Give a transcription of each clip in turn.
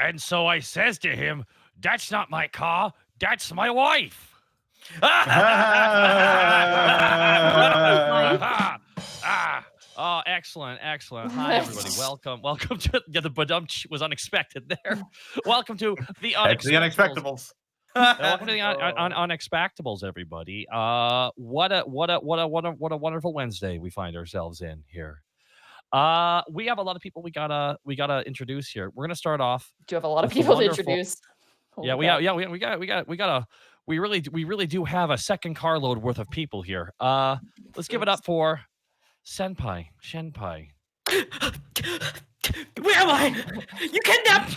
And so I says to him, "That's not my car, that's my wife." Oh, excellent. Hi, everybody. Welcome to the badumch was unexpected there. Welcome to the Unexpectables. Welcome to the Unexpectables, everybody. What a wonderful Wednesday we find ourselves in here. We have a lot of people we gotta introduce here. We're gonna start off. Do you have a lot of people to introduce? Yeah, we really do have a second carload worth of people here. Let's give it up for Shenpai. Where am I? You kidnapped!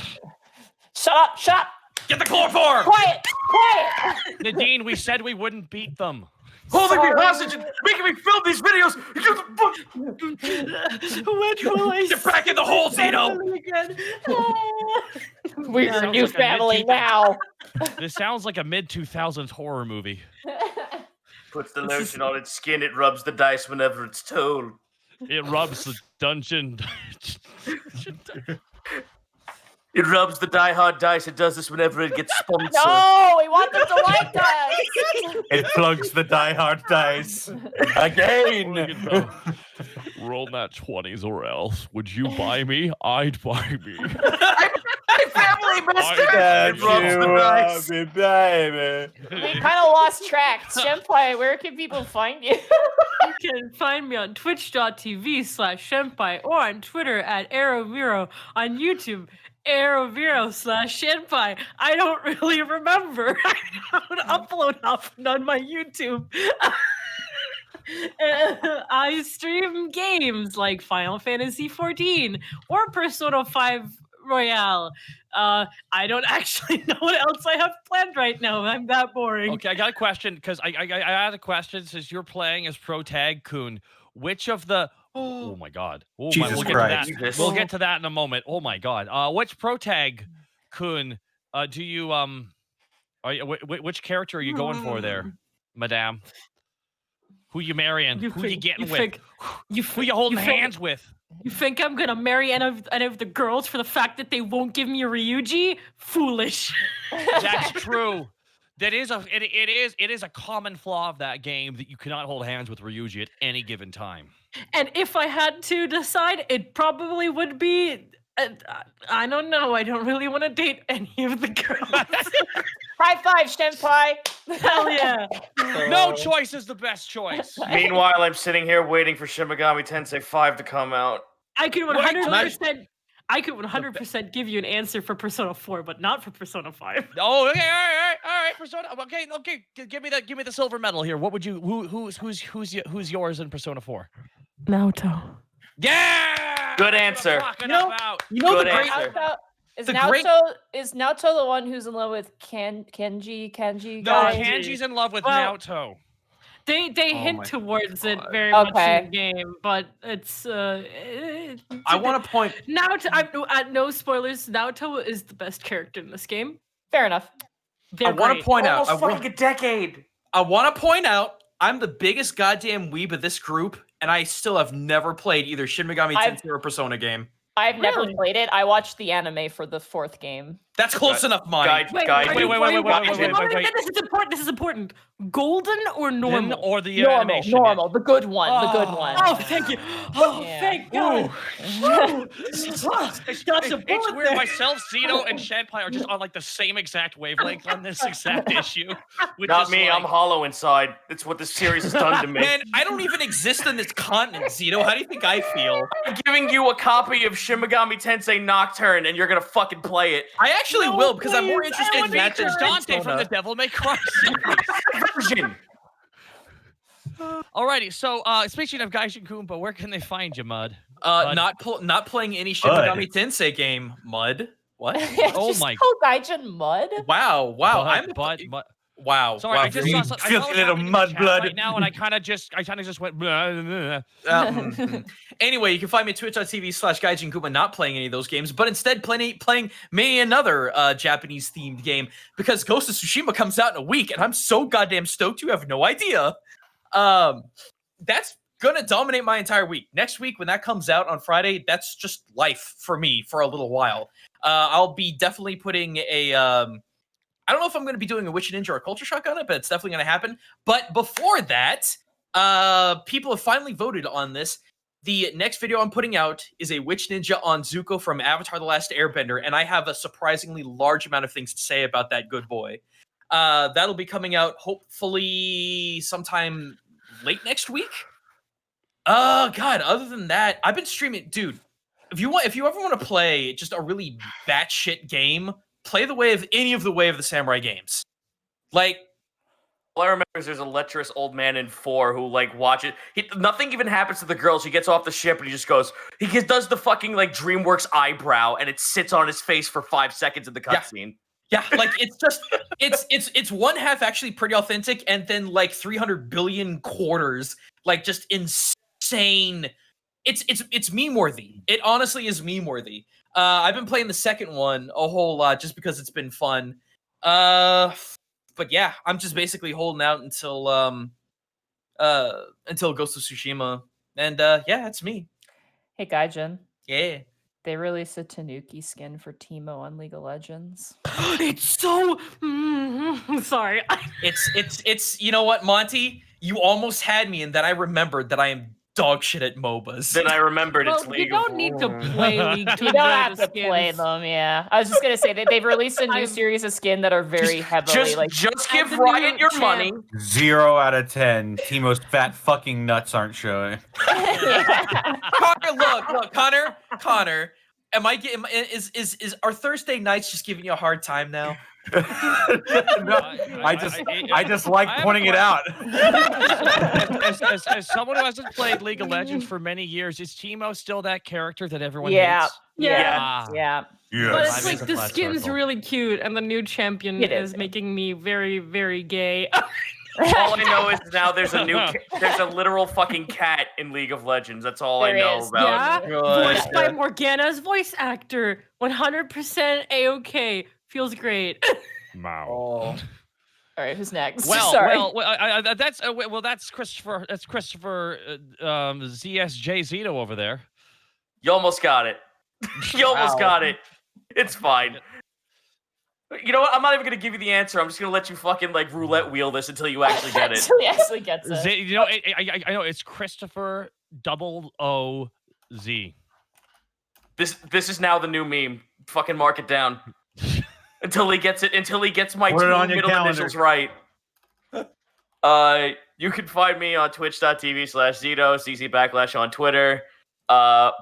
Shut up! Get the chloroform! Quiet! Nadine, we said we wouldn't beat them. Holding me hostage and making me film these videos. When will I Get back in the hole, Zeno! We're a new family now. This sounds like a mid-2000s horror movie. Puts the lotion on its skin. It rubs the dice whenever it's told. It rubs the dungeon. It rubs the die-hard dice. It does this whenever it gets sponsored. No, we want them to like us. It plugs the die-hard dice. Again. Roll that 20s or else. Would you buy me? I'd buy me. My family, mister. It rubs the dice. We kind of lost track. Shenpai, where can people find you? You can find me on twitch.tv/Shenpai or on Twitter at ArrowVero, on YouTube ArrowVero/Shenpai. I don't really remember. I don't upload often on my YouTube. I stream games like Final Fantasy XIV or Persona 5 Royale. I don't actually know what else I have planned right now. I'm that boring. Okay, I got a question because I had a question since you're playing as Protag Kun. Which of the oh my god. Oh Jesus my, we'll Christ. get to that. We'll get to that in a moment. Oh my god. Which Protag Kun do you which character are you going for there, madame? Who you marrying? Who you getting with? Who you holding hands with? You think I'm gonna marry any of the girls for the fact that they won't give me a Ryuji? Foolish. That's true. That is it is a common flaw of that game that you cannot hold hands with Ryuji at any given time. And if I had to decide, it probably would be. I don't know. I don't really want to date any of the girls. High five, Shenpai. Hell yeah. No choice is the best choice. Meanwhile, I'm sitting here waiting for Shin Megami Tensei 5 to come out. I could 100%. I could 100% give you an answer for Persona 4, but not for Persona 5. Oh, okay, all right, Persona. Okay. Give me the silver medal here. What would you? Who's yours in Persona 4? Naoto. Yeah. Good answer. You know Good the great answer. Is Naoto the one who's in love with Kenji No, guy? Kanji's in love with Well, Naoto. They hint towards it very Okay. much in the game, but it's I want to point. Naoto. No spoilers. Naoto is the best character in this game. Fair enough. They're I want to point out. Almost fucking a decade. I want to point out. I'm the biggest goddamn weeb of this group, and I still have never played either Shin Megami Tensei or a Persona game. I've never played it. I watched the anime for the 4th game. That's close enough, Monty. Wait. This is important. This is important. Golden or normal? Or the animation? Normal. The good one. The good one. Oh, thank you. Oh, Yeah. thank God. It's weird. Myself, Zeno, and Shenpai are just on like the same exact wavelength on this exact issue. Not me. I'm hollow inside. That's what this series has done to me. Man, I don't even exist on this continent, Zeno. How do you think I feel? I'm giving you a copy of Shin Megami Tensei Nocturne, and you're gonna fucking play it. I actually will because I'm more interested in that than Dante from the Devil May Cry Version. Alrighty, so speaking of Gaijin Kumba, where can they find you, Mud? Not playing any Shin Megami Tensei game, Mud. What? Oh my! Gaijin Mud. Wow. Wow. Sorry, I just saw filthy little mud blood right now, and I kind of just went. Anyway, you can find me at twitch.tv/Gaijin Kuma, not playing any of those games, but instead playing many another Japanese themed game because Ghost of Tsushima comes out in a week, and I'm so goddamn stoked you have no idea. That's gonna dominate my entire week. Next week, when that comes out on Friday, that's just life for me for a little while. I'll be definitely putting a. I don't know if I'm going to be doing a Witch Ninja or a Culture Shock on it, but it's definitely going to happen. But before that, people have finally voted on this. The next video I'm putting out is a Witch Ninja on Zuko from Avatar: The Last Airbender, and I have a surprisingly large amount of things to say about that good boy. That'll be coming out hopefully sometime late next week. God, other than that, I've been streaming, dude. If you ever want to play just a really batshit game, play any of the Way of the Samurai games. Like, all I remember is there's a lecherous old man in 4 who like watches. Nothing even happens to the girl. She gets off the ship and he just goes. Does the fucking like DreamWorks eyebrow and it sits on his face for 5 seconds in the cutscene. Yeah, like it's just it's one half actually pretty authentic, and then like 300 billion quarters, like just insane. It's meme worthy. It honestly is meme worthy. I've been playing the second one a whole lot just because it's been fun. But yeah, I'm just basically holding out until Ghost of Tsushima, and yeah, that's me. Hey, Gaijin. Yeah. They released a Tanuki skin for Teemo on League of Legends. It's so sorry. It's you know what, Monty? You almost had me, and then I remembered that I am dog shit at MOBAs. Then I remembered it's You League don't of need to play League to You don't enjoy have the to play skins. them, yeah. I was just gonna say that they've released a new I'm- series of skin that are very heavily like. Just I'm give the Riot new your champ. money. 0 out of 10. Teemo's fat fucking nuts aren't showing. Yeah. Connor, look, Connor. Am I getting? Is our Thursday nights just giving you a hard time now? No, I just like I have pointing a it out. as someone who hasn't played League of Legends for many years, is Teemo still that character that everyone Yeah. hates? Yeah. Ah. Yeah. But Yes. it's like the Flat skin's circle. really cute, and the new champion It is. is making me very, very gay. All I know is now there's a literal fucking cat in League of Legends. That's all There I know is. about. Yeah, voiced by Morgana's voice actor. 100% A-OK. Feels great. Wow. All right, who's next? Well, Sorry. that's Christopher. That's Christopher ZSJ Zito over there. You almost got it. You almost Wow. got it. It's fine. You know what? I'm not even gonna give you the answer. I'm just gonna let you fucking like roulette wheel this until you actually get it. Until he actually gets it. You know, I know it's Christopher OOZ. This is now the new meme. Fucking mark it down. Until he gets it. Until he gets my Put it 2 on your middle calendar. initials right. You can find me on twitch.tv/Zito, CC / on Twitter.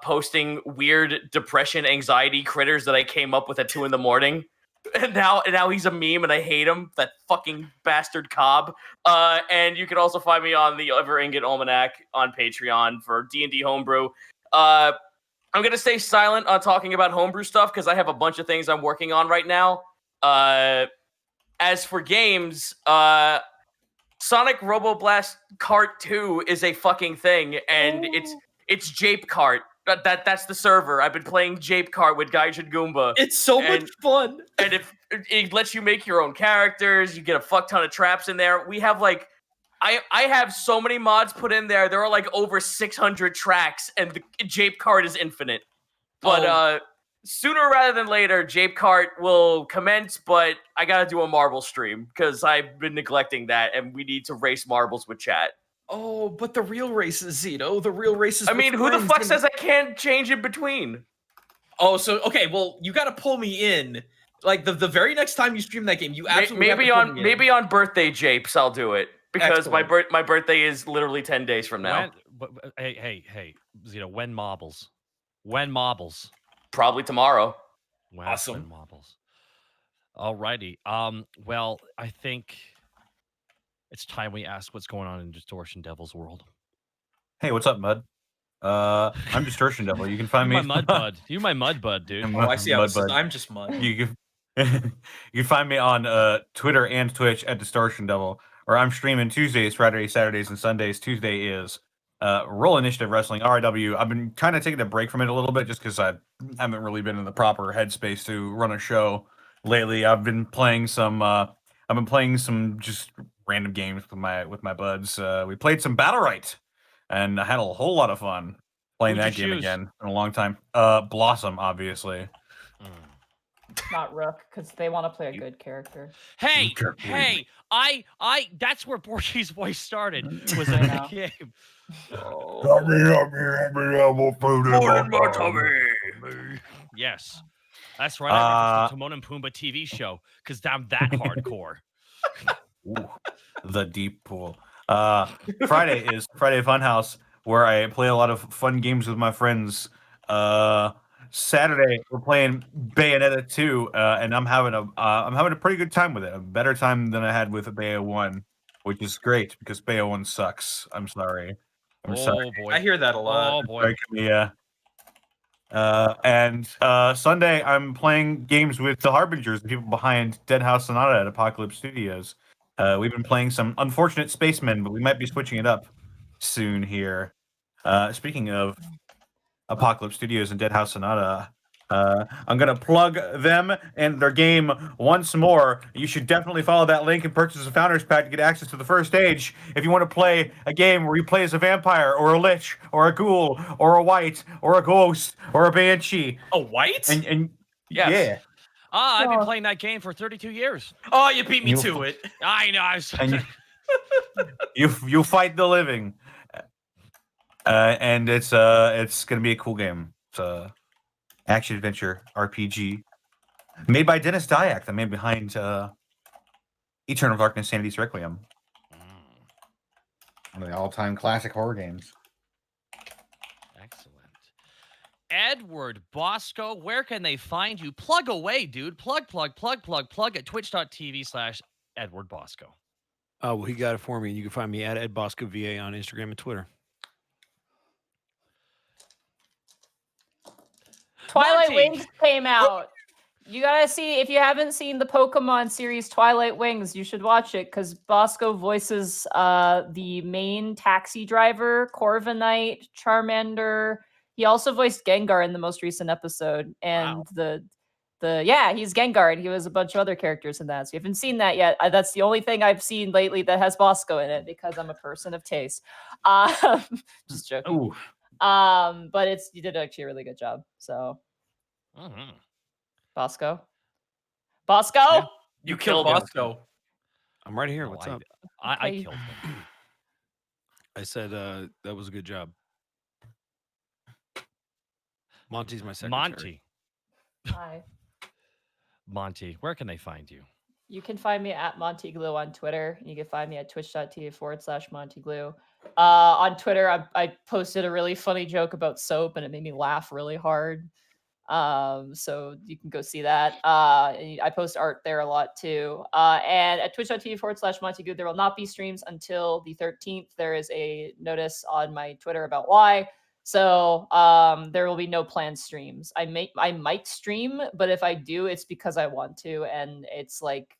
Posting weird depression, anxiety critters that I came up with at 2 a.m. And now he's a meme and I hate him. That fucking bastard Cobb. And you can also find me on the Ever Ingot Almanac on Patreon for D&D Homebrew. I'm going to stay silent on talking about homebrew stuff because I have a bunch of things I'm working on right now. As for games, Sonic Roboblast Kart 2 is a fucking thing, and it's Jape Kart. That's the server. I've been playing Jape Kart with Gaijin Goomba. It's so much fun. And if it lets you make your own characters, you get a fuck ton of traps in there. We have like I have so many mods put in there. There are like over 600 tracks, and the Jape Kart is infinite. But sooner rather than later, Jape Kart will commence, but I gotta do a marble stream because I've been neglecting that, and we need to race marbles with chat. Oh, but the real race is Zito. The real race is. I mean, who the fuck says I can't change in between? Oh, so okay. Well, you got to pull me in. Like the very next time you stream that game, you absolutely have to pull me in. maybe on birthday Japes, I'll do it because Excellent. my birthday is literally 10 days from now. Hey, Zito, when marbles? When marbles? Probably tomorrow. Awesome. When marbles. Alrighty. Well, I think it's time we ask what's going on in Distortion Devil's world. Hey, what's up, Mud? I'm Distortion Devil. You can find me. My mud bud. You're my mud bud, dude. I'm Oh, I see how this is. Mud Bud. I'm just mud. You can you can find me on Twitter and Twitch at Distortion Devil, or I'm streaming Tuesdays, Fridays, Saturdays, and Sundays. Tuesday is Roll Initiative Wrestling, RW. I've been kind of taking a break from it a little bit just because I haven't really been in the proper headspace to run a show lately. I've been playing some just random games with my buds. We played some Battle Right and I had a whole lot of fun playing Who'd you that game choose? again in a long time. Blossom, obviously. Not Rook, because they want to play a good character. Hey, Sure. hey, that's where Borky's voice started, was I in know. that game. Yes. That's right. I referenced the Timon and Pumbaa TV show because I'm that hardcore. Ooh, the deep pool. Friday is Friday Funhouse, where I play a lot of fun games with my friends. Saturday we're playing Bayonetta 2, and I'm having a pretty good time with it. A better time than I had with Bayo 1, which is great because Bayo 1 sucks. I'm sorry. I'm sorry. Oh boy. I hear that a lot. Oh boy. Sorry, Camilla. And Sunday, I'm playing games with the Harbingers, the people behind Dead House Sonata at Apocalypse Studios. We've been playing some Unfortunate Spacemen, but we might be switching it up soon here. Speaking of Apocalypse Studios and Dead House Sonata, I'm going to plug them and their game once more. You should definitely follow that link and purchase a Founders Pack to get access to the first stage. If you want to play a game where you play as a vampire or a lich or a ghoul or a wight or a ghost or a banshee. A white? And Yes. yeah. I've been Oh. playing that game for 32 years. Oh, you beat me You- to it. I know. I was, And you fight the living. And it's gonna be a cool game. It's a action adventure RPG made by Dennis Dyack, the man behind Eternal Darkness, Sanity's Requiem, one of the all-time classic horror games. Excellent. Edward Bosco, where can they find you? Plug away, dude. Plug at twitch.tv/Edward Bosco. Well, he got it for me. And you can find me at Ed Bosco VA on Instagram and Twitter. Twilight Monty. Wings came out. You gotta see, if you haven't seen the Pokemon series Twilight Wings, you should watch it because Bosco voices the main taxi driver, Corviknight, Charmander. He also voiced Gengar in the most recent episode, and Wow. he's Gengar, and he was a bunch of other characters in that. So if you haven't seen that yet, that's the only thing I've seen lately that has Bosco in it because I'm a person of taste. Just joking. Ooh. But you did actually a really good job. So Mhm. Bosco. Yeah. You killed him. Bosco. I'm right here. No, What's I- up? I Okay. killed him. I said that was a good job. Monty's my secretary. Hi. Monty, where can they find you? You can find me at Montyglue on Twitter. You can find me at twitch.tv/Montyglue. On Twitter, I posted a really funny joke about soap and it made me laugh really hard. So you can go see that. I post art there a lot too. And at twitch.tv/Montyglue, there will not be streams until the 13th. There is a notice on my Twitter about why. So there will be no planned streams. I might stream, but if I do, it's because I want to, and it's like,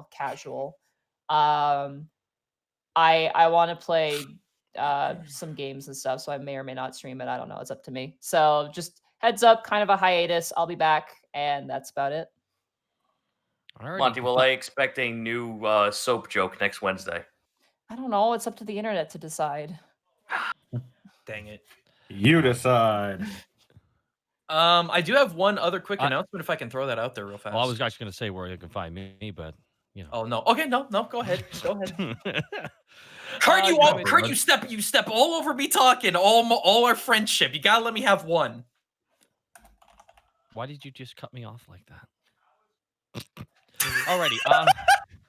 casual. I want to play some games and stuff, so I may or may not stream it. I don't know. It's up to me. So just heads up, kind of a hiatus. I'll be back, and that's about it. Alrighty. Monty, will I expect a new soap joke next Wednesday? I don't know. It's up to the internet to decide. Dang it. You decide. I do have one other quick I- announcement if I can throw that out there real fast. Well, I was actually going to say where you can find me, but Oh no. Okay, no, go ahead. Go ahead. Kurt, Kurt, you step all over me talking, all our friendship. You gotta let me have one. Why did you just cut me off like that? Alrighty.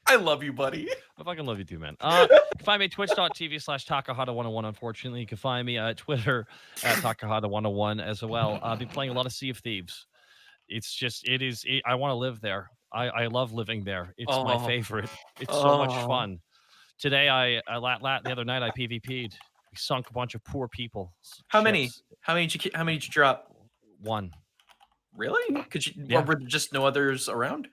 I love you, buddy. I fucking love you too, man. You can find me at twitch.tv/Takahata101. Unfortunately, you can find me at Twitter at Takahata101 as well. I've been playing a lot of Sea of Thieves. I want to live there. I love living there. It's my favorite. It's so much fun. Today, the other night, I PvP'd. We sunk a bunch of poor people. How many? ships. How many did you drop? One. Really? Could you? Yeah. Or were there just no others around?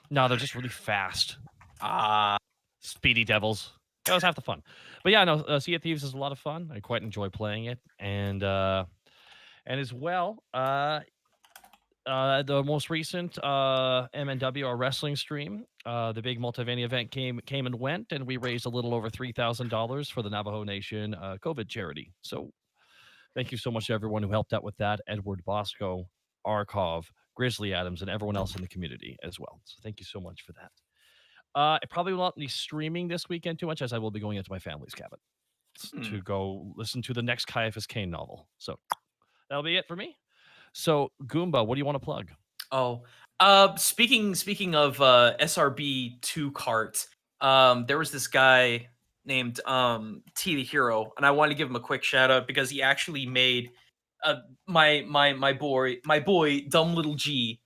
No, they're just really fast. Ah. Speedy devils. That was half the fun. But yeah, no, Sea of Thieves is a lot of fun. I quite enjoy playing it. And as well, The most recent MNW, our wrestling stream, the big Multivania event came and went, and we raised a little over $3,000 for the Navajo Nation COVID charity. So thank you so much to everyone who helped out with that. Edward, Bosco, Arkov, Grizzly Adams, and everyone else in the community as well. So thank you so much for that. I probably will not be streaming this weekend too much, as I will be going into my family's cabin to go listen to the next Caiaphas Cain novel. So that'll be it for me. So Goomba, what do you want to plug? Oh, speaking of SRB 2 cart, there was this guy named T the Hero, and I wanted to give him a quick shout out because he actually made my boy Dumb Little G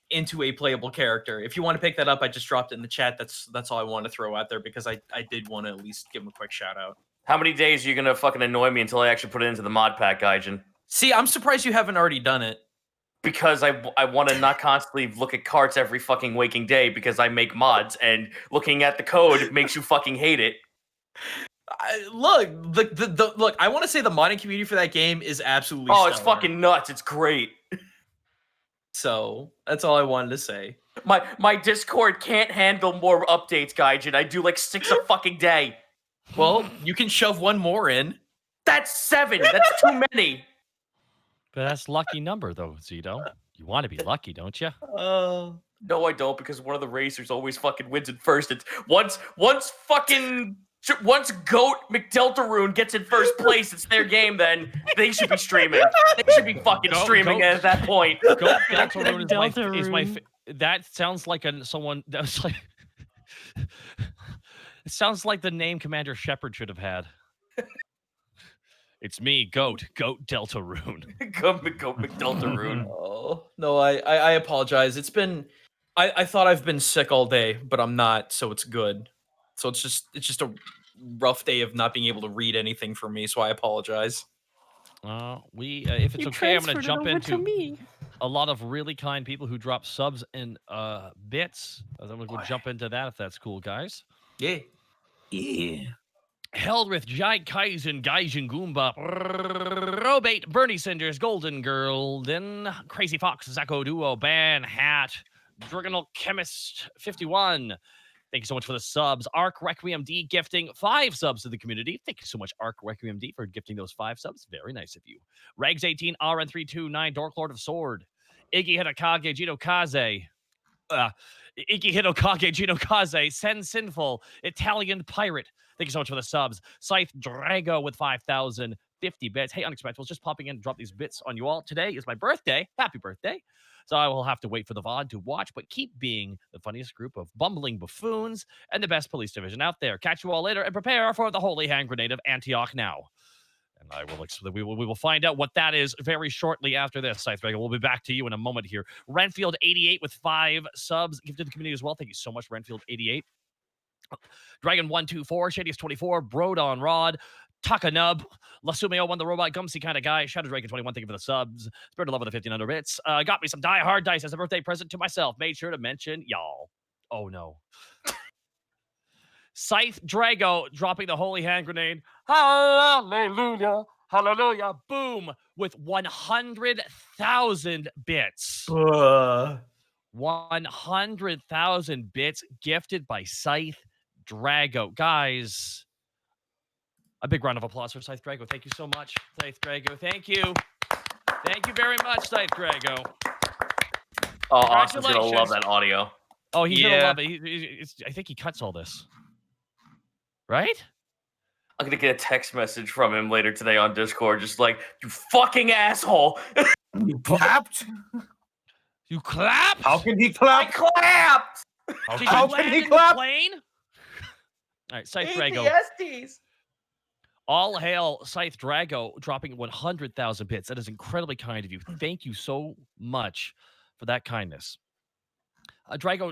into a playable character. If you want to pick that up, I just dropped it in the chat. That's all I want to throw out there because I did want to at least give him a quick shout out. How many days are you gonna fucking annoy me until I actually put it into the mod pack, Gaijin? See, I'm surprised you haven't already done it. Because I want to not constantly look at carts every fucking waking day because I make mods and looking at the code makes you fucking hate it. Look, look. I want to say the modding community for that game is absolutely. Oh, it's stellar. fucking nuts! It's great. So that's all I wanted to say. My Discord can't handle more updates, Gaijin. I do like 6 a fucking day. Well, you can shove one more in. That's 7. That's too many. But that's lucky number though, Zito. You want to be lucky, don't you? No, I don't, because one of the racers always fucking wins in first. It's once Goat McDeltaroon gets in first place, it's their game. Then they should be streaming. They should be fucking streaming at that point. Goat Deltarune is my that sounds like someone that was like. It sounds like the name Commander Shepard should have had. It's me, Goat Deltarune. Goat McDeltaroon. Oh no, I apologize. It's been I thought I've been sick all day, but I'm not, so it's good. So it's just a rough day of not being able to read anything for me, so I apologize. If it's okay, I'm gonna jump into a lot of really kind people who drop subs and bits. I'm gonna go jump into that if that's cool, guys. Yeah. Heldrith, Jai Kaizen, Gaijin Goomba, Robate, Bernie Cinders, Golden Girl, then Crazy Fox, Zako Duo, Ban Hat, Dragonal Chemist 51. Thank you so much for the subs. Arc Requiem D gifting 5 subs to the community. Thank you so much, Arc Requiem D, for gifting those 5 subs. Very nice of you. Rags 18, RN329, Dork Lord of Sword, Iggy Hitokage, Jino Kaze. Iki Hitokage, Jino Kaze, Sen Sinful, Italian Pirate. Thank you so much for the subs. Scythe Drago with 5,050 bits. Hey, Unexpectables, just popping in to drop these bits on you all. Today is my birthday. Happy birthday. So I will have to wait for the VOD to watch, but keep being the funniest group of bumbling buffoons and the best police division out there. Catch you all later and prepare for the holy hand grenade of Antioch now. And we will find out what that is very shortly after this. Scythe Dragon, we'll be back to you in a moment here. Renfield 88 with 5 subs gifted to the community as well. Thank you so much, Renfield 88. Dragon 124, Shadiest 24, Brodon Rod, Takanub, Lasumeo One the Robot, Gumsy Kind of Guy, Shadow Dragon 21, thank you for the subs. Spirit of Love with the 1500 bits. Got me some Die Hard dice as a birthday present to myself. Made sure to mention y'all. Oh no. Scythe Drago dropping the holy hand grenade. Hallelujah. Hallelujah. Boom. With 100,000 bits. 100,000 bits gifted by Scythe Drago. Guys, a big round of applause for Scythe Drago. Thank you so much, Scythe Drago. Thank you. Thank you very much, Scythe Drago. Oh, Austin's going to love that audio. Oh, he's going to love it. I think he cuts all this. Right? I'm going to get a text message from him later today on Discord, just like, you fucking asshole. You clapped? You clapped? How can he clap? I clapped! How can he clap? Plane? All right, Scythe Drago. PTSDs. All hail Scythe Drago dropping 100,000 bits. That is incredibly kind of you. Thank you so much for that kindness. Shadow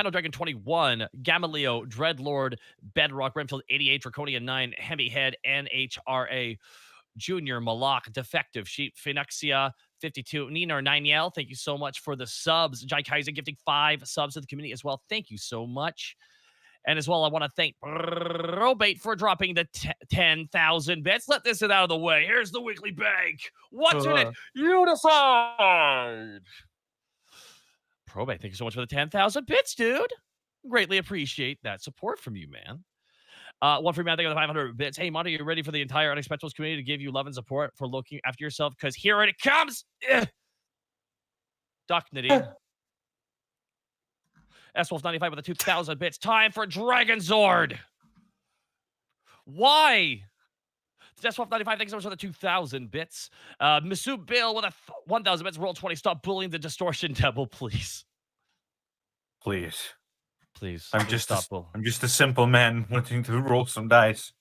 Dragon 21, Gamaliel, Dreadlord, Bedrock, Renfield 88, Draconian 9, Hemi Head, NHRA, Junior, Malak, Defective, Sheep, Phoenixia, 52, Ninar, Nineyel, thank you so much for the subs. Jai Kaiser gifting 5 subs to the community as well. Thank you so much. And as well, I want to thank Probate for dropping the 10,000 bits. Let this get out of the way. Here's the weekly bank. What's in it? You decide. Probate, thank you so much for the 10,000 bits, dude. Greatly appreciate that support from you, man. One for me, I think, of the 500 bits. Hey, Monty, are you ready for the entire Unexpectables community to give you love and support for looking after yourself? Because here it comes. Duck Nadine. S-Wolf95 with the 2,000 bits. Time for Dragon Zord. Why? S-Wolf95, thanks so much for the 2,000 bits. Misu Bill with a 1,000 bits. Roll 20. Stop bullying the Distortion Devil, please. Please. Please. I'm please just a simple man wanting to roll some dice.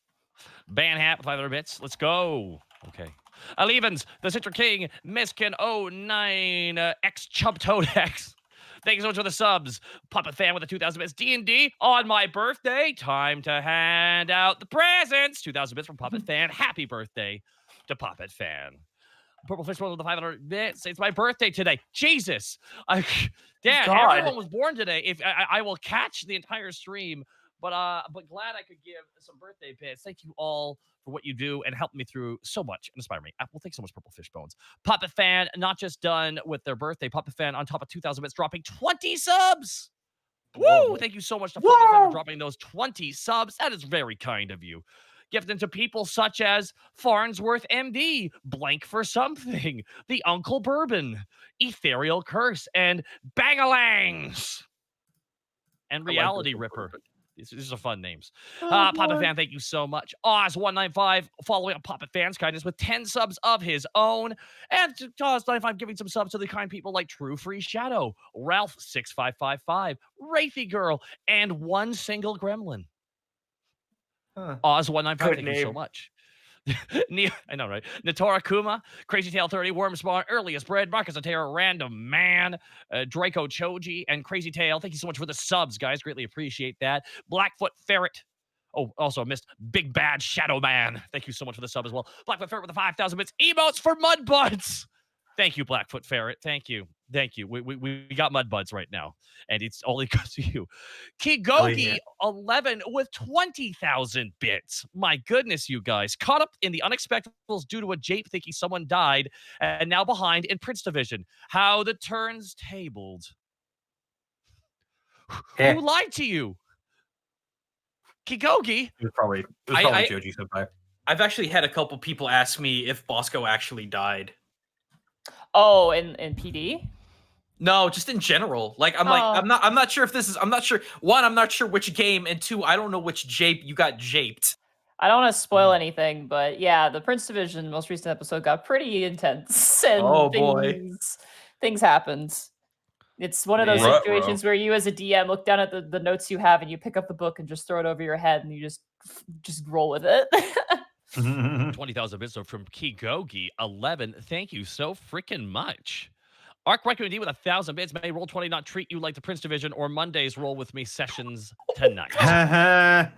Ban Hat, 500 bits. Let's go. Okay. Alevens, the Citra King, Miskin 09, X Chub Toad X. Thank you so much for the subs. Puppet Fan with the 2,000 bits. D&D on my birthday. Time to hand out the presents. 2,000 bits from Puppet Fan. Happy birthday to Puppet Fan. Purple Fish with the 500 bits. It's my birthday today. Jesus. Dad, God. everyone was born today. If I will catch the entire stream, but glad I could give some birthday bits. Thank you all for what you do and helped me through so much and inspire me. Well, thanks so much, Purple Fish Bones. Puppet Fan, not just done with their birthday. Puppet Fan on top of 2,000 bits, dropping 20 subs. Woo! Thank you so much to Puppet Fan for dropping those 20 subs. That is very kind of you. Gifted to people such as Farnsworth MD, Blank for Something, The Uncle Bourbon, Ethereal Curse, and Bangalangs. And Reality Ripper. These are fun names. Puppet Fan, thank you so much. Oz195 following up Puppet Fan's kindness with 10 subs of his own. And Oz95 giving some subs to the kind people like True Free Shadow, Ralph6555, Wraithy Girl, and One Single Gremlin. Oz195, thank you so much. I know, right? Natora Kuma, Crazy Tail 30, Wormspawn, Earliest Bread, Marcus Atera, Random Man, Draco Choji, and Crazy Tail. Thank you so much for the subs, guys. Greatly appreciate that. Blackfoot Ferret. Oh, also missed Big Bad Shadow Man. Thank you so much for the sub as well. Blackfoot Ferret with the 5,000 bits. Emotes for Mudbuds. Thank you, Blackfoot Ferret. Thank you. Thank you. We got Mudbuds right now, and it's only because of you. Kigogi 11 with 20,000 bits. My goodness, you guys. Caught up in the Unexpectables due to a jape thinking someone died, and now behind in Prince Division. How the turns tabled. Who lied to you? Kigogi? It was probably Joji Senpai. I've actually had a couple people ask me if Bosco actually died. Oh, in PD? No, just in general. I'm not sure if this is. I'm not sure. One, I'm not sure which game, and two, I don't know which jape you got japed. I don't want to spoil anything, but yeah, the Prince Division most recent episode got pretty intense, and things happened. It's one of those situations where you, as a DM, look down at the notes you have, and you pick up the book and just throw it over your head, and you just roll with it. 20,000 bits from Kigogi 11. Thank you so freaking much. Arc Recommendee with 1,000 bits. May roll 20 not treat you like the Prince Division or Monday's roll with me sessions tonight. Wow.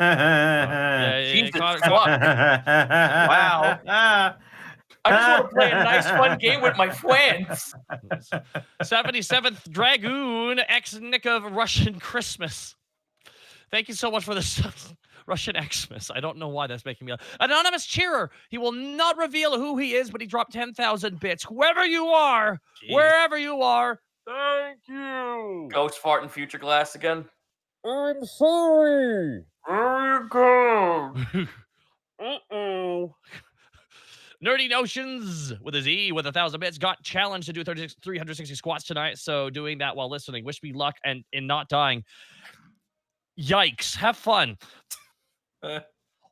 I just want to play a nice, fun game with my friends. 77th Dragoon, ex-Nick of Russian Christmas. Thank you so much for this. Russian Xmas. I don't know why that's making me laugh. Anonymous Cheerer. He will not reveal who he is, but he dropped 10,000 bits. Whoever you are, wherever you are, thank you. Ghost fart in Future Glass again. I'm sorry. There you go. Uh-oh. Nerdy Notions with a Z with 1,000 bits got challenged to do 360 squats tonight. So doing that while listening. Wish me luck and in not dying. Yikes. Have fun.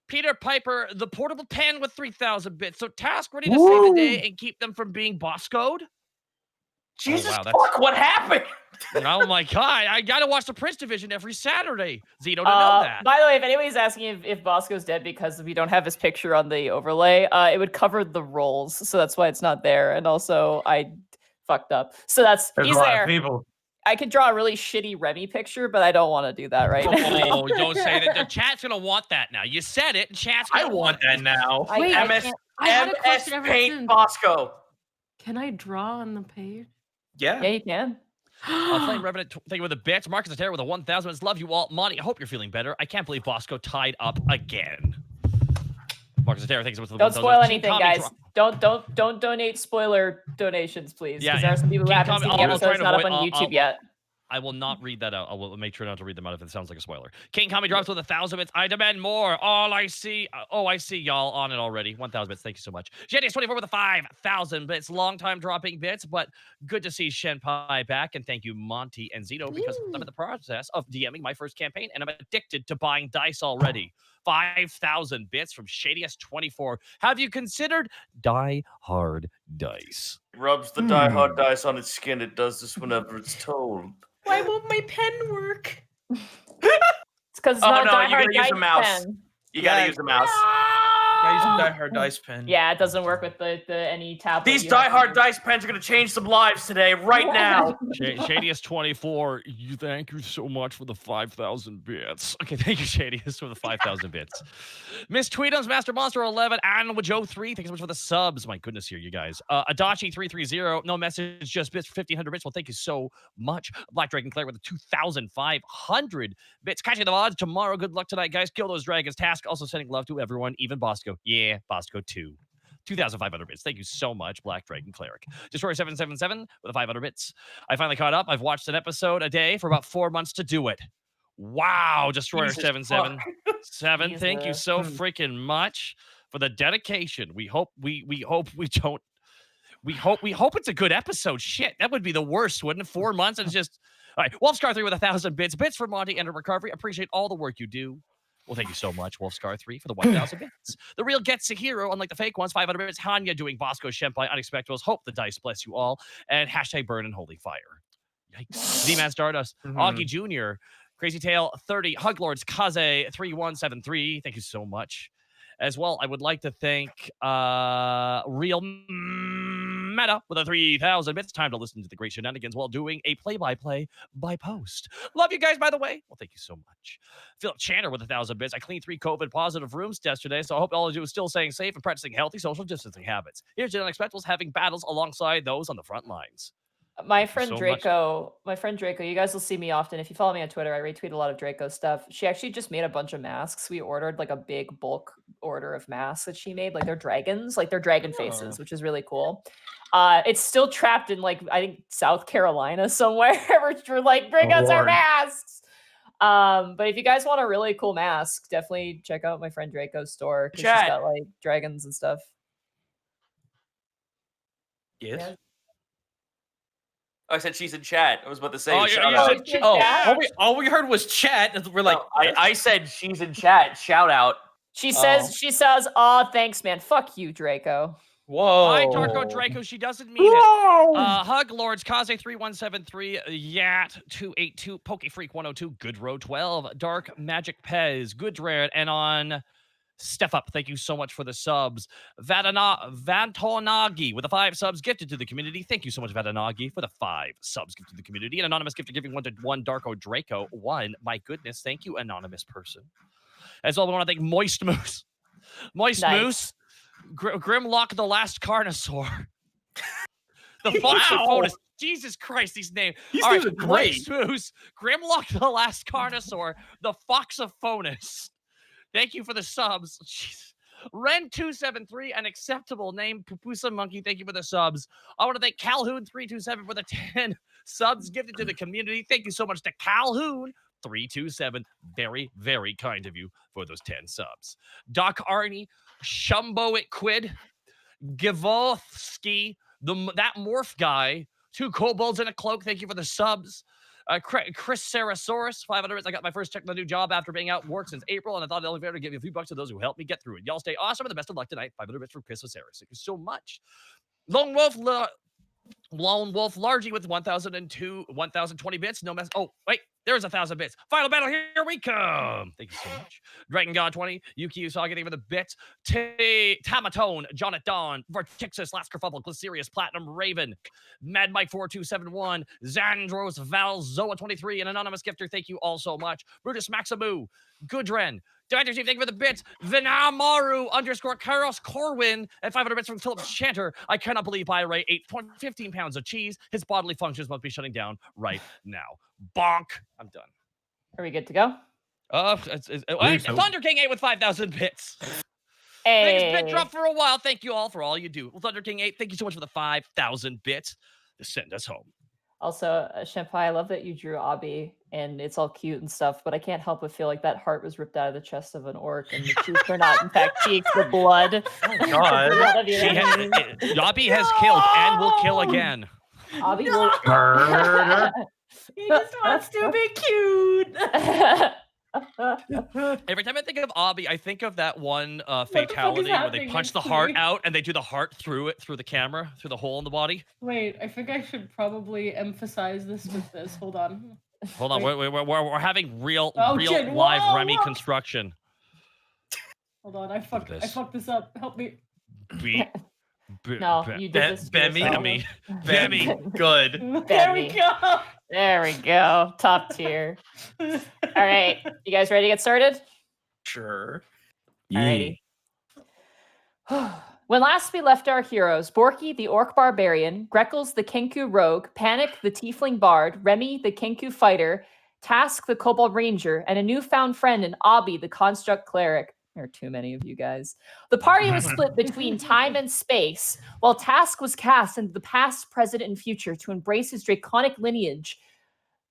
Peter Piper, the portable pen with 3,000 bits. So task ready to save the day and keep them from being Boscoed. Jesus fuck, what happened? Oh my god, I gotta watch the Prince Division every Saturday. Zito to know that. By the way, if anybody's asking if Bosco's dead because we don't have his picture on the overlay, it would cover the rolls, so that's why it's not there. And also, I fucked up. So he's there. People. I could draw a really shitty Remy picture, but I don't want to do that right now. Oh, don't say that. The chat's gonna want that now. You said it, and chat's gonna want that now. Wait, MS question Paint Bosco. Can I draw on the page? Yeah. Yeah, you can. Flame Revenant, thank you for the bits. Marcus Terror with a 1,000 bits. Love you all. Monty, I hope you're feeling better. I can't believe Bosco tied up again. Marcus Terror, thanks so much for the Don't 1,000 spoil bits. King anything, Kami guys. Don't donate spoiler donations, please. Yeah, Because there are some people who King haven't Kami, seen the I'll try episodes to not up avoid- on YouTube yet. I will not read that out. I will make sure not to read them out if it sounds like a spoiler. King Kami drops with 1,000 bits. I demand more. All I see. I see y'all on it already. 1,000 bits. Thank you so much. JDS24 with a 5,000 bits. Long time dropping bits, but good to see Shenpai back. And thank you, Monty and Zito, because I'm in the process of DMing my first campaign, and I'm addicted to buying dice already. 5,000 bits from Shadiest24. Have you considered Die Hard Dice? Rubs the Die Hard dice on its skin. It does this whenever it's told. Why won't my pen work? It's because it's Oh, not no, Die you Hard gotta use the Dice mouse. pen. You gotta Yeah. use the mouse. Yeah, using Die Hard dice pen. Yeah, it doesn't work with the any tablet. These you have Die to Hard use. dice pens are gonna change some lives today, right now. Shadiest24, thank you so much for the 5,000 bits. Okay, thank you, Shadiest, for the 5,000 bits. Miss Tweetums, Master Monster 11, and Joe 3, thank you so much for the subs. My goodness, here, you guys. Adachi 330, no message, just bits, 1,500 bits. Well, thank you so much. Black Dragon Claire with the 2,500 bits. Catching the odds tomorrow. Good luck tonight, guys. Kill those dragons. Task also sending love to everyone, even Bosco. Yeah, Bosco too. 2,500 bits. Thank you so much, Black Dragon Cleric. Destroyer777 with the 500 bits. I finally caught up. I've watched an episode a day for about 4 months to do it. Wow, Destroyer777. Thank you so freaking much for the dedication. We hope we hope it's a good episode. Shit, that would be the worst, wouldn't it? 4 months and it's just all right. Wolfscar 3 with 1,000 bits. Bits for Monty and a recovery. Appreciate all the work you do. Well, thank you so much, Wolfscar 3, for the 1,000 bits. The real gets a hero, unlike the fake ones. 500 bits. Hanya doing Bosco, Shenpai, Unexpectables. Hope the dice bless you all. And hashtag burn and holy fire. Yikes. Z-Man Stardust. Augie Jr. Crazy Tail 30. Huglords Kaze 3173. Thank you so much. As well, I would like to thank Real Meta with a 3,000 bits. Time to listen to the great shenanigans while doing a play-by-play by post. Love you guys, by the way. Well, thank you so much. Philip Channer with 1,000 bits. I cleaned 3 COVID positive rooms yesterday, so I hope all of you are still staying safe and practicing healthy social distancing habits. Here's the Unexpectables having battles alongside those on the front lines. My friend so Draco, you guys will see me often. If you follow me on Twitter, I retweet a lot of Draco stuff. She actually just made a bunch of masks. We ordered like a big bulk order of masks that she made. Like they're dragons, like they're dragon faces, which is really cool. It's still trapped in like, I think South Carolina somewhere where we're like, bring us our masks. But if you guys want a really cool mask, definitely check out my friend Draco's store. 'Cause she's got like dragons and stuff. Yes. Yeah. I said she's in chat. I was about to say. Oh, shout yeah, out. She's in chat? All we heard was chat. And we're like, No, I said she's in chat. Shout out. She says, "Aw, thanks, man. Fuck you, Draco." whoa. Hi, Darko Draco. She doesn't mean it. Hug Lords, Kaze 3173, Yat 282, Pokefreak 102, Good Road 12, Dark Magic Pez, Good Rare, and on Step Up. Thank you so much for the subs. Vantonagi with the 5 subs gifted to the community. Thank you so much, Vatanagi, for the 5 subs gifted to the community. An anonymous gift giving one to one Darko Draco. 1. My goodness. Thank you, anonymous person. As well, we want to thank Moist Moose. Moist Moose. Grimlock the Last Carnosaur. The Foxophonus. Jesus Christ, these names. These All names right, are great. Moist Moose. Grimlock the Last Carnosaur. The Foxophonus. Thank you for the subs. Jeez. Ren273, an acceptable name. Pupusa Monkey, thank you for the subs. I want to thank Calhoun327 for the 10 subs gifted to the community. Thank you so much to Calhoun327. Very, very kind of you for those 10 subs. Doc Arnie, Shumbo It Quid, Givolski, that morph guy, 2 kobolds in a cloak. Thank you for the subs. Chris Sarasaurus, 500. I got my first check on the new job after being out of work since April, and I thought I'd only be able to give you a few bucks to those who helped me get through it. Y'all stay awesome and the best of luck tonight. 500 bits from Chris Sarasaurus. Thank you so much. Lone Wolf Largy with 1,020 bits. No mess. Oh, wait, there's 1,000 bits. Final battle, here we come. Thank you so much. Dragon God 20, Yuki Usagi, thank you for the bits. Tamatone, Jonathan Dawn, Vortixus, Last Kerfuffle, Glycerius, Platinum Raven, Mad Mike 4271, Xandros, Valzoa 23, and anonymous gifter. Thank you all so much. Brutus Maximu, Goodren, Director Chief, thank you for the bits. Vinamaru _Kairos Corwin and 500 bits from Philip Chanter. I cannot believe Ray ate 15 pounds of cheese. His bodily functions must be shutting down right now. Bonk. I'm done. Are we good to go? Thunder King 8 with 5,000 bits. Hey. Biggest bit drop for a while. Thank you all for all you do. Well, Thunder King 8, thank you so much for the 5,000 bits to send us home. Also, Shenpai, I love that you drew Abi, and it's all cute and stuff, but I can't help but feel like that heart was ripped out of the chest of an orc, and the cheeks are not, in fact, cheeks, but blood. Oh, God. Abi has killed and will kill again. Abi will... Murder. He just wants to be cute. Every time I think of Abi, I think of that one fatality where they punch the heart out and they do the heart through the camera, through the hole in the body. Wait, I think I should probably emphasize this with this. Hold on. Hold on, we're having real shit. live Whoa, Remy whoa. construction. Hold on, I fucked this up. Help me. No, you did this to yourself. Bemmy. Good. There we go. There we go. Top tier. All right. You guys ready to get started? Sure. Alrighty. When last we left our heroes, Borky, the orc barbarian, Greckles, the Kenku rogue, Panic, the tiefling bard, Remy, the Kenku fighter, Task, the kobold ranger, and a newfound friend in Abi, the construct cleric. There are too many of you guys. The party was split between time and space, while Task was cast into the past, present, and future to embrace his draconic lineage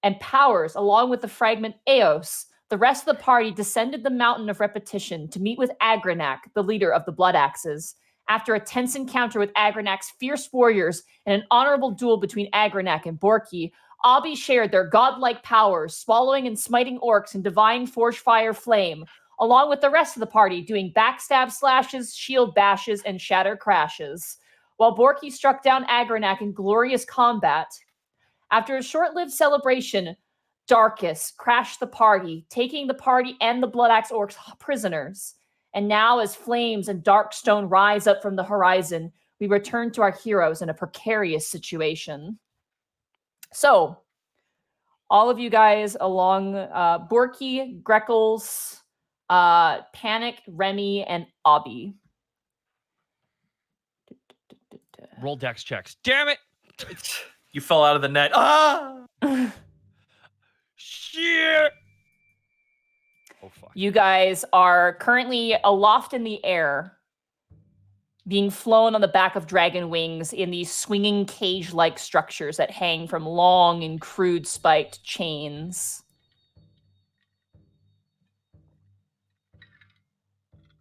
and powers, along with the fragment Eos. The rest of the party descended the mountain of repetition to meet with Agranak, the leader of the Blood Axes. After a tense encounter with Agranak's fierce warriors and an honorable duel between Agranak and Borky, Abi shared their godlike powers, swallowing and smiting orcs in divine forge fire flame, along with the rest of the party doing backstab slashes, shield bashes, and shatter crashes, while Borky struck down Agranak in glorious combat. After a short-lived celebration, Darkus crashed the party, taking the party and the Blood Axe orcs prisoners. And now, as flames and dark stone rise up from the horizon, we return to our heroes in a precarious situation. So, all of you guys along Borky, Greckles, Panic, Remy, and Abi. Roll dex checks. Damn it! You fell out of the net. Ah! Shit! Oh, fuck. You guys are currently aloft in the air, being flown on the back of dragon wings in these swinging cage-like structures that hang from long and crude spiked chains.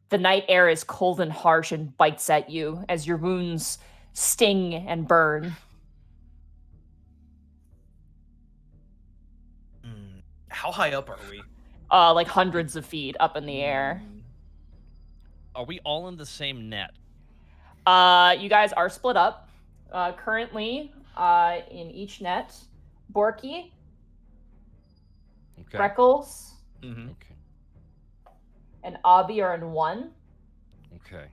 The night air is cold and harsh and bites at you as your wounds sting and burn. How high up are we? Like hundreds of feet up in the air. Are we all in the same net? You guys are split up. Currently, in each net, Borky, Okay. Greckles, Mm-hmm. Okay. and Abi are in one. Okay.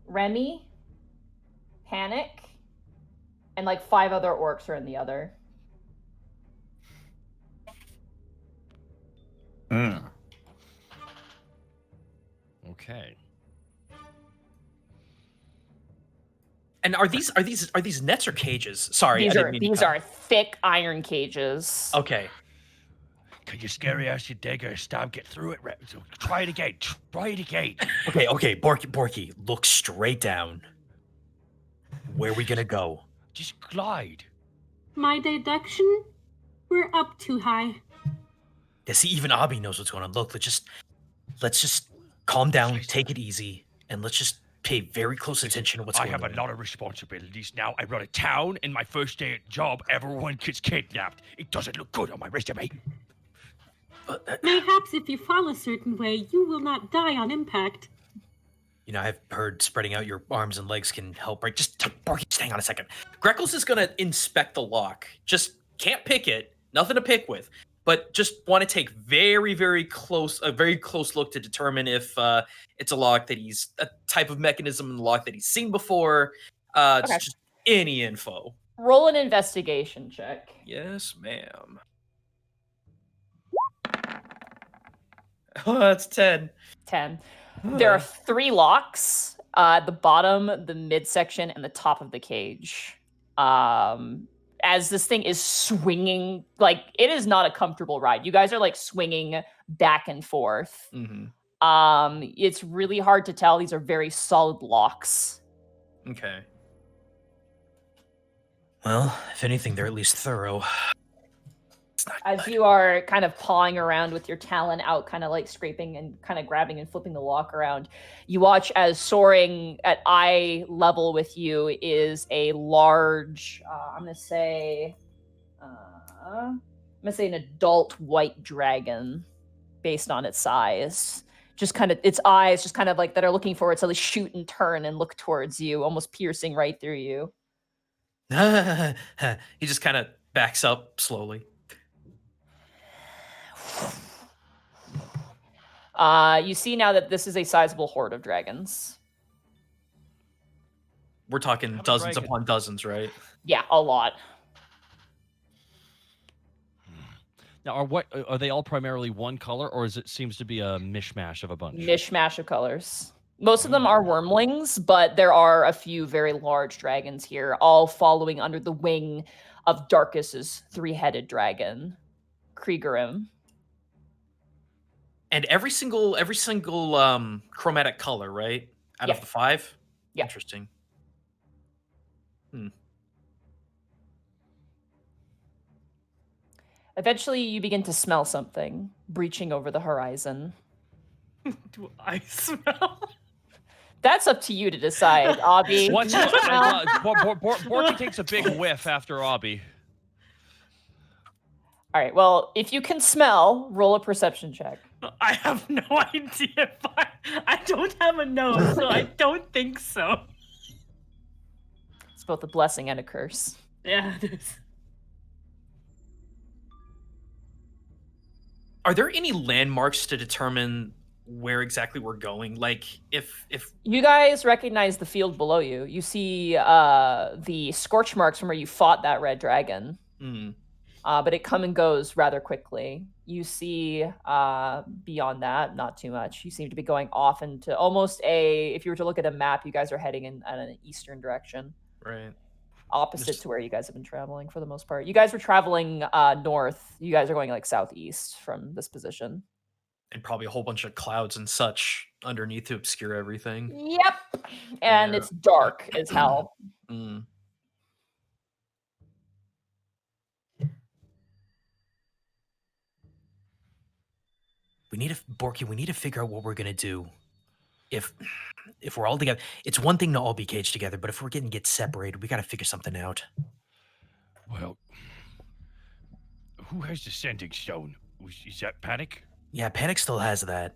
Remy, Panic, and like 5 other orcs are in the other. Okay. And are these nets or cages? Sorry, These are thick iron cages. Okay. Can you scary ass you digger? Stop, get through it. Try it again. Try it again. Okay. Borky, look straight down. Where are we gonna go? Just glide. My deduction? We're up too high. Yeah, see, even Abi knows what's going on. Look, let's just calm down, take it easy, and let's just pay very close attention to what's going on. I have a lot of responsibilities now. I run a town, and my first day at job, everyone gets kidnapped. It doesn't look good on my resume. Mayhaps if you fall a certain way, you will not die on impact. You know, I've heard spreading out your arms and legs can help, right? Borky, just hang on a second. Greckles is gonna inspect the lock. Just can't pick it. Nothing to pick with. But just want to take a very close look to determine if it's a lock that a type of mechanism in the lock that he's seen before. Okay. Just any info. Roll an investigation check. Yes, ma'am. Oh, that's 10. 10. There are 3 locks at the bottom, the midsection, and the top of the cage. As this thing is swinging, like, it is not a comfortable ride. You guys are like swinging back and forth. It's really hard to tell. These are very solid locks. Okay. Well, if anything, they're at least thorough. As you are kind of pawing around with your talon out, kind of like scraping and kind of grabbing and flipping the lock around, you watch as soaring at eye level with you is a large, I'm gonna say an adult white dragon, based on its size. Just kind of its eyes, just kind of like that are looking forward, so they shoot and turn and look towards you, almost piercing right through you. He just kind of backs up slowly. You see now that this is a sizable horde of dragons. We're talking dozens upon dozens, right? Yeah, a lot. Now, are they all primarily one color, or seems to be a mishmash of a bunch? Mishmash of colors. Most of them are wormlings, but there are a few very large dragons here, all following under the wing of Darkus's 3-headed dragon, Kriegerim. And every single chromatic color, right? Out of the 5? Yeah. Interesting. Eventually, you begin to smell something breaching over the horizon. Do I smell? That's up to you to decide, Abby. Borky takes a big whiff after Abby. All right, well, if you can smell, roll a perception check. I have no idea. I don't have a nose, so I don't think so. It's both a blessing and a curse. Yeah, it is. Are there any landmarks to determine where exactly we're going? Like, if you guys recognize the field below you, you see the scorch marks from where you fought that red dragon. But it come and goes rather quickly. You see beyond that, not too much. You seem to be going off into almost if you were to look at a map, you guys are heading in an eastern direction. Right. Opposite to where you guys have been traveling for the most part. You guys were traveling north. You guys are going like southeast from this position. And probably a whole bunch of clouds and such underneath to obscure everything. Yep. And it's dark as hell. We need to figure out what we're gonna do. If we're all together, it's one thing to all be caged together, but if we're gonna get separated, we gotta figure something out. Well, who has the sending stone? Is that Panic? Yeah, Panic still has that.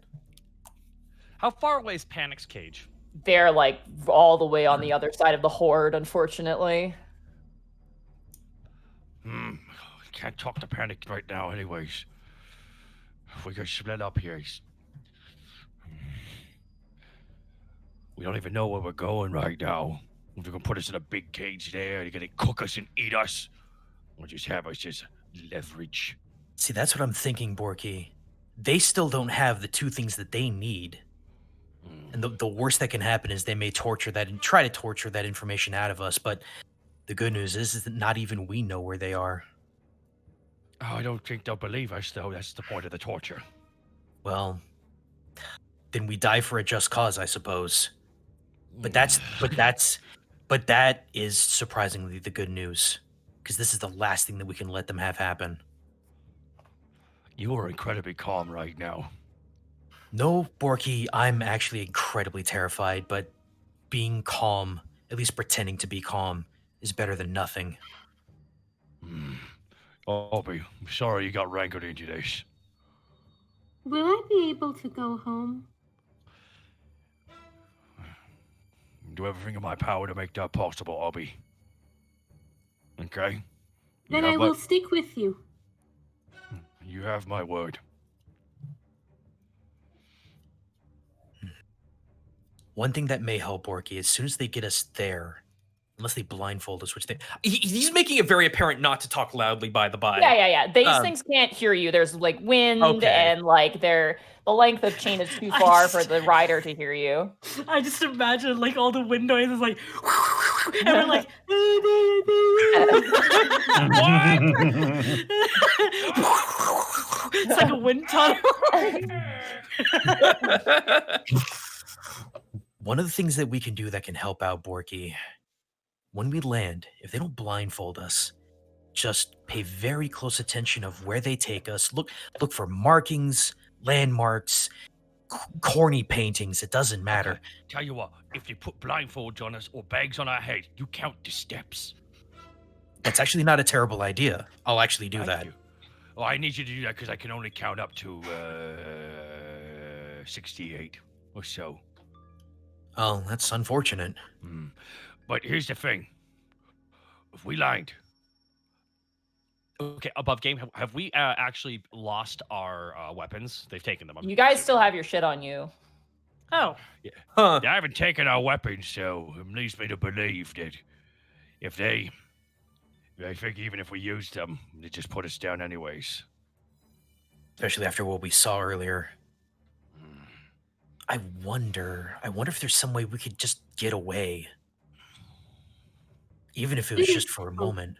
How far away is Panic's cage? They're like all the way on the other side of the horde, unfortunately. Can't talk to Panic right now anyways. We got split up here. We don't even know where we're going right now. If you're gonna put us in a big cage there, you're gonna cook us and eat us, or just have us just leverage. See, that's what I'm thinking, Borky. They still don't have the 2 things that they need. And the worst that can happen is they may torture that and try to torture that information out of us. But the good news is that not even we know where they are. Oh, I don't think they'll believe us, though. That's the point of the torture. Well, then we die for a just cause, I suppose. But that is surprisingly the good news, because this is the last thing that we can let them have happen. You are incredibly calm right now. No, Borky, I'm actually incredibly terrified, but being calm, at least pretending to be calm, is better than nothing. Obby, I'm sorry you got wrangled into this. Will I be able to go home? Do everything in my power to make that possible, Obby. Okay? Then I will stick with you. You have my word. One thing that may help, Borky, as soon as they get us there, Unless they blindfold us, which they... He's making it very apparent not to talk loudly, by the by. Yeah. These things can't hear you. There's like wind and like the length of chain is too far for the rider to hear you. I just imagine like all the wind noises like and we're like it's like a wind tunnel. One of the things that we can do that can help out Borky, when we land, if they don't blindfold us, just pay very close attention of where they take us. Look for markings, landmarks, corny paintings. It doesn't matter. Okay. Tell you what, if they put blindfolds on us or bags on our head, you count the steps. That's actually not a terrible idea. I'll actually do Thank that. you. Oh, I need you to do that because I can only count up to 68 or so. Oh, that's unfortunate. But here's the thing. If we lied... Okay, above game, have we actually lost our weapons? They've taken them. You guys still have your shit on you. Oh. Yeah. Huh. They haven't taken our weapons, so it leads me to believe that I think even if we used them, they just put us down anyways. Especially after what we saw earlier. I wonder if there's some way we could just get away. Even if it was just for a moment.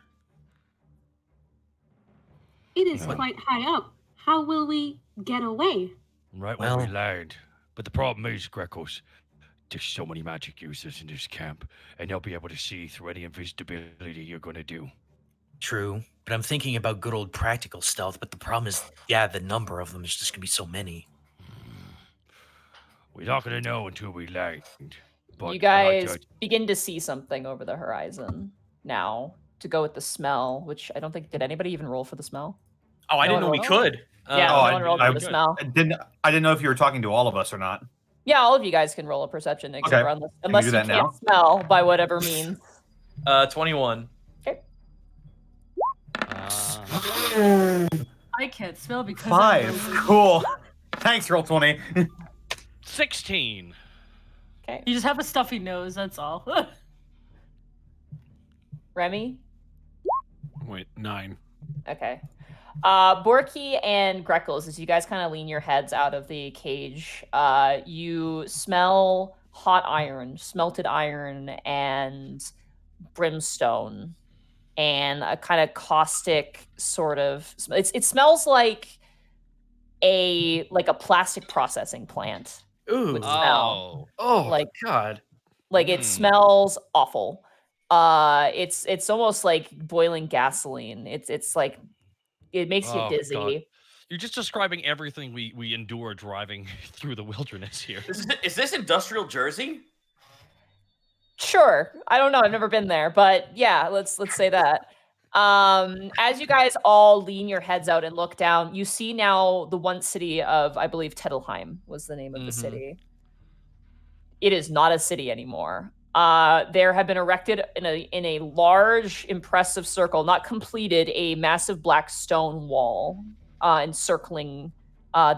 It is quite high up. How will we get away? Right when we lied. But the problem is, Greckles, there's so many magic users in this camp, and they'll be able to see through any invisibility you're going to do. True, but I'm thinking about good old practical stealth, but the problem is, the number of them is just going to be so many. We're not going to know until we land. But You guys begin to see something over the horizon now to go with the smell, which I don't think... Did anybody even roll for the smell? Oh, I didn't know we could. Yeah, no one rolled for the smell. I didn't know if you were talking to all of us or not. Yeah, all of you guys can roll a perception unless you can't smell by whatever means. 21. Okay. I can't smell because 5. Cool. Thanks, Roll20. 16. Okay. You just have a stuffy nose, that's all. Remy? Wait, 9. Okay. Borky and Greckles, as you guys kind of lean your heads out of the cage, you smell hot iron, smelted iron, and brimstone, and a kind of caustic sort of... It smells like a plastic processing plant. Ooh. Would smell. Oh, God. Like it smells awful. It's almost like boiling gasoline. It's like it makes you dizzy. God. You're just describing everything we endure driving through the wilderness here. Is this industrial Jersey? Sure. I don't know. I've never been there, but yeah, let's say that. As you guys all lean your heads out and look down, you see now the one city of, I believe, Tettelheim was the name of the city. It is not a city anymore. There have been erected in a large, impressive circle, not completed, a massive black stone wall encircling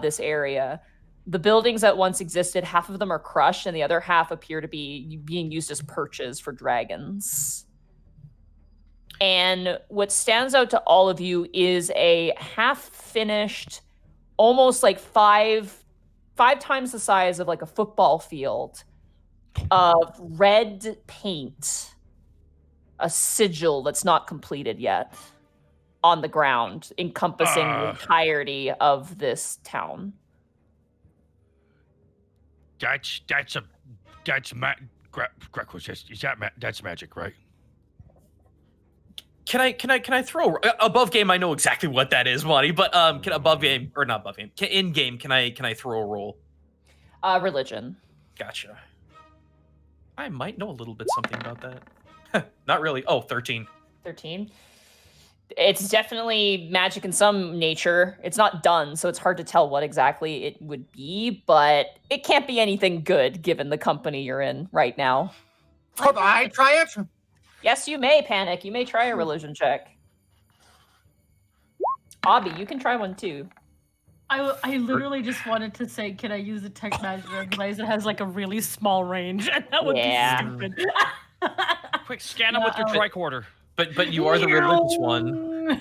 this area. The buildings that once existed, half of them are crushed, and the other half appear to be being used as perches for dragons. And what stands out to all of you is a half-finished, almost like five times the size of like a football field of red paint, a sigil that's not completed yet on the ground, encompassing the entirety of this town. That's magic, right? Can I throw above game? I know exactly what that is, Monty. But can above game or not above game? In game, can I throw a roll? Religion. Gotcha. I might know a little bit something about that. Not really. Oh, 13. 13. It's definitely magic in some nature. It's not done, so it's hard to tell what exactly it would be, but it can't be anything good given the company you're in right now. Could I try it? Yes, you may, Panic. You may try a religion check. Abby, you can try one too. I literally just wanted to say, can I use the tech magic recognize it has like a really small range, and that would be stupid. quick, scan them with your tricorder. But you are the religious one.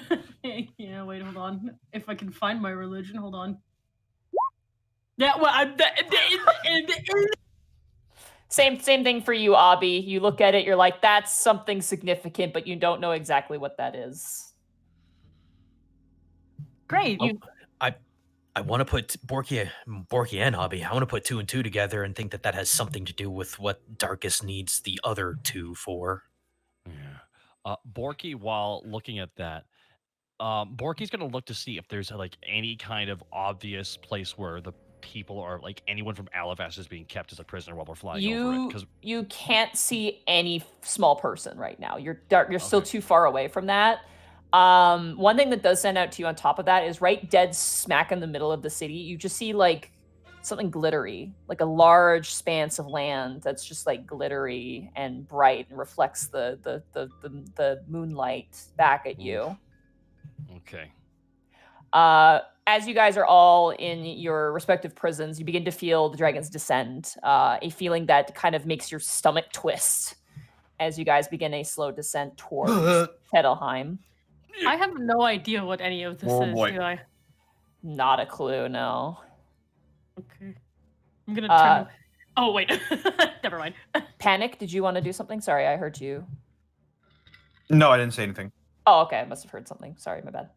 Yeah, wait, hold on. If I can find my religion, hold on. Yeah, well, Same thing for you, Abby. You look at it, you're like, that's something significant, but you don't know exactly what that is. great. I want to put Borky and Hobby. I want to put 2 and 2 together and think that has something to do with what Darkus needs the other 2 for. Yeah. Borky, while looking at that, Borky's gonna look to see if there's like any kind of obvious place where the people are, like anyone from Alavast is being kept as a prisoner while we're flying over it. Because You can't see any small person right now. You're still Okay. too far away from that. One thing that does stand out to you on top of that is right dead smack in the middle of the city, you just see like something glittery, like a large expanse of land that's just like glittery and bright and reflects the moonlight back at you. okay. As you guys are all in your respective prisons, you begin to feel the dragons descend, a feeling that kind of makes your stomach twist as you guys begin a slow descent towards Tettelheim. I have no idea what any of this is, boy. do I? Not a clue, no. Okay. I'm gonna turn. Oh wait, never mind. Panic, did you want to do something? Sorry, I heard you. No, I didn't say anything. Oh, okay, I must have heard something. Sorry, my bad.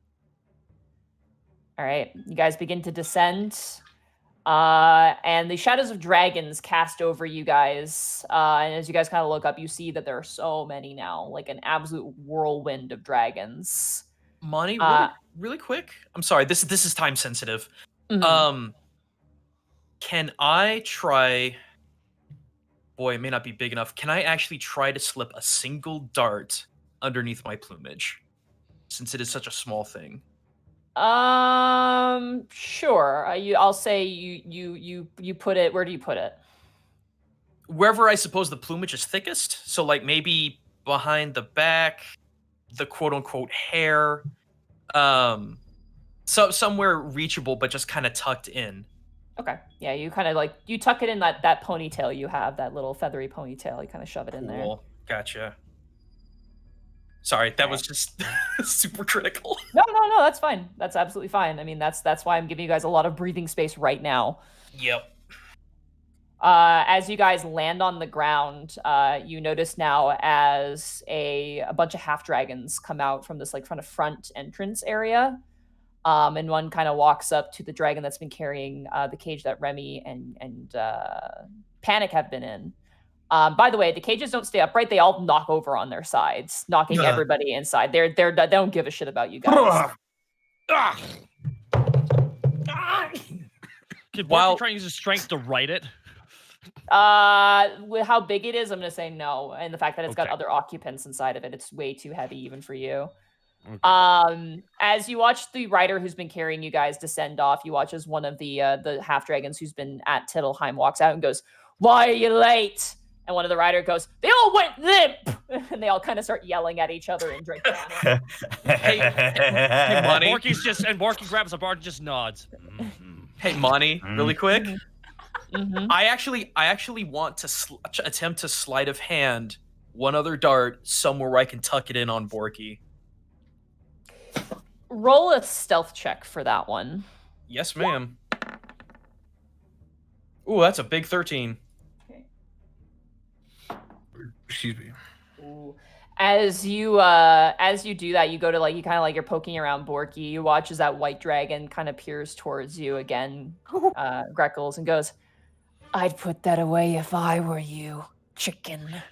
All right, you guys begin to descend. And the shadows of dragons cast over you guys. And as you guys kind of look up, you see that there are so many now, like an absolute whirlwind of dragons. Monty, really quick. I'm sorry. This is time sensitive. Mhm. Can I try? Boy, it may not be big enough. Can I actually try to slip a single dart underneath my plumage, since it is such a small thing? Sure. I'll say you put it. Where do you put it? Wherever I suppose the plumage is thickest. So, like maybe behind the back, the quote unquote hair, so somewhere reachable, but just kind of tucked in. Okay. Yeah, you kind of like you tuck it in that ponytail you have, that little feathery ponytail. You kind of shove it in there. Cool. Gotcha. Sorry, that was just super critical. No, that's fine. That's absolutely fine. I mean, that's why I'm giving you guys a lot of breathing space right now. Yep. As you guys land on the ground, you notice now as a bunch of half dragons come out from this like kind of front entrance area. And one kind of walks up to the dragon that's been carrying the cage that Remy and Panic have been in. By the way, the cages don't stay upright; they all knock over on their sides, knocking everybody inside. They don't give a shit about you guys. Could Borky try and use his strength to right it? With how big it is, I'm gonna say no, and the fact that it's got other occupants inside of it, it's way too heavy even for you. Okay. As you watch the rider who's been carrying you guys descend off, you watch as one of the half dragons who's been at Tittelheim walks out and goes, "Why are you late?" And one of the rider goes, "They all went limp," and they all kind of start yelling at each other in drink panic. Hey, Monty. Borky grabs a bar and just nods. Hey, Monty, really quick. Mm-hmm. I actually want to attempt to sleight of hand one other dart somewhere where I can tuck it in on Borky. Roll a stealth check for that one. Yes, ma'am. Ooh, that's a big 13. Okay. Excuse me. Ooh. As you do that, you go to you kind of like you're poking around Borky. You watch as that white dragon kind of peers towards you again, Greckles, and goes, "I'd put that away if I were you, chicken."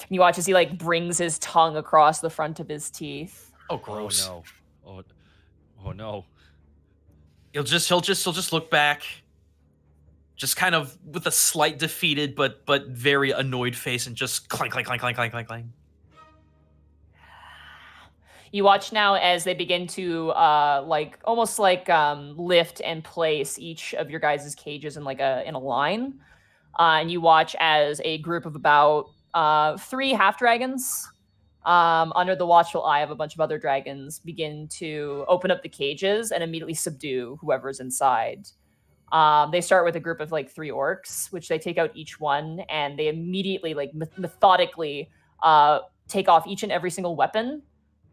You watch as he brings his tongue across the front of his teeth. Oh, gross. Oh no. Oh no. He'll just look back, just kind of with a slight defeated but very annoyed face, and just clank, clank, clank, clank, clank, clank, clank. You watch now as they begin to almost lift and place each of your guys' cages in a line, and you watch as a group of about 3 half dragons, under the watchful eye of a bunch of other dragons, begin to open up the cages and immediately subdue whoever's inside. They start with a group of like 3 orcs, which they take out each one, and they immediately like methodically take off each and every single weapon.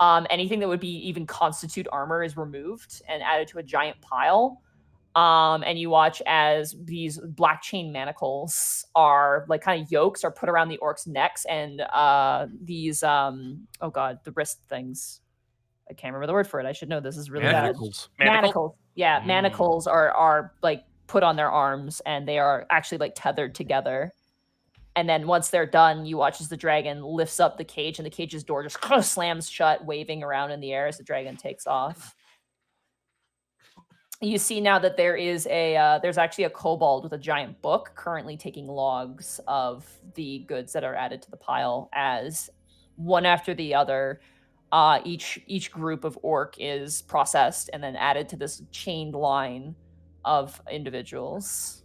Anything that would be even constitute armor is removed and added to a giant pile. And you watch as these black chain manacles are like kind of yokes are put around the orcs' necks, and these oh god, the wrist things. I can't remember the word for it. I should know this is really bad. Manacles. Manacles. Yeah, manacles are like put on their arms, and they are actually like tethered together. And then once they're done, you watch as the dragon lifts up the cage, and the cage's door just slams shut, waving around in the air as the dragon takes off. You see now that there is there's actually a kobold with a giant book currently taking logs of the goods that are added to the pile as one after the other. Each group of orc is processed and then added to this chained line of individuals.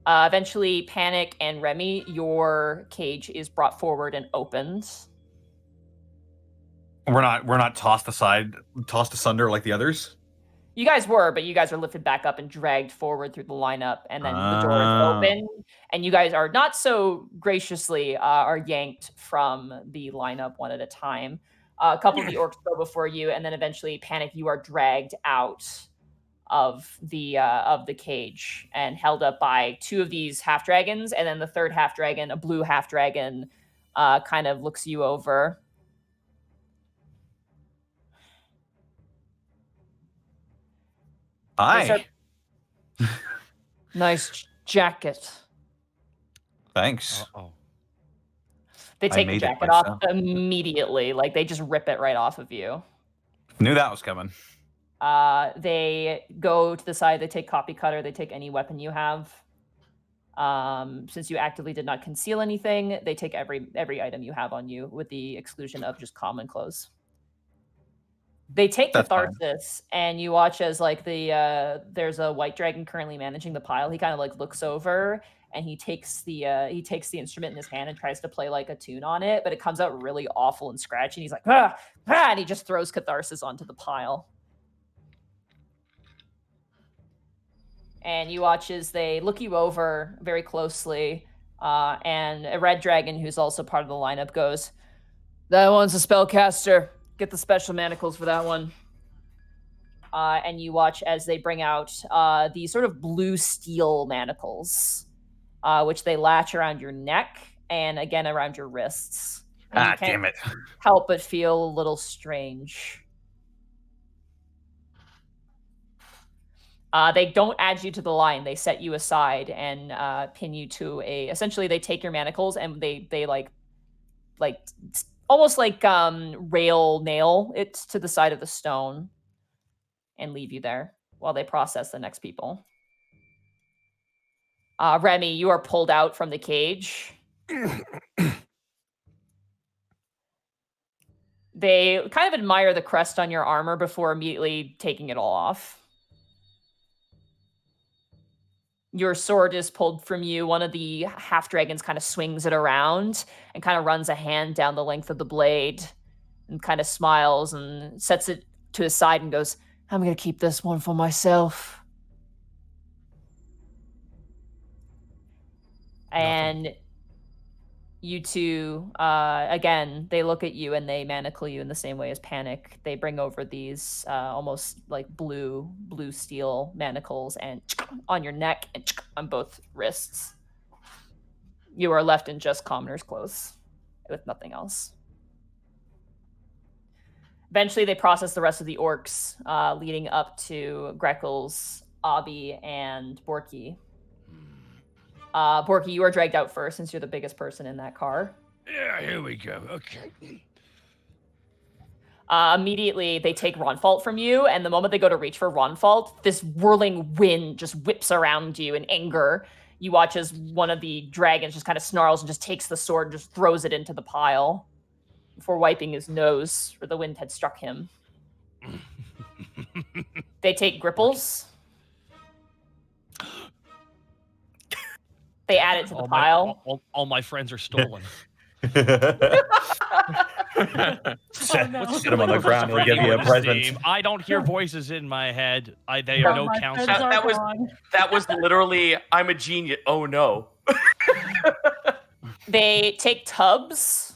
Eventually, Panic and Remy, your cage is brought forward and opened. We're not tossed asunder like the others. You guys were, but you guys are lifted back up and dragged forward through the lineup, and then the door is open, and you guys are not so graciously are yanked from the lineup one at a time. A couple of the orcs go before you, and then eventually, Panic, you are dragged out of the cage and held up by 2 of these half dragons, and then the third half dragon, a blue half dragon, kind of looks you over. Hi. Nice jacket. Thanks. Uh-oh. They I take the made it jacket off myself. immediately. Like, they just rip it right off of you. Knew that was coming. They go to the side. They take copy cutter. They take any weapon you have. Since you actively did not conceal anything, they take every item you have on you, with the exclusion of just common clothes. They take That's fine. catharsis, and you watch as like there's a white dragon currently managing the pile. He kind of like looks over, and he takes the instrument in his hand and tries to play like a tune on it, but it comes out really awful and scratchy. And he's like, and he just throws catharsis onto the pile. And you watch as they look you over very closely, and a red dragon who's also part of the lineup goes, "That one's a spellcaster. Get the special manacles for that one." And you watch as they bring out these sort of blue steel manacles, which they latch around your neck and again around your wrists. And you can't Damn it. help but feel a little strange. They don't add you to the line. They set you aside and pin you to essentially they take your manacles and they like almost like rail nail it to the side of the stone and leave you there while they process the next people. Remy, you are pulled out from the cage. They kind of admire the crest on your armor before immediately taking it all off. Your sword is pulled from you. One of the half dragons kind of swings it around and kind of runs a hand down the length of the blade and kind of smiles and sets it to his side and goes, "I'm going to keep this one for myself." And you two, again, they look at you and they manacle you in the same way as Panic. They bring over these almost like blue steel manacles and on your neck and on both wrists. You are left in just commoner's clothes with nothing else. Eventually, they process the rest of the orcs, leading up to Greckles, Abby, and Borky. Borky, you are dragged out first since you're the biggest person in that car. Yeah, here we go. Okay. Immediately, they take Ronfault from you, and the moment they go to reach for Ronfault, this whirling wind just whips around you in anger. You watch as one of the dragons just kind of snarls and just takes the sword and just throws it into the pile before wiping his nose where the wind had struck him. They take Gripples. They add it to the pile. All my friends are stolen. no. Sit him on the ground. He'll give you a present. I don't hear voices in my head. They are no my counselor. friends are That was- gone. That was literally, I'm a genius. Oh no. They take tubs.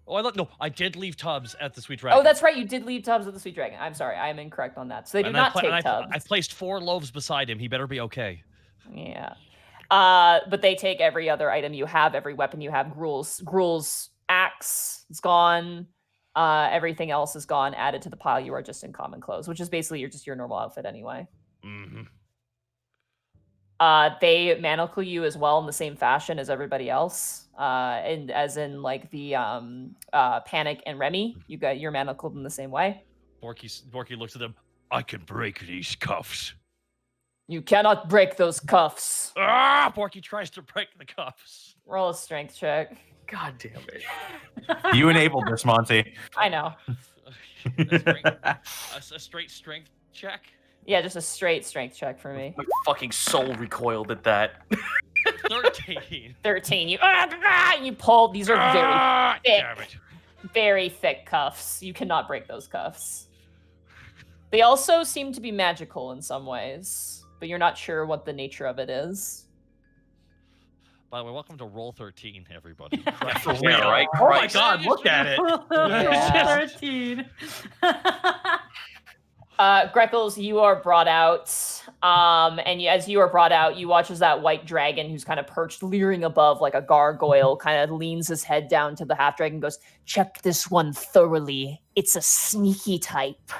Oh, no, I did leave tubs at the Sweet Dragon. Oh, that's right. You did leave tubs at the Sweet Dragon. I'm sorry. I am incorrect on that. So they do not take tubs. I placed 4 loaves beside him. He better be okay. Yeah. But they take every other item you have, every weapon you have. Gruel's axe is gone. Everything else is gone, added to the pile. You are just in common clothes, which is basically your normal outfit anyway. Mm-hmm. They manacle you as well in the same fashion as everybody else. And as in like the Panic and Remy, you're manacled in the same way. Borky looks at them. I can break these cuffs. You cannot break those cuffs. Borky tries to break the cuffs. Roll a strength check. God damn it. You enabled this, Monty. I know. A straight strength check. Yeah, just a straight strength check for me. My fucking soul recoiled at that. 13. 13. You pull. These are very thick, Damn it. very thick cuffs. You cannot break those cuffs. They also seem to be magical in some ways, but you're not sure what the nature of it is. By the way, welcome to Roll 13, everybody. For real, right? Oh my Christ. god, look at it. Yeah. 13. Greckles, you are brought out, and as you are brought out, you watch as that white dragon, who's kind of perched, leering above like a gargoyle, kind of leans his head down to the half dragon, and goes, "Check this one thoroughly. It's a sneaky type."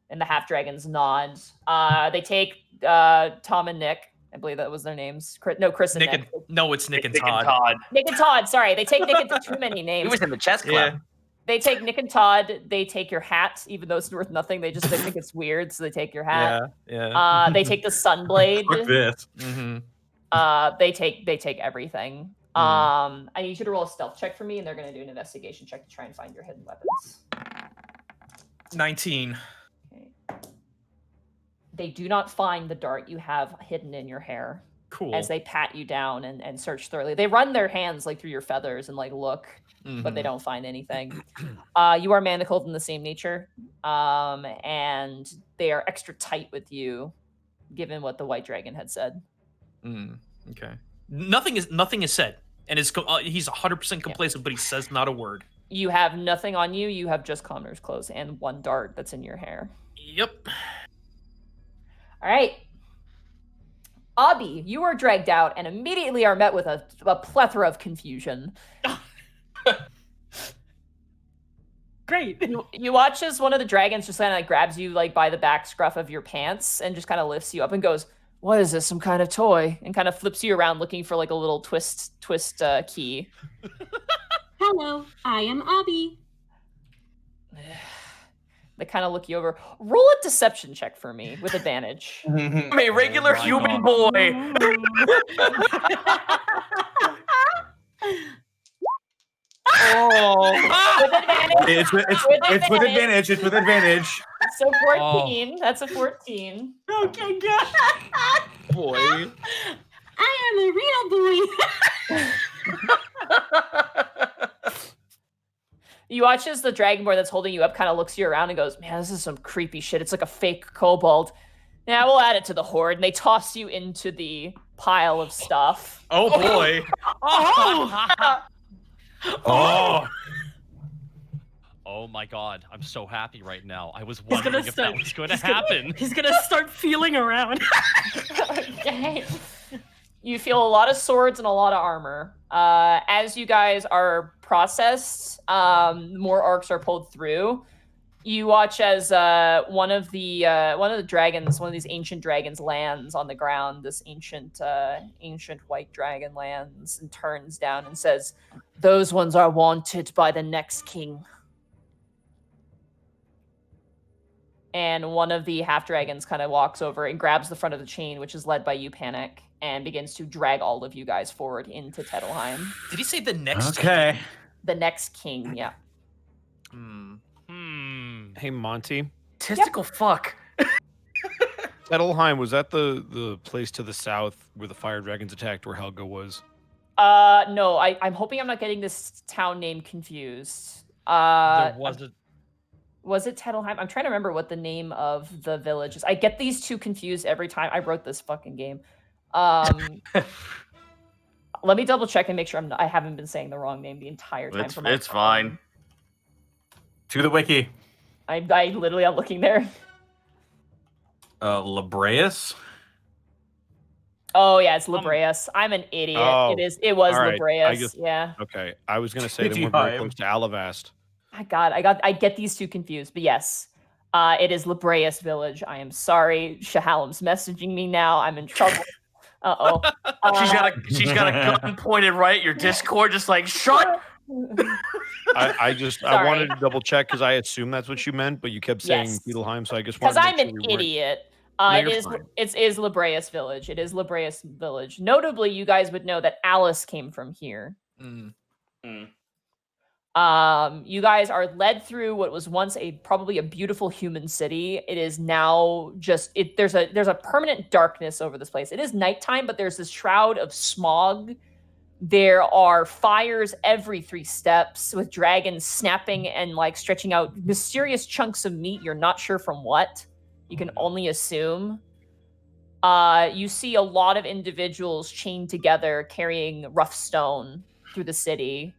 And the half dragons nod. They take Tom and Nick. I believe that was their names. Chris and Nick. No, it's Nick and Nick Todd. and Todd. Nick and Todd. Sorry, they take Nick into too many He names. was in the chess club. Yeah. They take Nick and Todd. They take your hat, even though it's worth nothing. They think it's weird, so they take your hat. Yeah. They take the Sunblade. Fuck this. Mm-hmm. They take everything. I need you to roll a stealth check for me, and they're going to do an investigation check to try and find your hidden weapons. 19. Okay. They do not find the dart you have hidden in your hair. Cool. As they pat you down and search thoroughly. They run their hands like through your feathers and like look, but they don't find anything. You are manacled in the same nature, and they are extra tight with you, given what the white dragon had said. Okay. Nothing is said, and he's 100% complacent, but he says not a word. You have nothing on you. You have just commoner's clothes and one dart that's in your hair. Yep. All right. Abby, you are dragged out and immediately are met with a plethora of confusion. Great. You watch as one of the dragons just kind of like grabs you like by the back scruff of your pants and just kind of lifts you up and goes, "What is this? Some kind of toy?" And kind of flips you around looking for like a little twist key. Hello, I am Abby. They kind of look you over. Roll a deception check for me with advantage. I'm a regular my human God. boy. With advantage. It's with advantage. It's with advantage. So 14. That's a 14. Okay, good. Boy. I am a real boy. You watch as the dragonborn that's holding you up kind of looks you around and goes, "Man, this is some creepy shit. It's like a fake kobold. Yeah, we'll add it to the horde." And they toss you into the pile of stuff. Oh boy. Oh. Oh my god, I'm so happy right now. I was He's gonna wondering if that start- was going to he's gonna- happen. He's gonna start feeling around. Okay. You feel a lot of swords and a lot of armor. As you guys are processed, more orcs are pulled through. You watch as one of the dragons, one of these ancient dragons, lands on the ground. This ancient white dragon lands and turns down and says, "Those ones are wanted by the next king." And one of the half dragons kind of walks over and grabs the front of the chain, which is led by you, Panic, and begins to drag all of you guys forward into Tettelheim. Did he say the next? Okay. The next king, yeah. Hey, Monty. Testicle fuck. Tettelheim, was that the place to the south where the fire dragons attacked where Helga was? No, I'm hoping I'm not getting this town name confused. There wasn't. Was it Tettelheim? I'm trying to remember what the name of the village is. I get these two confused every time. I wrote this fucking game. Let me double check and make sure I haven't been saying the wrong name the entire time. It's fine. To the wiki. I literally am looking there. Labreus? Oh yeah, it's Labreus. I'm an idiot. Oh, It was all right. Labreus. Yeah. Okay, I was gonna say that we're very close to Alavast. I get these two confused, but yes. It is Labreus Village. I am sorry. Shahalam's messaging me now. I'm in trouble. Uh-oh. She's got a gun pointed right at your Discord, just like, shut. I wanted to double check because I assumed that's what you meant, but you kept saying Yes. Fidelheim, so I just wanted Because to I'm make an sure we weren't- idiot. No, It you're is fine. it is Labreus Village. It is Labreus Village. Notably, you guys would know that Alice came from here. Mm. You guys are led through what was once probably a beautiful human city. It is now just there's a permanent darkness over this place. It is nighttime, but there's this shroud of smog. There are fires every 3 steps with dragons snapping and like stretching out mysterious chunks of meat. You're not sure from what. You can only assume. You see a lot of individuals chained together carrying rough stone through the city.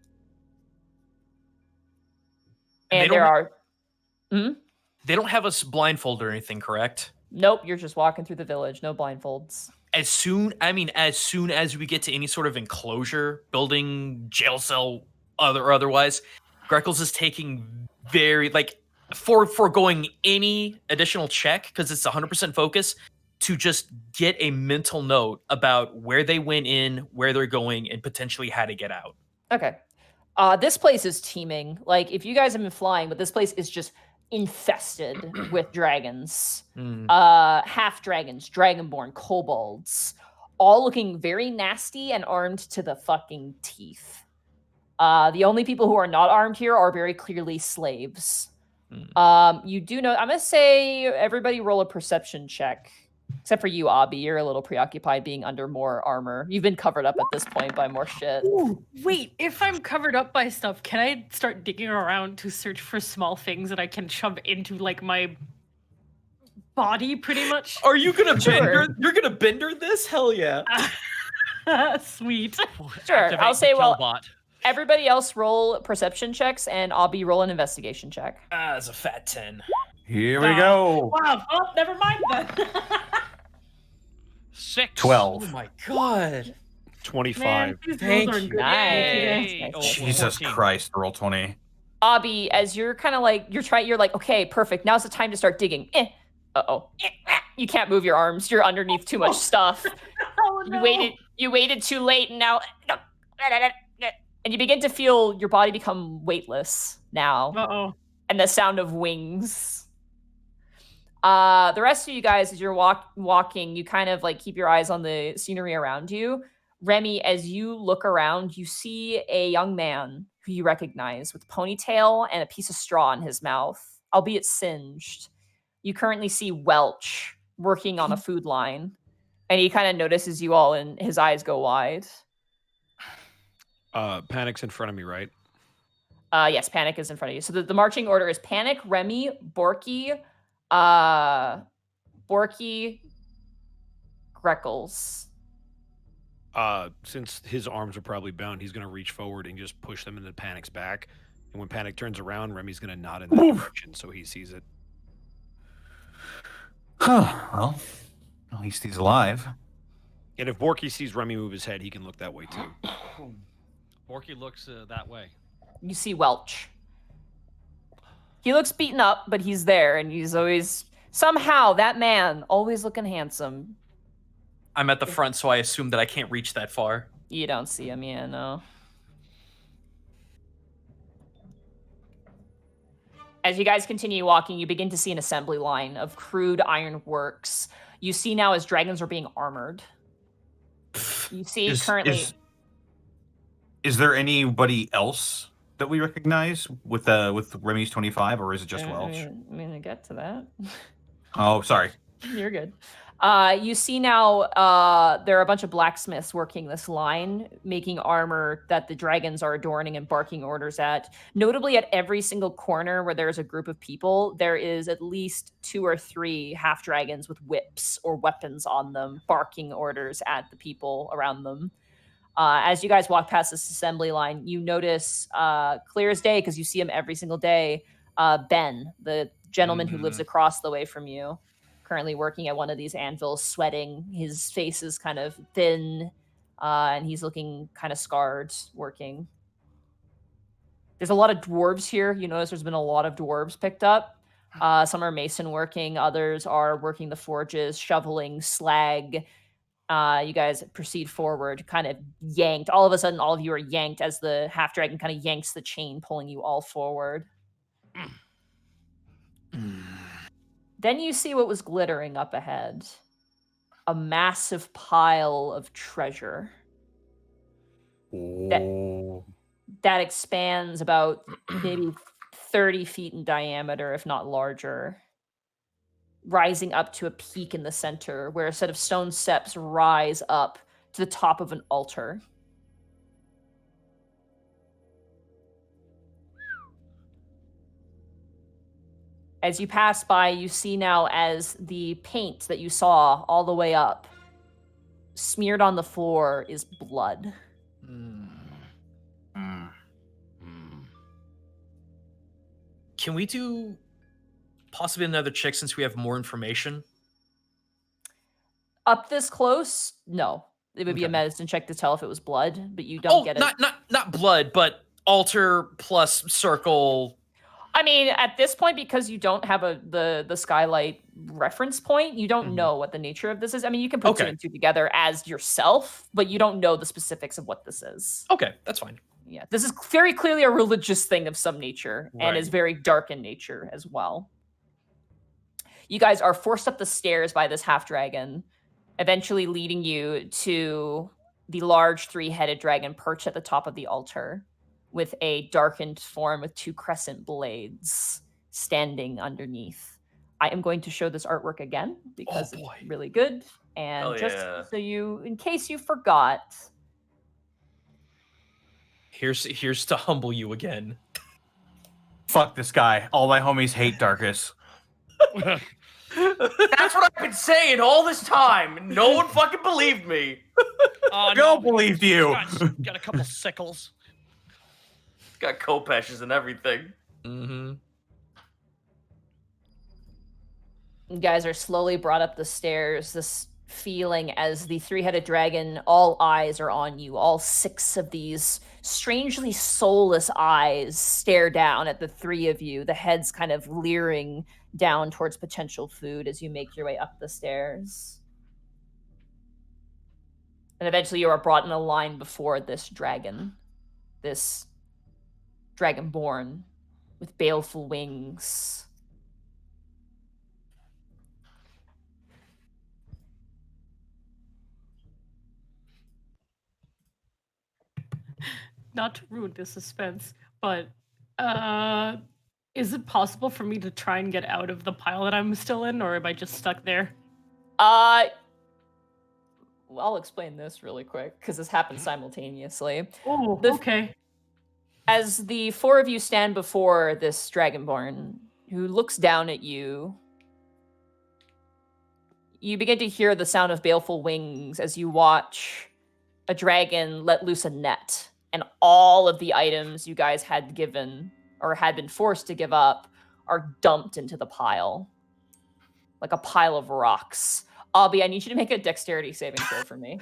And there are... They don't have us blindfolded or anything, correct? Nope, you're just walking through the village. No blindfolds. As soon as we get to any sort of enclosure, building, jail cell, otherwise, Greckles is taking very, like, foregoing any additional check, because it's 100% focus, to just get a mental note about where they went in, where they're going, and potentially how to get out. Okay. This place is teeming. Like, if you guys have been flying, but this place is just infested with dragons. Half dragons, dragonborn, kobolds, all looking very nasty and armed to the fucking teeth. The only people who are not armed here are very clearly slaves. You do know, I'm gonna say everybody roll a perception check. Except for you, Abby. You're a little preoccupied being under more armor. You've been covered up at this point by more shit. Ooh, wait, if I'm covered up by stuff, can I start digging around to search for small things that I can shove into, like, my body, pretty much? Are you gonna Sure. bender? You're gonna bender this? Hell yeah! Sweet. Sure, Activate I'll say, the well, Killbot. everybody else roll perception checks, and Abby roll an investigation check. It's a fat 10. Here we go. Wow. Oh, never mind then. 6. 12. Oh my god. 25. Man, these Thank rolls are you. good. Nice. Yay. Oh, Jesus 14. Christ, roll 20. Abby, as you're kind of like, you're like, okay, perfect. Now's the time to start digging. Uh-oh. You can't move your arms. You're underneath too much stuff. Oh, no. You waited too late, and now... And you begin to feel your body become weightless now. Uh-oh. And the sound of wings. The rest of you guys, as you're walking, you kind of like keep your eyes on the scenery around you. Remy, as you look around, you see a young man who you recognize with a ponytail and a piece of straw in his mouth, albeit singed. You currently see Welch working on a food line, and he kind of notices you all, and his eyes go wide. Panic's in front of me, right? Yes, Panic is in front of you. So the marching order is Panic, Remy, Borky, Greckles. Since his arms are probably bound, he's gonna reach forward and just push them into Panic's back. And when Panic turns around, Remy's gonna nod in that direction so he sees it. Well, at least he's alive. And if Borky sees Remy move his head, he can look that way too. Borky looks that way. You see Welch. He looks beaten up, but he's there, and he's always... Somehow, that man, always looking handsome. I'm at the front, so I assume that I can't reach that far. You don't see him, yeah, no. As you guys continue walking, you begin to see an assembly line of crude iron works. You see now as dragons are being armored. You see currently... Is there anybody else that we recognize with Remy's 25, or is it just Welch? I'm gonna get to that. Oh, sorry. You're good. You see now there are a bunch of blacksmiths working this line, making armor that the dragons are adorning and barking orders at. Notably, at every single corner where there's a group of people, there is at least 2 or 3 half dragons with whips or weapons on them, barking orders at the people around them. As you guys walk past this assembly line, you notice clear as day, because you see him every single day, Ben, the gentleman who lives across the way from you, currently working at one of these anvils, sweating. His face is kind of thin, and he's looking kind of scarred working. There's a lot of dwarves here. You notice there's been a lot of dwarves picked up. Some are mason working. Others are working the forges, shoveling slag. You guys proceed forward, kind of yanked. All of a sudden, all of you are yanked as the half dragon kind of yanks the chain, pulling you all forward. Then you see what was glittering up ahead. A massive pile of treasure. That expands about maybe 30 feet in diameter, if not larger. Rising up to a peak in the center, where a set of stone steps rise up to the top of an altar. As you pass by, you see now as the paint that you saw all the way up, smeared on the floor, is blood. Can we do possibly another check since we have more information? Up this close, no. It would be a medicine check to tell if it was blood, but you don't get it. Not blood, but altar plus circle. I mean, at this point, because you don't have the skylight reference point, you don't know what the nature of this is. I mean, you can put 2 and 2 together as yourself, but you don't know the specifics of what this is. Okay, that's fine. Yeah, this is very clearly a religious thing of some nature, and is very dark in nature as well. You guys are forced up the stairs by this half dragon, eventually leading you to the large 3-headed dragon perched at the top of the altar, with a darkened form with 2 crescent blades standing underneath. I am going to show this artwork again because it's really good. And so you, in case you forgot. Here's to humble you again. Fuck this guy. All my homies hate Darkus. That's what I've been saying all this time. No one fucking believed me. No believed you. Got a couple sickles. Got Kopeshes and everything. You guys are slowly brought up the stairs, this feeling as the 3-headed dragon, all eyes are on you. All 6 of these strangely soulless eyes stare down at the 3 of you, the heads kind of leering down towards potential food as you make your way up the stairs. And eventually you are brought in a line before this dragon. This dragonborn with baleful wings. Not to ruin the suspense, but is it possible for me to try and get out of the pile that I'm still in, or am I just stuck there? Well, I'll explain this really quick, because this happened simultaneously. Oh, okay. As the 4 of you stand before this dragonborn, who looks down at you, you begin to hear the sound of baleful wings as you watch a dragon let loose a net, and all of the items you guys had given, or had been forced to give up, are dumped into the pile. Like a pile of rocks. Abby, I need you to make a dexterity saving throw for me.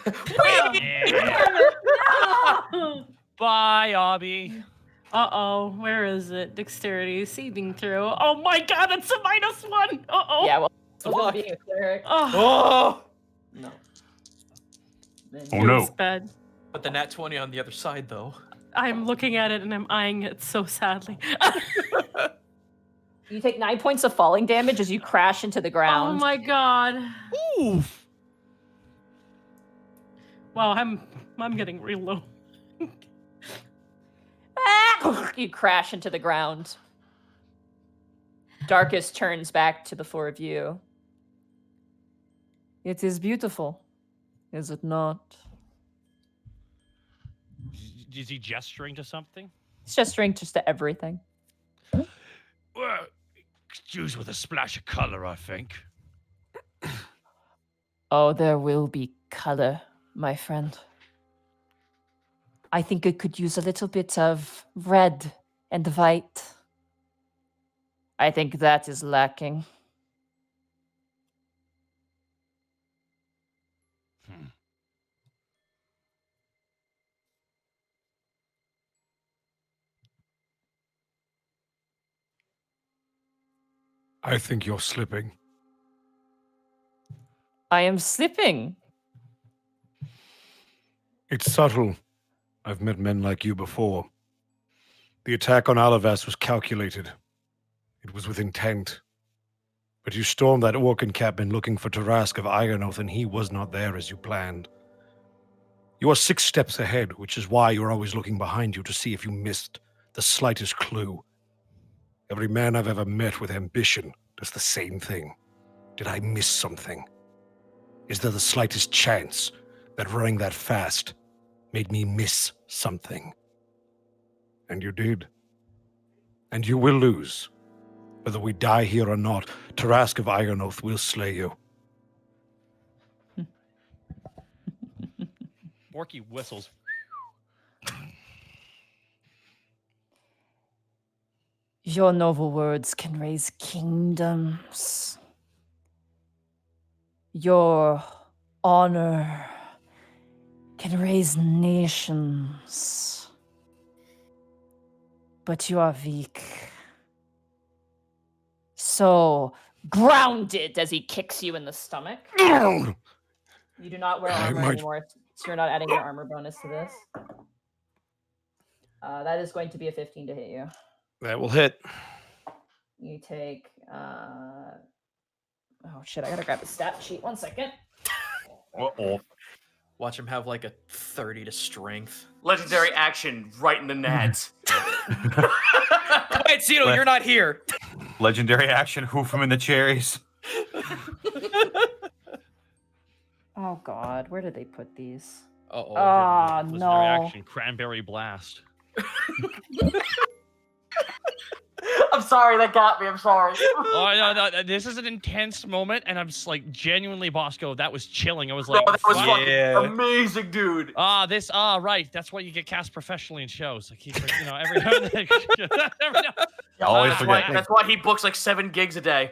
Bye, Abby. Uh-oh, where is it? Dexterity saving throw. Oh my god, that's a -1! Uh-oh. Yeah, well, the one being a cleric. Oh. No. Oh no. It's bad. But the nat 20 on the other side, though. I'm looking at it and I'm eyeing it so sadly. You take 9 points of falling damage as you crash into the ground. Oh my god. Oof. Wow, I'm getting real low. You crash into the ground. Darkus turns back to the 4 of you. It is beautiful, is it not? Is he gesturing to something? It's gesturing just to everything. Well, used with a splash of color, I think. Oh, there will be color, my friend. I think it could use a little bit of red and white. I think that is lacking. I think you're slipping. I am slipping. It's subtle. I've met men like you before. The attack on Alavas was calculated. It was with intent. But you stormed that orc encampment looking for Tarask of Ironoth, and he was not there as you planned. You are 6 steps ahead, which is why you're always looking behind you to see if you missed the slightest clue. Every man I've ever met with ambition does the same thing. Did I miss something? Is there the slightest chance that running that fast made me miss something? And you did. And you will lose. Whether we die here or not, Tarask of Ironoth will slay you. Borky whistles. Your noble words can raise kingdoms. Your honor can raise nations. But you are weak. So grounded as he kicks you in the stomach. You do not wear armor anymore, so you're not adding your armor bonus to this. That is going to be a 15 to hit you. That will hit. You take oh shit, I gotta grab the stat sheet. 1 second. Uh-oh. Watch him have like a 30 to strength. Legendary action right in the nads. Quiet, Zito, you're not here. Legendary action, hoof him in the cherries. Oh god, where did they put these? Uh-oh. Ah, Legendary no. action, cranberry blast. I'm sorry, that got me. I'm sorry. Oh no, this is an intense moment, and I'm just like genuinely, Bosco. That was chilling. I was like, No, that was fuck. fucking amazing, dude. Right. That's why you get cast professionally in shows. Like he's, every now and then. Always That's forget. why, that's why he books like 7 gigs a day.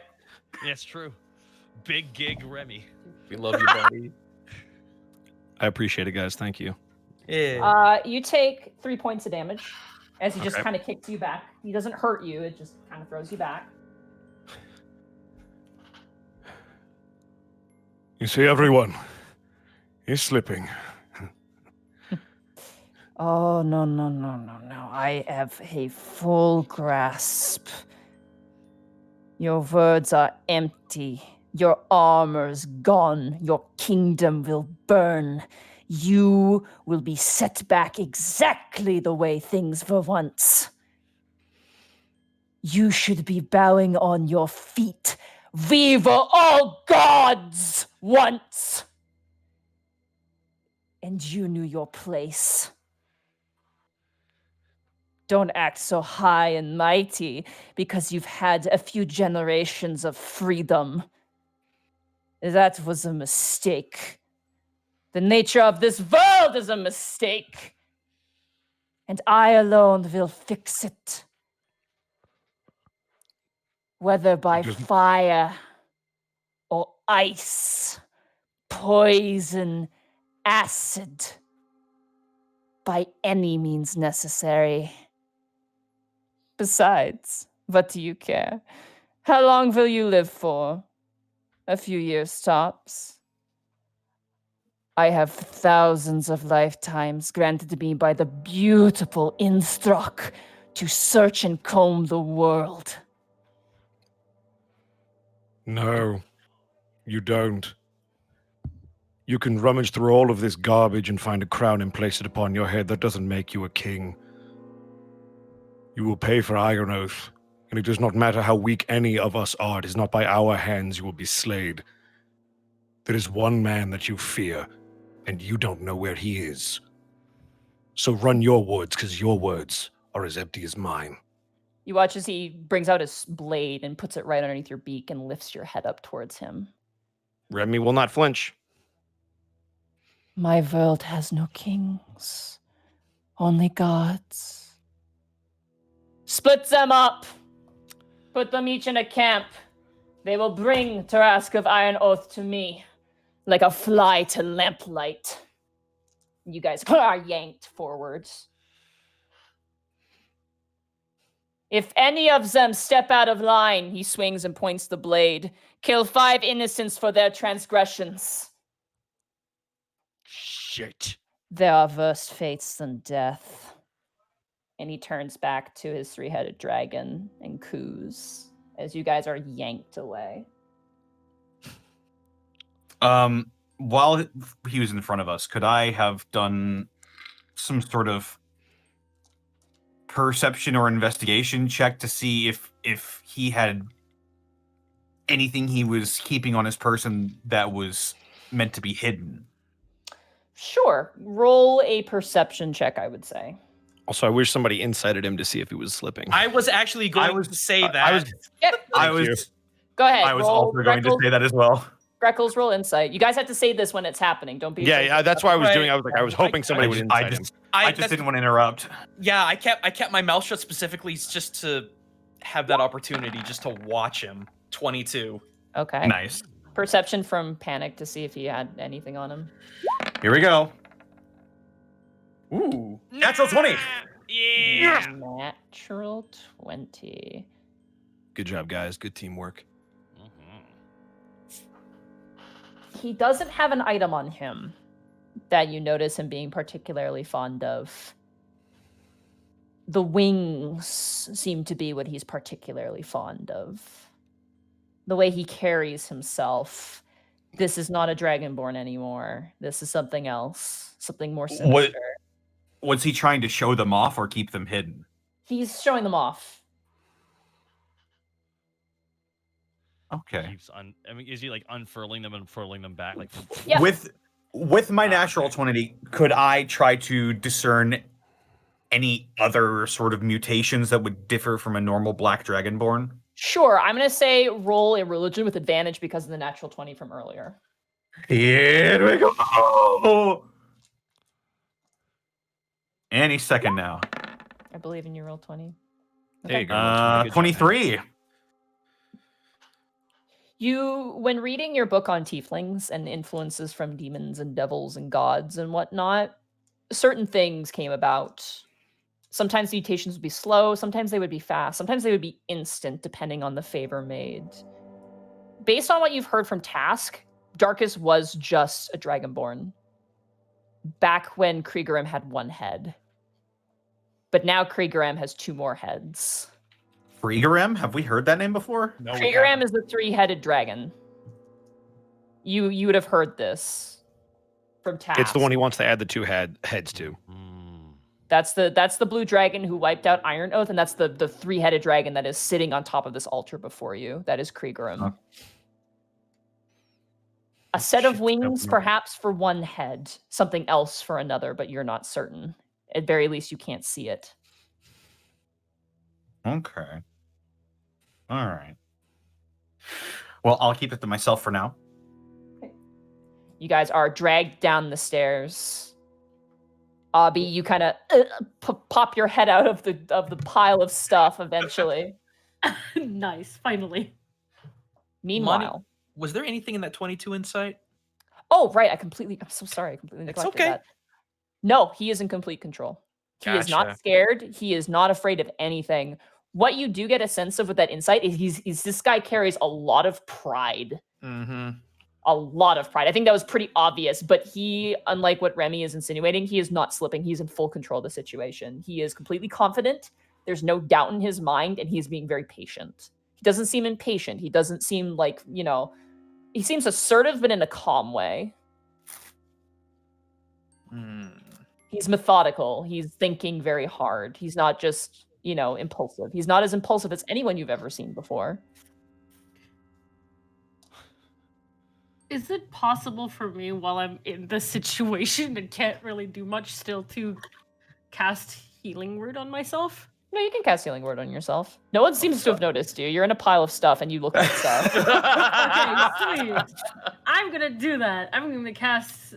Yeah, it's true. Big gig Remy. We love you, buddy. I appreciate it, guys. Thank you. Yeah. You take 3 points of damage as he just Okay. kind of kicks you back. He doesn't hurt you, it just kind of throws you back. You see, everyone is slipping. Oh, no, no, no, no, no. I have a full grasp. Your words are empty. Your armor's gone. Your kingdom will burn. You will be set back exactly the way things were once. You should be bowing on your feet. We were all gods once. And you knew your place. Don't act so high and mighty because you've had a few generations of freedom. That was a mistake. The nature of this world is a mistake. And I alone will fix it. Whether by fire or ice, poison, acid, by any means necessary. Besides, what do you care? How long will you live for? A few years tops. I have thousands of lifetimes granted to me by the beautiful Instruck to search and comb the world. No, you don't. You can rummage through all of this garbage and find a crown and place it upon your head. That doesn't make you a king. You will pay for Iron Oath, and it does not matter how weak any of us are. It is not by our hands you will be slayed. There is one man that you fear, and you don't know where he is. So run your words, because your words are as empty as mine. You watch as he brings out his blade and puts it right underneath your beak and lifts your head up towards him. Remy will not flinch. My world has no kings, only gods. Split them up. Put them each in a camp. They will bring Tarask of Iron Oath to me, like a fly to lamplight. You guys are yanked forwards. If any of them step out of line, he swings and points the blade. Kill 5 innocents for their transgressions. Shit. There are worse fates than death. And he turns back to his 3-headed dragon and coos as you guys are yanked away. While he was in front of us, could I have done some sort of perception or investigation check to see if he had anything he was keeping on his person that was meant to be hidden? Sure. Roll a perception check, I would say. Also, I wish somebody incited him to see if he was slipping. I was actually going to say that. I was Go ahead. I was roll also going to say that as well. Greckles, roll insight. You guys have to say this when it's happening. Don't be. Yeah, that's why I was doing. I was hoping somebody would I incite him. just didn't want to interrupt. Yeah, I kept my mouth shut specifically just to have that opportunity, just to watch him. 22. Okay. Nice. Perception from Panic to see if he had anything on him. Here we go. Ooh. Natural 20. Yeah. Natural 20. Good job, guys. Good teamwork. He doesn't have an item on him that you notice him being particularly fond of. The wings seem to be what he's particularly fond of. The way he carries himself. This is not a Dragonborn anymore. This is something else. Something more sinister. Was he trying to show them off or keep them hidden? He's showing them off. Okay. Is he like unfurling them and furling them back? Like Yeah. With my natural 20, could I try to discern any other sort of mutations that would differ from a normal black dragonborn? Sure, I'm going to say roll a religion with advantage because of the natural 20 from earlier. Here we go. Any second now. I believe in your roll 20. There you go. Good job, 23. You, when reading your book on tieflings and influences from demons and devils and gods and whatnot, certain things came about. Sometimes mutations would be slow, sometimes they would be fast, sometimes they would be instant, depending on the favor made. Based on what you've heard from Task, Darkus was just a Dragonborn. Back when Kriegerim had 1 head. But now Kriegerim has 2 more heads. Kriegerim? Have we heard that name before? No, Kriegerim is the 3-headed dragon. You would have heard this from Task. It's the one he wants to add the 2 heads to. That's the blue dragon who wiped out Iron Oath, and that's the 3-headed dragon that is sitting on top of this altar before you. That is Kriegerim. Oh. A set of Shit, wings, no. perhaps for 1 head. Something else for another, but you're not certain. At very least, you can't see it. Okay. All right. Well, I'll keep it to myself for now. You guys are dragged down the stairs. Abby, you kind of pop your head out of the pile of stuff eventually. Nice, finally. Meanwhile, Was there anything in that 22 insight? oh right, I'm so sorry, I completely It's neglected okay. that. No, he is in complete control. He is not Gotcha. scared. He is not afraid of anything. What you do get a sense of with that insight is this guy carries a lot of pride. Mm-hmm. A lot of pride. I think that was pretty obvious, but he, unlike what Remy is insinuating, he is not slipping. He's in full control of the situation. He is completely confident. There's no doubt in his mind, and he's being very patient. He doesn't seem impatient. He doesn't seem like, he seems assertive, but in a calm way. He's methodical. He's thinking very hard. He's not just, impulsive. He's not as impulsive as anyone you've ever seen before. Is it possible for me while I'm in this situation and can't really do much still to cast Healing Word on myself? No, you can cast Healing Word on yourself. No one seems to have noticed you. You're in a pile of stuff and you look at stuff. Okay, sweet. I'm gonna do that. I'm gonna cast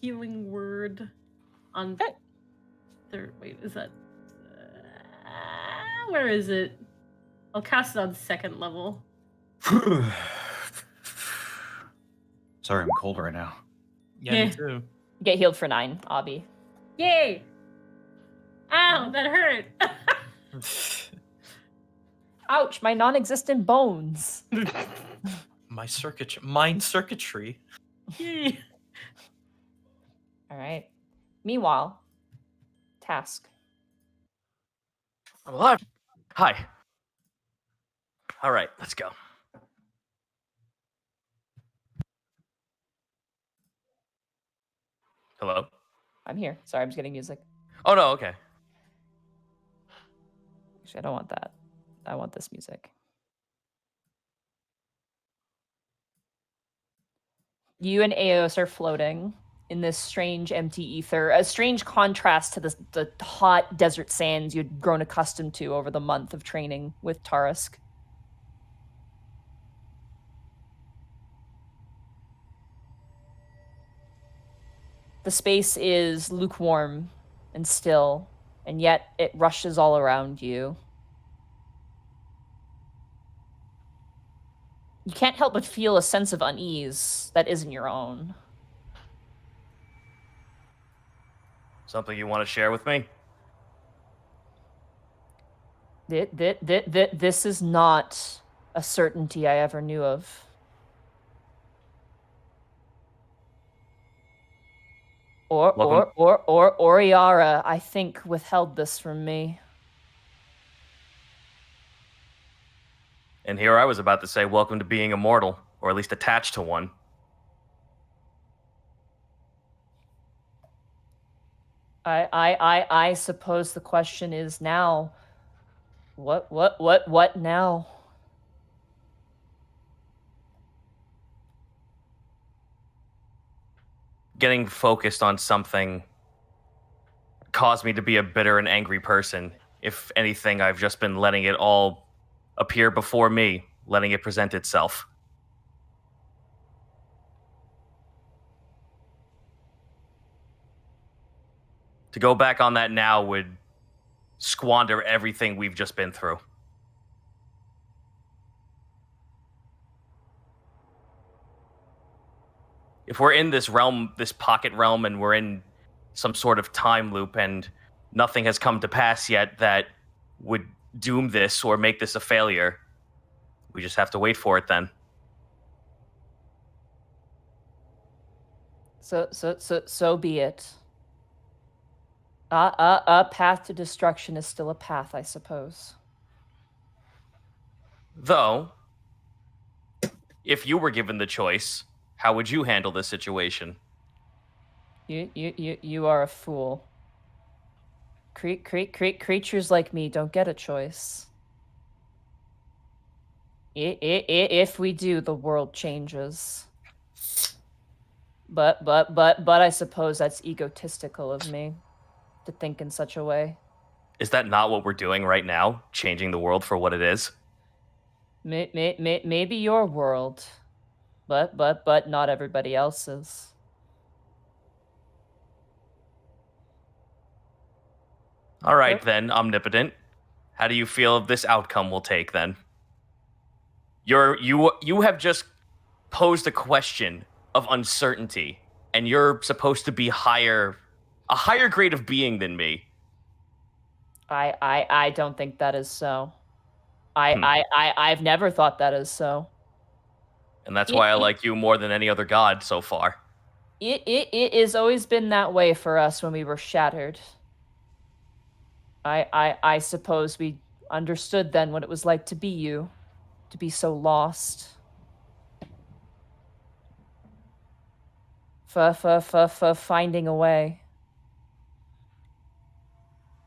Healing Word on third. Wait, is that where is it? I'll cast it on second level. Sorry, I'm cold right now. Yeah, me too. Get healed for 9, Abby. Yay! Ow, that hurt. Ouch, my non-existent bones. My mind circuitry. Yay. All right. Meanwhile, task. I'm alive. Hi. All right, let's go. Hello? I'm here. Sorry, I'm just getting music. Oh, no, okay. Actually, I don't want that. I want this music. You and Eos are floating in this strange empty ether, a strange contrast to the hot desert sands you'd grown accustomed to over the month of training with Tarisk. The space is lukewarm and still, and yet it rushes all around you. You can't help but feel a sense of unease that isn't your own. Something you want to share with me? This is not a certainty I ever knew of. Oriara, I think, withheld this from me. And here I was about to say, welcome to being immortal, or at least attached to one. I suppose the question is now, what now? Getting focused on something caused me to be a bitter and angry person. If anything, I've just been letting it all appear before me, letting it present itself. To go back on that now would squander everything we've just been through. If we're in this realm, this pocket realm, and we're in some sort of time loop and nothing has come to pass yet that would doom this or make this a failure, we just have to wait for it then. So be it. A path to destruction is still a path, I suppose. Though, if you were given the choice, how would you handle this situation? You are a fool. Creatures like me don't get a choice. If we do, the world changes. But I suppose that's egotistical of me to think in such a way. Is that not what we're doing right now? Changing the world for what it is? Maybe your world, but not everybody else's. All right, then, Omnipotent. How do you feel this outcome will take, then? You have just posed a question of uncertainty, and you're supposed to be a higher grade of being than me. I don't think that is so. I've never thought that is so. And that's why I like you more than any other god so far. It has always been that way for us when we were shattered. I suppose we understood then what it was like to be you, to be so lost. For finding a way.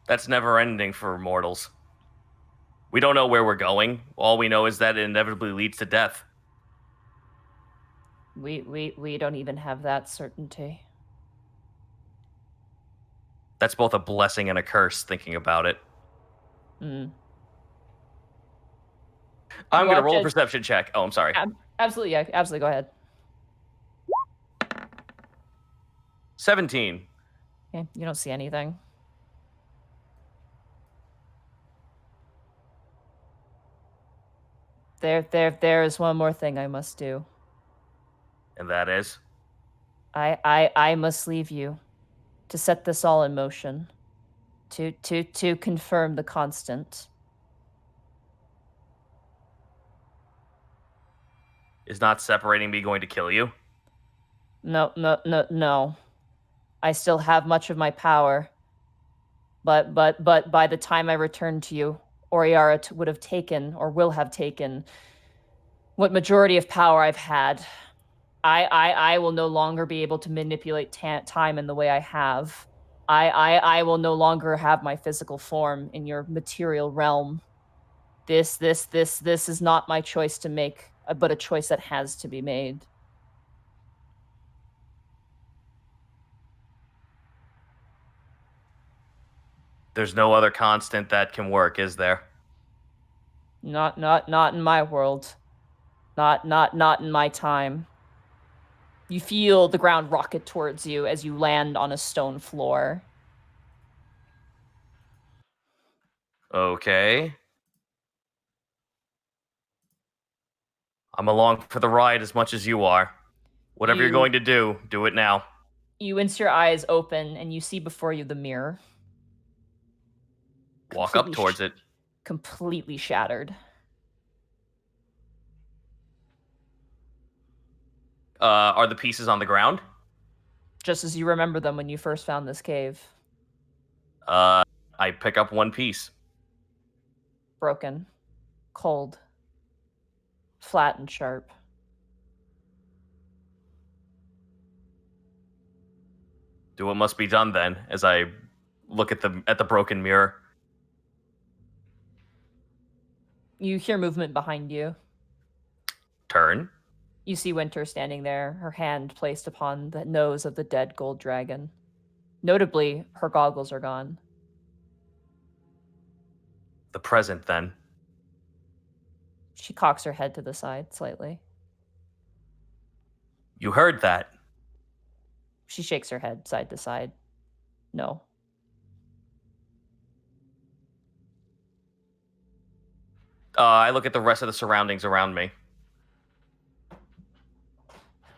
That's never ending for mortals. We don't know where we're going. All we know is that it inevitably leads to death. We don't even have that certainty. That's both a blessing and a curse, thinking about it. Mm. I'm You going to watch roll a it- perception check. Oh, I'm sorry. Absolutely, yeah, absolutely. Go ahead. 17. Okay, you don't see anything. There is one more thing I must do. And that is? I must leave you to set this all in motion. To confirm the constant. Is not separating me going to kill you? No. I still have much of my power. But by the time I return to you, Oriara would have taken, or will have taken, what majority of power I've had. I will no longer be able to manipulate time in the way I have. I will no longer have my physical form in your material realm. This is not my choice to make, but a choice that has to be made. There's no other constant that can work, is there? Not in my world. Not in my time. You feel the ground rocket towards you as you land on a stone floor. Okay. I'm along for the ride as much as you are. Whatever you're going to do it now. You wince your eyes open and you see before you the mirror. Walk up towards it. Completely shattered. Are the pieces on the ground? Just as you remember them when you first found this cave. I pick up one piece. Broken. Cold. Flat and sharp. Do what must be done then, as I look at the broken mirror. You hear movement behind you. Turn. You see Winter standing there, her hand placed upon the nose of the dead gold dragon. Notably, her goggles are gone. The present, then. She cocks her head to the side slightly. You heard that. She shakes her head side to side. No. I look at the rest of the surroundings around me.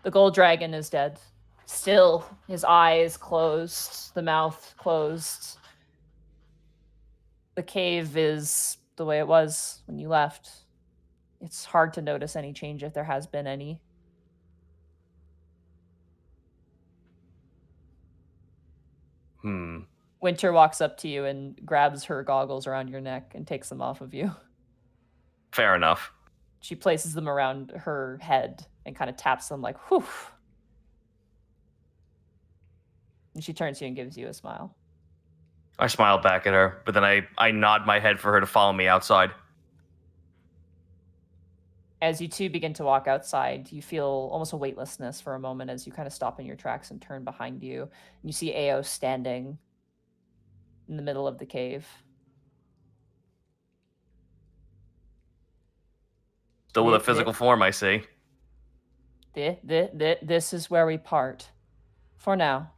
The gold dragon is dead. Still, his eyes closed, the mouth closed. The cave is the way it was when you left. It's hard to notice any change if there has been any. Winter walks up to you and grabs her goggles around your neck and takes them off of you. Fair enough. She places them around her head and kind of taps them like, whew. And she turns to you and gives you a smile. I smile back at her, but then I nod my head for her to follow me outside. As you two begin to walk outside, you feel almost a weightlessness for a moment as you kind of stop in your tracks and turn behind you. And you see Ao standing in the middle of the cave. Still with a physical form, I see. This is where we part. For now.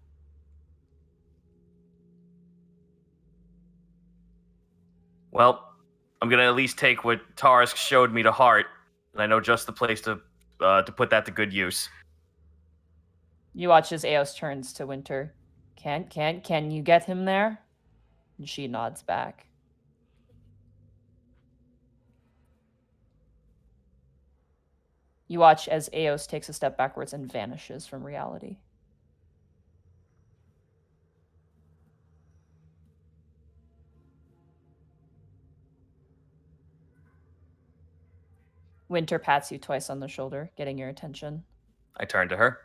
Well, I'm gonna at least take what Tarisk showed me to heart, and I know just the place to put that to good use. You watch as Eos turns to Winter. Can you get him there? And she nods back. You watch as Eos takes a step backwards and vanishes from reality. Winter pats you twice on the shoulder, getting your attention. I turn to her.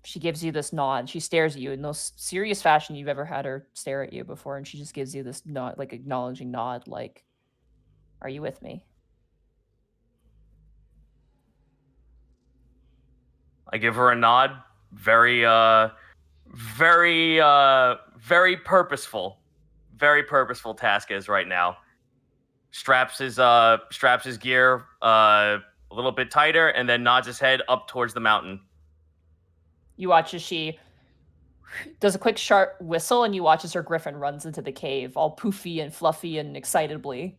She gives you this nod. She stares at you in the most serious fashion you've ever had her stare at you before, and she just gives you this nod, like acknowledging nod, like, are you with me? I give her a nod. Very purposeful. Very purposeful task is right now. Straps his gear a little bit tighter and then nods his head up towards the mountain. You watch as she does a quick sharp whistle, and you watch as her griffin runs into the cave, all poofy and fluffy and excitably.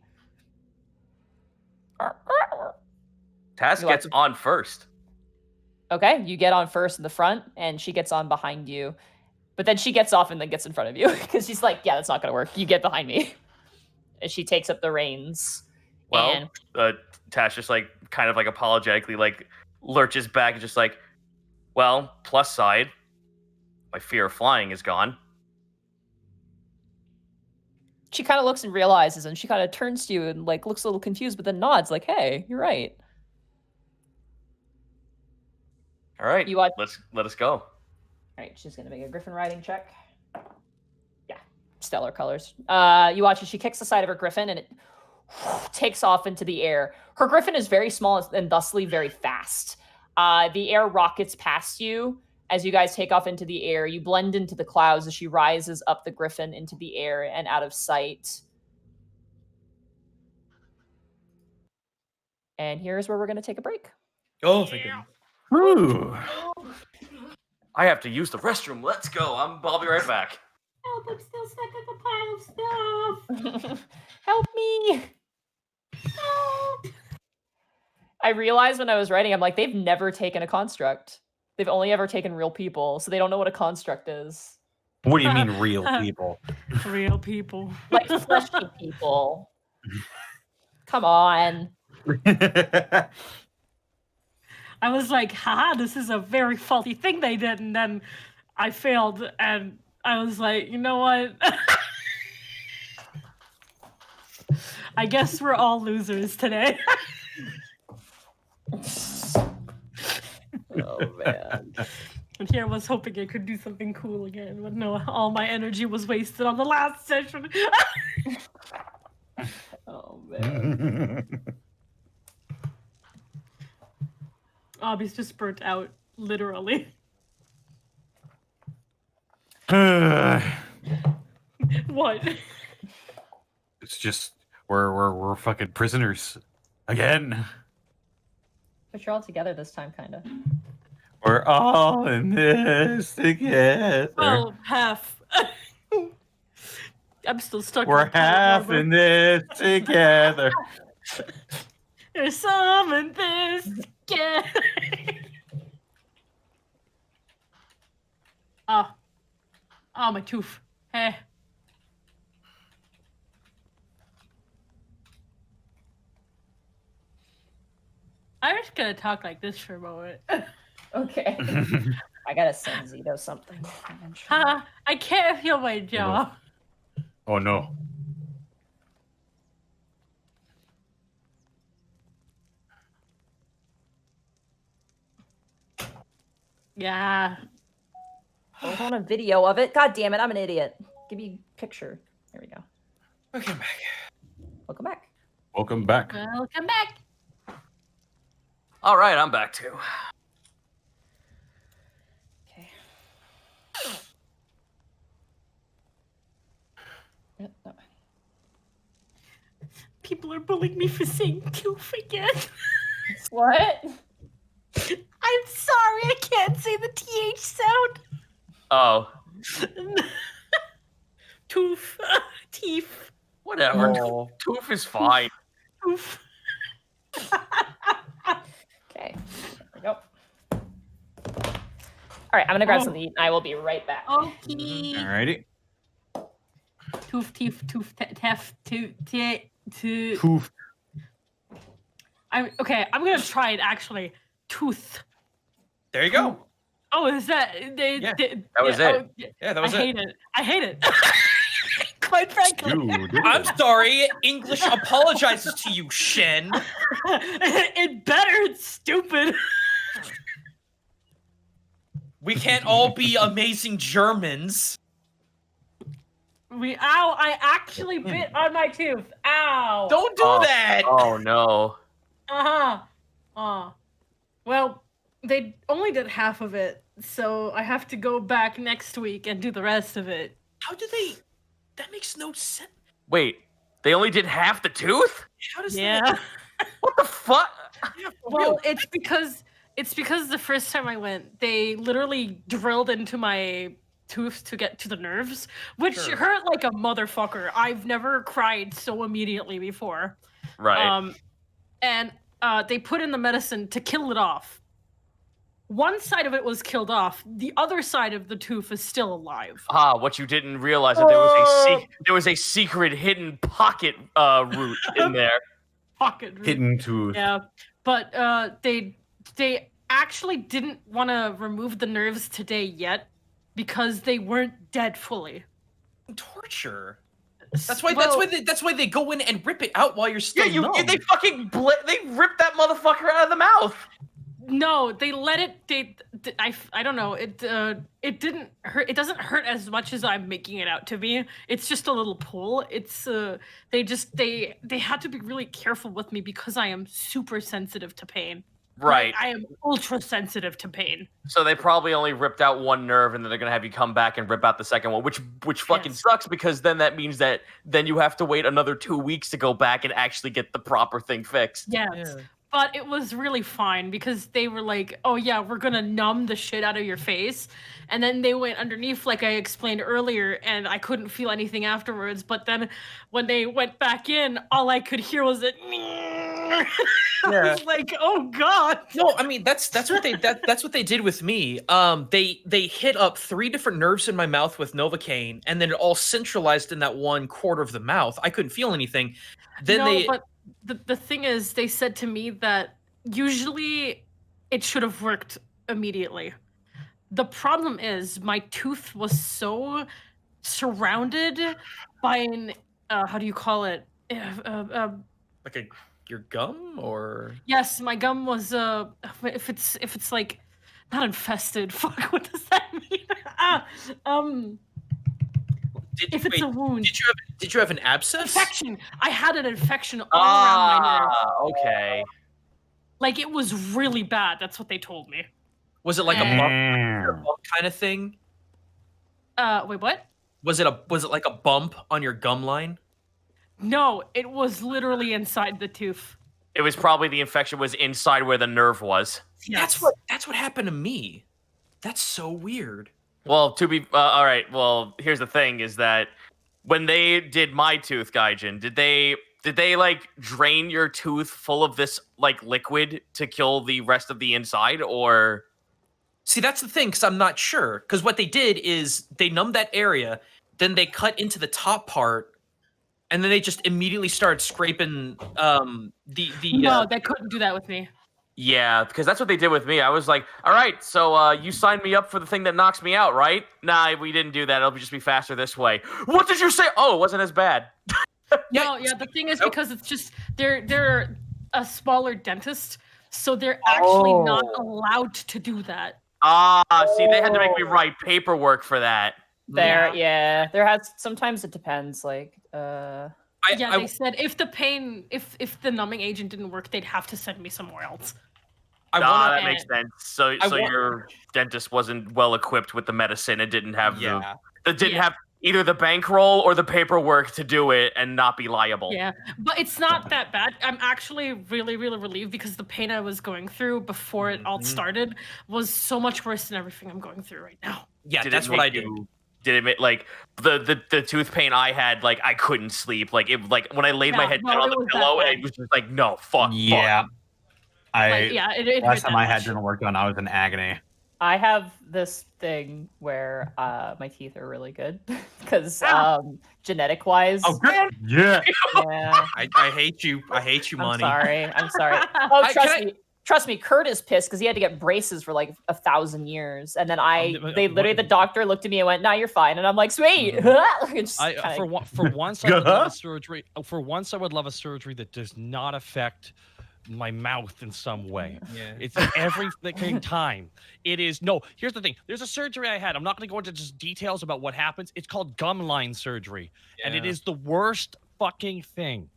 Task gets on first. Okay, you get on first in the front, and she gets on behind you. But then she gets off and then gets in front of you because she's like, yeah, that's not going to work. You get behind me. And she takes up the reins. Well, Tash just like kind of like apologetically like lurches back and just like, well, plus side, my fear of flying is gone. She kind of looks and realizes, and she kind of turns to you and like looks a little confused, but then nods like, hey, you're right. All right, You watch. let us go. All right, she's gonna make a griffin riding check. Yeah, stellar colors. You watch as she kicks the side of her griffin, and it takes off into the air. Her griffin is very small and thusly very fast. The air rockets past you as you guys take off into the air. You blend into the clouds as she rises up the griffin into the air and out of sight. And here's where we're gonna take a break. Oh, thank you. Woo. I have to use the restroom. Let's go. I'll be right back. Help, I'm still stuck in the pile of stuff. Help me! Help! I realized when I was writing, I'm like, they've never taken a construct. They've only ever taken real people, so they don't know what a construct is. What do you mean, real people? Real people. Like fleshy people. Come on. I was like, haha, this is a very faulty thing they did, and then I failed, and I was like, you know what? I guess we're all losers today. Oh, man. And here I was hoping I could do something cool again, but no, all my energy was wasted on the last session. Oh, man. Obby's just burnt out, literally. What? It's just we're fucking prisoners again. But you're all together this time, kind of. We're all in this together. Well, half. I'm still stuck. We're in the half harbor. in this together. There's some in this together. Oh, my tooth. Hey. I'm just gonna talk like this for a moment. Okay. I gotta send Zito something. I can't feel my jaw. Oh no. Yeah. I was on a video of it. God damn it, I'm an idiot. Give me a picture. There we go. Welcome back. Welcome back. Welcome back. Welcome back. All right, I'm back too. Okay. Yep, no. People are bullying me for saying tooth again. What? I'm sorry, I can't say the TH sound. Oh, Tooth. Teeth. whatever. Oh. Tooth is fine. Tooth. Okay. There we go. All right, I'm gonna grab something to eat, and I will be right back. Okay. Alrighty. Tooth, teeth, tooth, tef, tooth, tooth. Poof. I'm gonna try it actually. Tooth. There you go. Oh, is that? Yeah, that was it. Yeah, that was I hate it. I hate it. Quite frankly. I'm sorry. English apologizes to you, Shen. It better. It's stupid. We can't all be amazing Germans. Ow! I actually bit on my tooth. Ow! Don't do that. Oh no. Uh-huh. Well, they only did half of it, so I have to go back next week and do the rest of it. How do they? That makes no sense. Wait, they only did half the tooth? How does Yeah. that? What the fuck? Yeah, for Well, real. it's because the first time I went, they literally drilled into my tooth to get to the nerves, which Sure. hurt like a motherfucker. I've never cried so immediately before. Right. And they put in the medicine to kill it off. One side of it was killed off. The other side of the tooth is still alive. What you didn't realize that there was a secret hidden pocket root in there. Pocket root. Hidden tooth. Yeah, but they actually didn't want to remove the nerves today yet because they weren't dead fully. Torture. That's why. Well, That's why they go in and rip it out while you're still numb. They fucking they ripped that motherfucker out of the mouth. No, they let it. I don't know. It didn't hurt. It doesn't hurt as much as I'm making it out to be. It's just a little pull. It's they had to be really careful with me because I am super sensitive to pain. Right. Like, I am ultra sensitive to pain. So they probably only ripped out one nerve, and then they're gonna have you come back and rip out the second one, which fucking Yes. sucks because then that means that then you have to wait another 2 weeks to go back and actually get the proper thing fixed. Yes. Yeah. But it was really fine because they were like, oh yeah, we're gonna numb the shit out of your face. And then they went underneath like I explained earlier, and I couldn't feel anything afterwards. But then when they went back in, all I could hear was it. I was like, oh god. No, I mean that's what they did with me. They hit up 3 different nerves in my mouth with Novocaine, and then it all centralized in that one quarter of the mouth. I couldn't feel anything. Then But the thing is, they said to me that usually it should have worked immediately. The problem is my tooth was so surrounded by an how do you call it? like your gum or Yes, my gum was if it's like not infested. Fuck, what does that mean? If it's a wound. Did you have an abscess? Infection. I had an infection all around my nerve. Okay. Like it was really bad. That's what they told me. Was it like a Damn. bump kind of thing? Wait, what? Was it like a bump on your gum line? No, it was literally inside the tooth. It was probably the infection was inside where the nerve was. That's what happened to me. That's so weird. Well, to be all right. Well, here's the thing: is that when they did my tooth, Gaijin, did they like drain your tooth full of this like liquid to kill the rest of the inside, or? See, that's the thing, because I'm not sure. Because what they did is they numbed that area, then they cut into the top part, and then they just immediately started scraping No, they couldn't do that with me. Yeah, because that's what they did with me. I was like, all right, so you signed me up for the thing that knocks me out, right? Nah, we didn't do that. It'll just be faster this way. What did you say? Oh, it wasn't as bad. No, yeah, the thing is because it's just they're a smaller dentist, so they're actually not allowed to do that. See, they had to make me write paperwork for that. There has sometimes it depends. Like, They said if the numbing agent didn't work, they'd have to send me somewhere else. That makes sense. So your dentist wasn't well equipped with the medicine. It didn't have have either the bankroll or the paperwork to do it and not be liable. Yeah, but it's not that bad. I'm actually really, really relieved because the pain I was going through before it all started was so much worse than everything I'm going through right now. Yeah, that's what I did. Did it make like the tooth pain I had? Like I couldn't sleep. Like it when I laid my head down on the pillow, and it was just like no fuck. Yeah. Fuck. It Last hurt time that I had much. dental work done, I was in agony. I have this thing where my teeth are really good because genetic wise. Oh, good. Yeah. Yeah. I hate you. I hate you, Monty. I'm sorry. Oh, trust me. Kurt is pissed because he had to get braces for like 1,000 years, and then the doctor looked at me and went, "Nah, you're fine," and I'm like, "Sweet." For once, I would love a surgery. For once, I would love a surgery that does not affect my mouth in some way. Yeah. It's every freaking time. It is no. Here's the thing. There's a surgery I had. I'm not going to go into just details about what happens. It's called gum line surgery, and it is the worst fucking thing.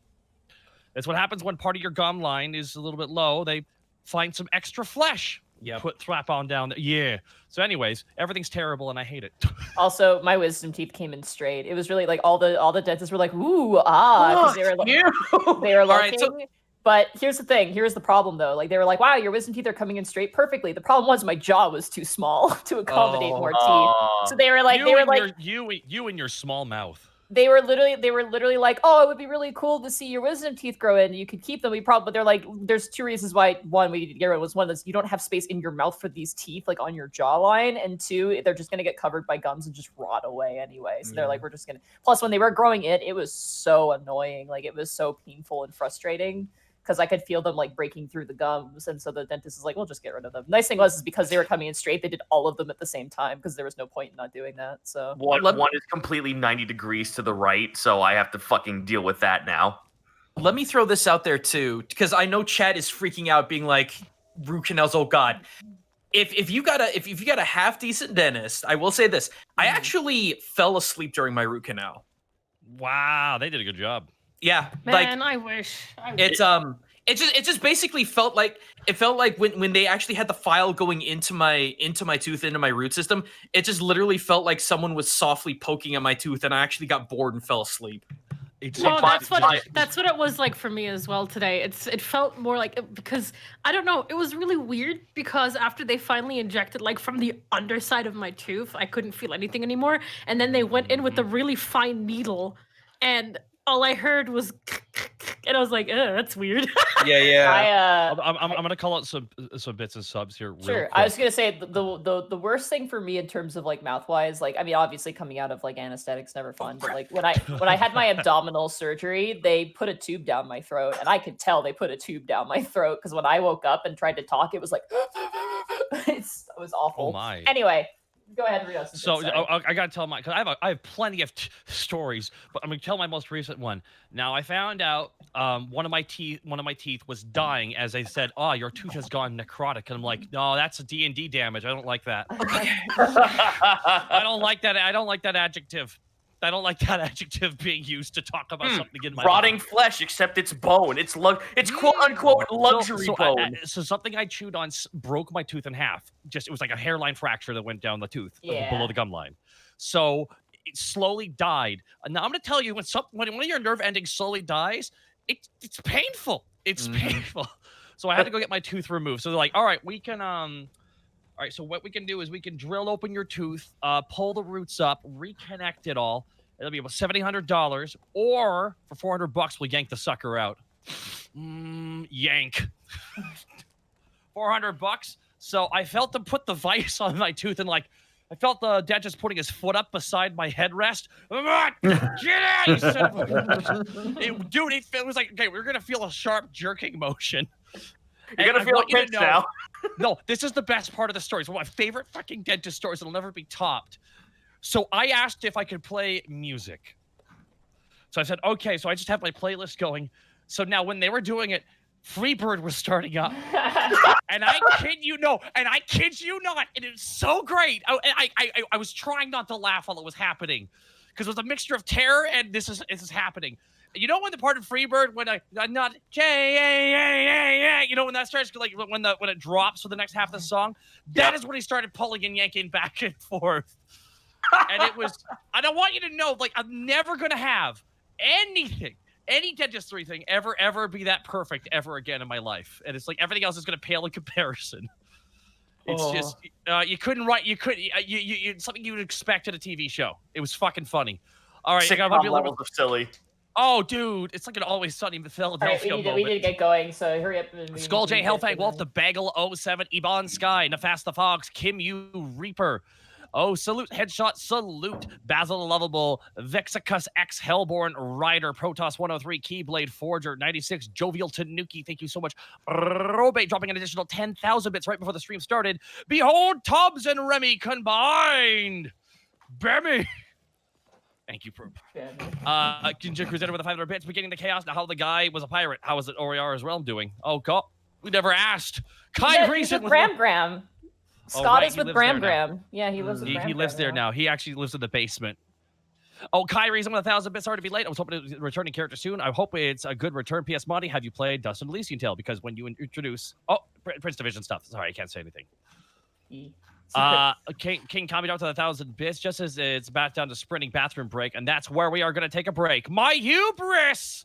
That's what happens when part of your gum line is a little bit low. They find some extra flesh put strap on down there. Yeah. So anyways, everything's terrible and I hate it. Also, my wisdom teeth came in straight. It was really like all the dentists were like, ooh, because they were like, they were looking. But here's the thing. Here's the problem, though. Like they were like, "Wow, your wisdom teeth are coming in straight perfectly." The problem was my jaw was too small to accommodate more teeth. So they were like, you and your small mouth. They were literally like, "Oh, it would be really cool to see your wisdom teeth grow in. You could keep them." But they're like, "There's two reasons why. One, we need to get rid of was one is you don't have space in your mouth for these teeth, like on your jawline, and two, they're just gonna get covered by gums and just rot away anyway. So they're like, we're just gonna. Plus, when they were growing it was so annoying. Like it was so painful and frustrating. Because I could feel them like breaking through the gums, and so the dentist is like, "We'll just get rid of them." Nice thing was because they were coming in straight, they did all of them at the same time because there was no point in not doing that. So one is completely 90 degrees to the right, so I have to fucking deal with that now. Let me throw this out there too, because I know Chad is freaking out, being like, "Root canals, oh god." If you got a half decent dentist, I will say this: I actually fell asleep during my root canal. Wow, they did a good job. Yeah, man, I wish. It just basically felt like when they actually had the file going into my tooth, into my root system, it just literally felt like someone was softly poking at my tooth, and I actually got bored and fell asleep. That's what it was like for me as well today. It felt more like, because I don't know, it was really weird because after they finally injected like from the underside of my tooth, I couldn't feel anything anymore, and then they went in with a really fine needle, and all I heard was, and I was like, that's weird. Yeah. I'm gonna call out some bits and subs here. Sure. Quick. I was gonna say the worst thing for me in terms of like mouth wise, like I mean, obviously coming out of like anesthetics never fun, but like when I had my abdominal surgery, they put a tube down my throat, and I could tell they put a tube down my throat because when I woke up and tried to talk, it was like it was awful. Oh my. Anyway. Go ahead and read us. So I gotta tell my, because I have plenty of stories, but I'm gonna tell my most recent one. Now I found out one of my teeth was dying as they said, "Oh, your tooth has gone necrotic," and I'm like, "No, that's a D&D damage. I don't like that." I don't like that. I don't like that adjective. I don't like that adjective being used to talk about something in my rotting life. flesh, except it's bone. It's quote unquote luxury bone. So something I chewed on broke my tooth in half. It was like a hairline fracture that went down the tooth below the gum line. So it slowly died. Now I'm going to tell you, when one of your nerve endings slowly dies, it's painful. It's painful. So I had to go get my tooth removed. So they're like, "All right, we can all right, so what we can do is we can drill open your tooth, pull the roots up, reconnect it all. It'll be about $1,700, or for $400, we'll yank the sucker out." Yank. $400. So I felt them put the vice on my tooth, and like I felt the dentist putting his foot up beside my headrest. Get out! He said, dude, it was like, okay, we're gonna feel a sharp jerking motion. You're gonna feel a pinch now. No, this is the best part of the story. It's one of my favorite fucking dentist stories. It'll never be topped. So I asked if I could play music. So I said, okay. So I just have my playlist going. So now when they were doing it, Freebird was starting up. And I kid you not, and it was so great. I was trying not to laugh while it was happening, because it was a mixture of terror and this is happening. You know when the part of Freebird when not you know when that starts, like when it drops for the next half of the song, that is when he started pulling and yanking back and forth. And it was, I don't want you to know, like, I'm never gonna have any dentistry thing ever be that perfect ever again in my life. And it's like everything else is gonna pale in comparison. It's just you something you would expect at a TV show. It was fucking funny. All right, sitcom levels of silly. Oh, dude, it's like an Always Sunny in Philadelphia moment. We need to get going, so hurry up. Skull J, Hellfang, Wolf, the Bagel, 07, Ebon Sky, Nefast the Fox, Kim U, Reaper. Oh, salute, Headshot, salute, Basil the Lovable, Vexicus X, Hellborn, Rider, Protoss 103, Keyblade, Forger, 96, Jovial Tanuki, thank you so much. Robe dropping an additional 10,000 bits right before the stream started. Behold, Tubbs and Remy combined. Bammy. Thank you, Perp. Ginger Crusader with the 500 bits, beginning the chaos. Now, how the guy was a pirate. How is it Oriara's realm doing? Oh, God. We never asked. Kai Reason with Gram. Scott is with Gram. Yeah, he lives with Gram. He lives there now. He actually lives in the basement. Oh, Kai Reason with 1,000 bits. Sorry to be late. I was hoping to returning character soon. I hope it's a good return. P.S. Monty, have you played Dust and Elysian Tale? Because when you introduce... Oh, Prince Division stuff. Sorry, I can't say anything. E. King coming down to 1,000 bits just as it's back down to sprinting bathroom break, and that's where we are going to take a break. My hubris!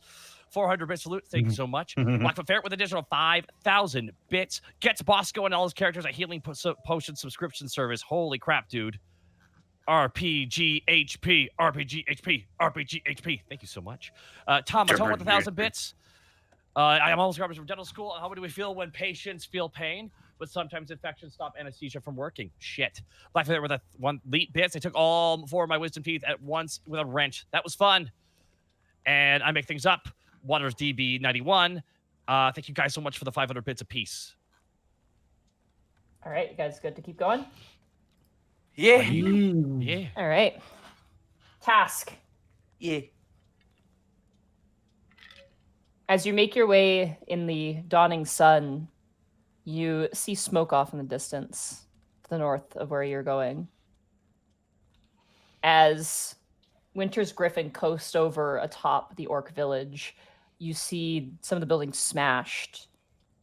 400 bit salute. Thank you so much. Blackfoot Ferret with additional 5,000 bits. Gets Bosco and all his characters a healing potion subscription service. Holy crap, dude. RPG HP. Thank you so much. Tom with 1,000 bits. I am almost garbage from dental school. How do we feel when patients feel pain? But sometimes infections stop anesthesia from working. Shit. Blackfoot with 1 leet bits. I took all 4 of my wisdom teeth at once with a wrench. That was fun. And I make things up. Waters DB91. Thank you guys so much for the 500 bits apiece. All right, you guys good to keep going? Yeah. Yeah. All right. Task. Yeah. As you make your way in the dawning sun, you see smoke off in the distance to the north of where you're going. As Winter's Griffin coasts over atop the orc village, you see some of the buildings smashed.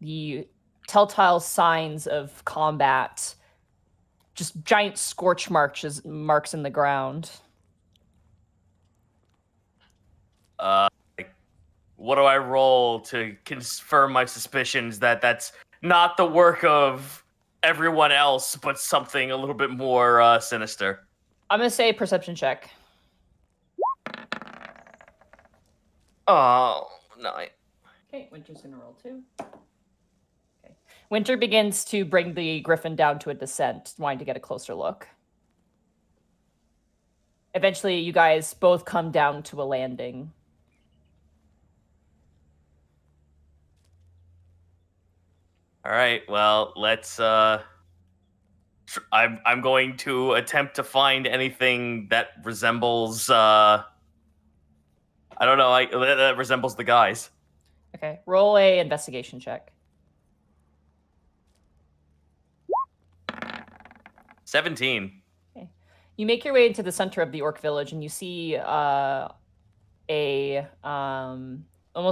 The telltale signs of combat, just giant scorch marks in the ground. What do I roll to confirm my suspicions that that's not the work of everyone else, but something a little bit more sinister? I'm going to say perception check. Oh, no. Okay, Winter's going to roll 2. Okay. Winter begins to bring the griffin down to a descent, wanting to get a closer look. Eventually, you guys both come down to a landing. All right, well, let's I'm going to attempt to find anything that resembles that resembles the guys. Okay, roll a investigation check. 17. Okay. You make your way into the center of the orc village, and you see almost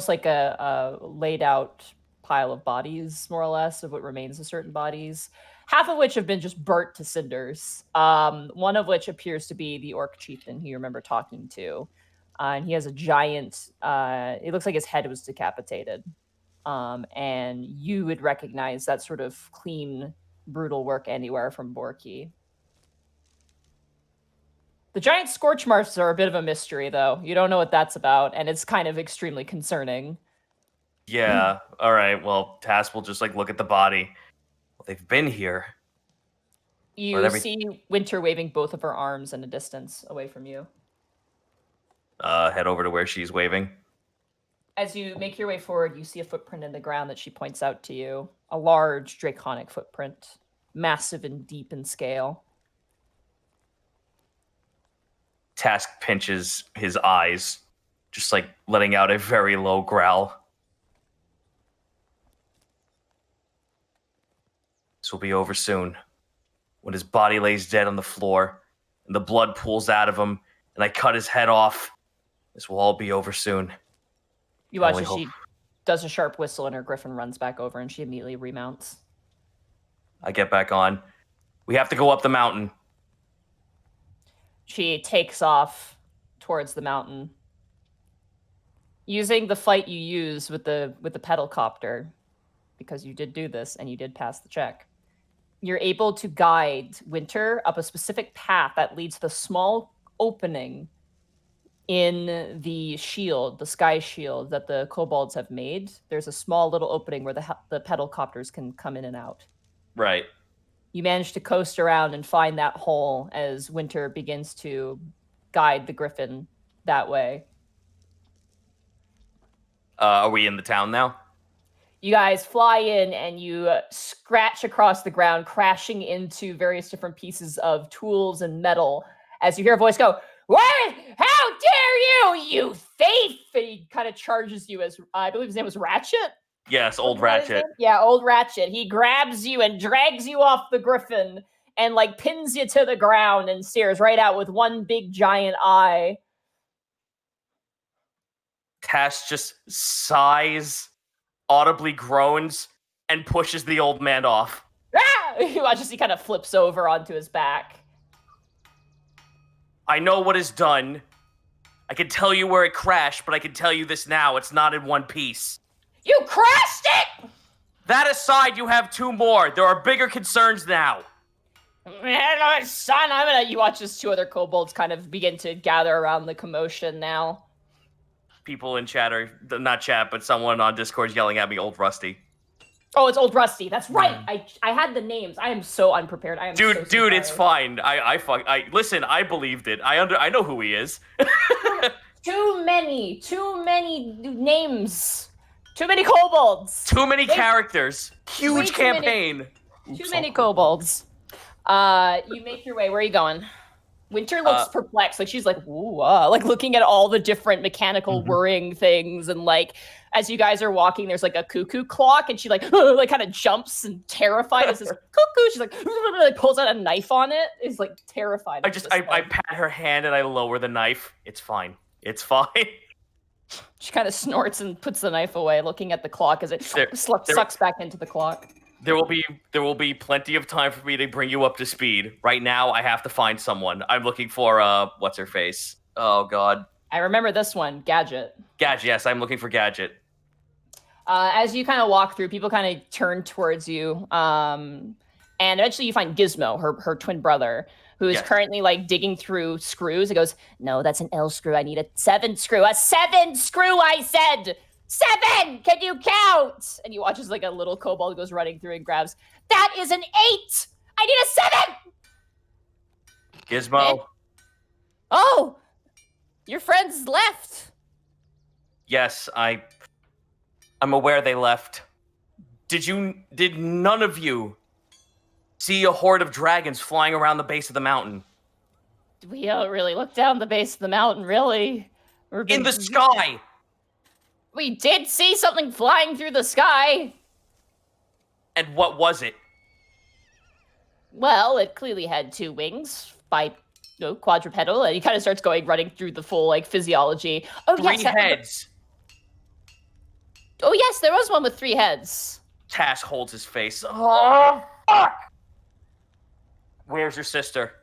like a laid out pile of bodies, more or less, of what remains of certain bodies, half of which have been just burnt to cinders. One of which appears to be the orc chieftain who you remember talking to. And he has a giant, it looks like his head was decapitated. And you would recognize that sort of clean, brutal work anywhere from Borky. The giant scorch marks are a bit of a mystery, though. You don't know what that's about, and it's kind of extremely concerning. Yeah. All right. Well, Tass will just look at the body. Well, they've been here. You see Winter waving both of her arms in a distance away from you. Head over to where she's waving. As you make your way forward, you see a footprint in the ground that she points out to you. A large draconic footprint, massive and deep in scale. Task pinches his eyes, just letting out a very low growl. This will be over soon. When his body lays dead on the floor, and the blood pools out of him, and I cut his head off, this will all be over soon. You watch as she does a sharp whistle, and her griffin runs back over, and she immediately remounts. I get back on. We have to go up the mountain. She takes off towards the mountain. Using the flight you use with the pedal copter, because you did do this and you did pass the check, you're able to guide Winter up a specific path that leads to the small opening in the shield, the sky shield that the kobolds have made. There's a small little opening where the pedal copters can come in and out. Right. You manage to coast around and find that hole as Winter begins to guide the griffin that way. Are we in the town now? You guys fly in and you scratch across the ground, crashing into various different pieces of tools and metal as you hear a voice go, "What? How dare you, you thief!" And he kind of charges you as, I believe his name was Ratchet? Yes, old Ratchet. Yeah, old Ratchet. He grabs you and drags you off the griffin and pins you to the ground and stares right out with one big giant eye. Tass just sighs, audibly groans, and pushes the old man off. Ah! You watch as he kind of flips over onto his back. I know what is done. I can tell you where it crashed, but I can tell you this now. It's not in one piece. You crashed it! That aside, you have 2 more. There are bigger concerns now. Son, you watch as 2 other kobolds kind of begin to gather around the commotion now. People in chat are, not chat, but someone on Discord is yelling at me, Old Rusty. Oh, it's Old Rusty. That's right. I had the names. I am so unprepared. I am Dude, so dude, it's sorry. fine. Listen, I believed it. I know who he is. Too many names. Too many kobolds. Too many characters. Huge campaign. Too many kobolds. You make your way. Where are you going? Winter looks perplexed. Like she's like, ooh, like looking at all the different mechanical whirring things, and like as you guys are walking, there's like a cuckoo clock, and she like kind of jumps and terrified as this cuckoo. She's like pulls out a knife on it. Is like terrified. I pat her hand and I lower the knife. It's fine. It's fine. She kind of snorts and puts the knife away, looking at the clock as it sucks back into the clock. There will be plenty of time for me to bring you up to speed. Right now, I have to find someone. I'm looking for what's her face? Oh God. I remember this one, Gadget. Gadget, yes, I'm looking for Gadget. As you kind of walk through, people kind of turn towards you, and eventually you find Gizmo, her twin brother, who is currently like digging through screws. It goes, no, that's an L screw. I need a 7 screw. A 7 screw, I said. 7! Can you count? And you watch as like a little kobold goes running through and grabs. That is an 8! I need a 7! Gizmo. Oh! Your friends left. Yes, I'm aware they left. Did none of you see a horde of dragons flying around the base of the mountain? We don't really look down the base of the mountain, really. In the sky! We did see something flying through the sky. And what was it? Well, it clearly had 2 wings, quadrupedal, and he kind of starts running through the full physiology. Oh, 3 heads. Oh yes, there was one with 3 heads. Tash holds his face. Oh fuck! Where's your sister?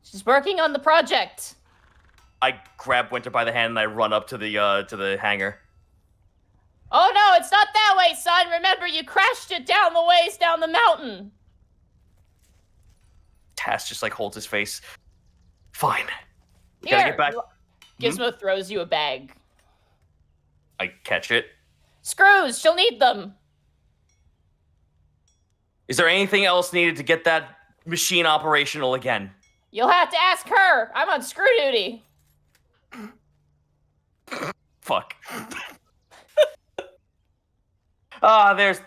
She's working on the project. I grab Winter by the hand and I run up to the hangar. Oh no, it's not that way, son. Remember, you crashed it down the ways down the mountain. Tash just holds his face. Fine. You Here, gotta get back. Gizmo throws you a bag. I catch it. Screws, she'll need them. Is there anything else needed to get that machine operational again? You'll have to ask her. I'm on screw duty. Fuck.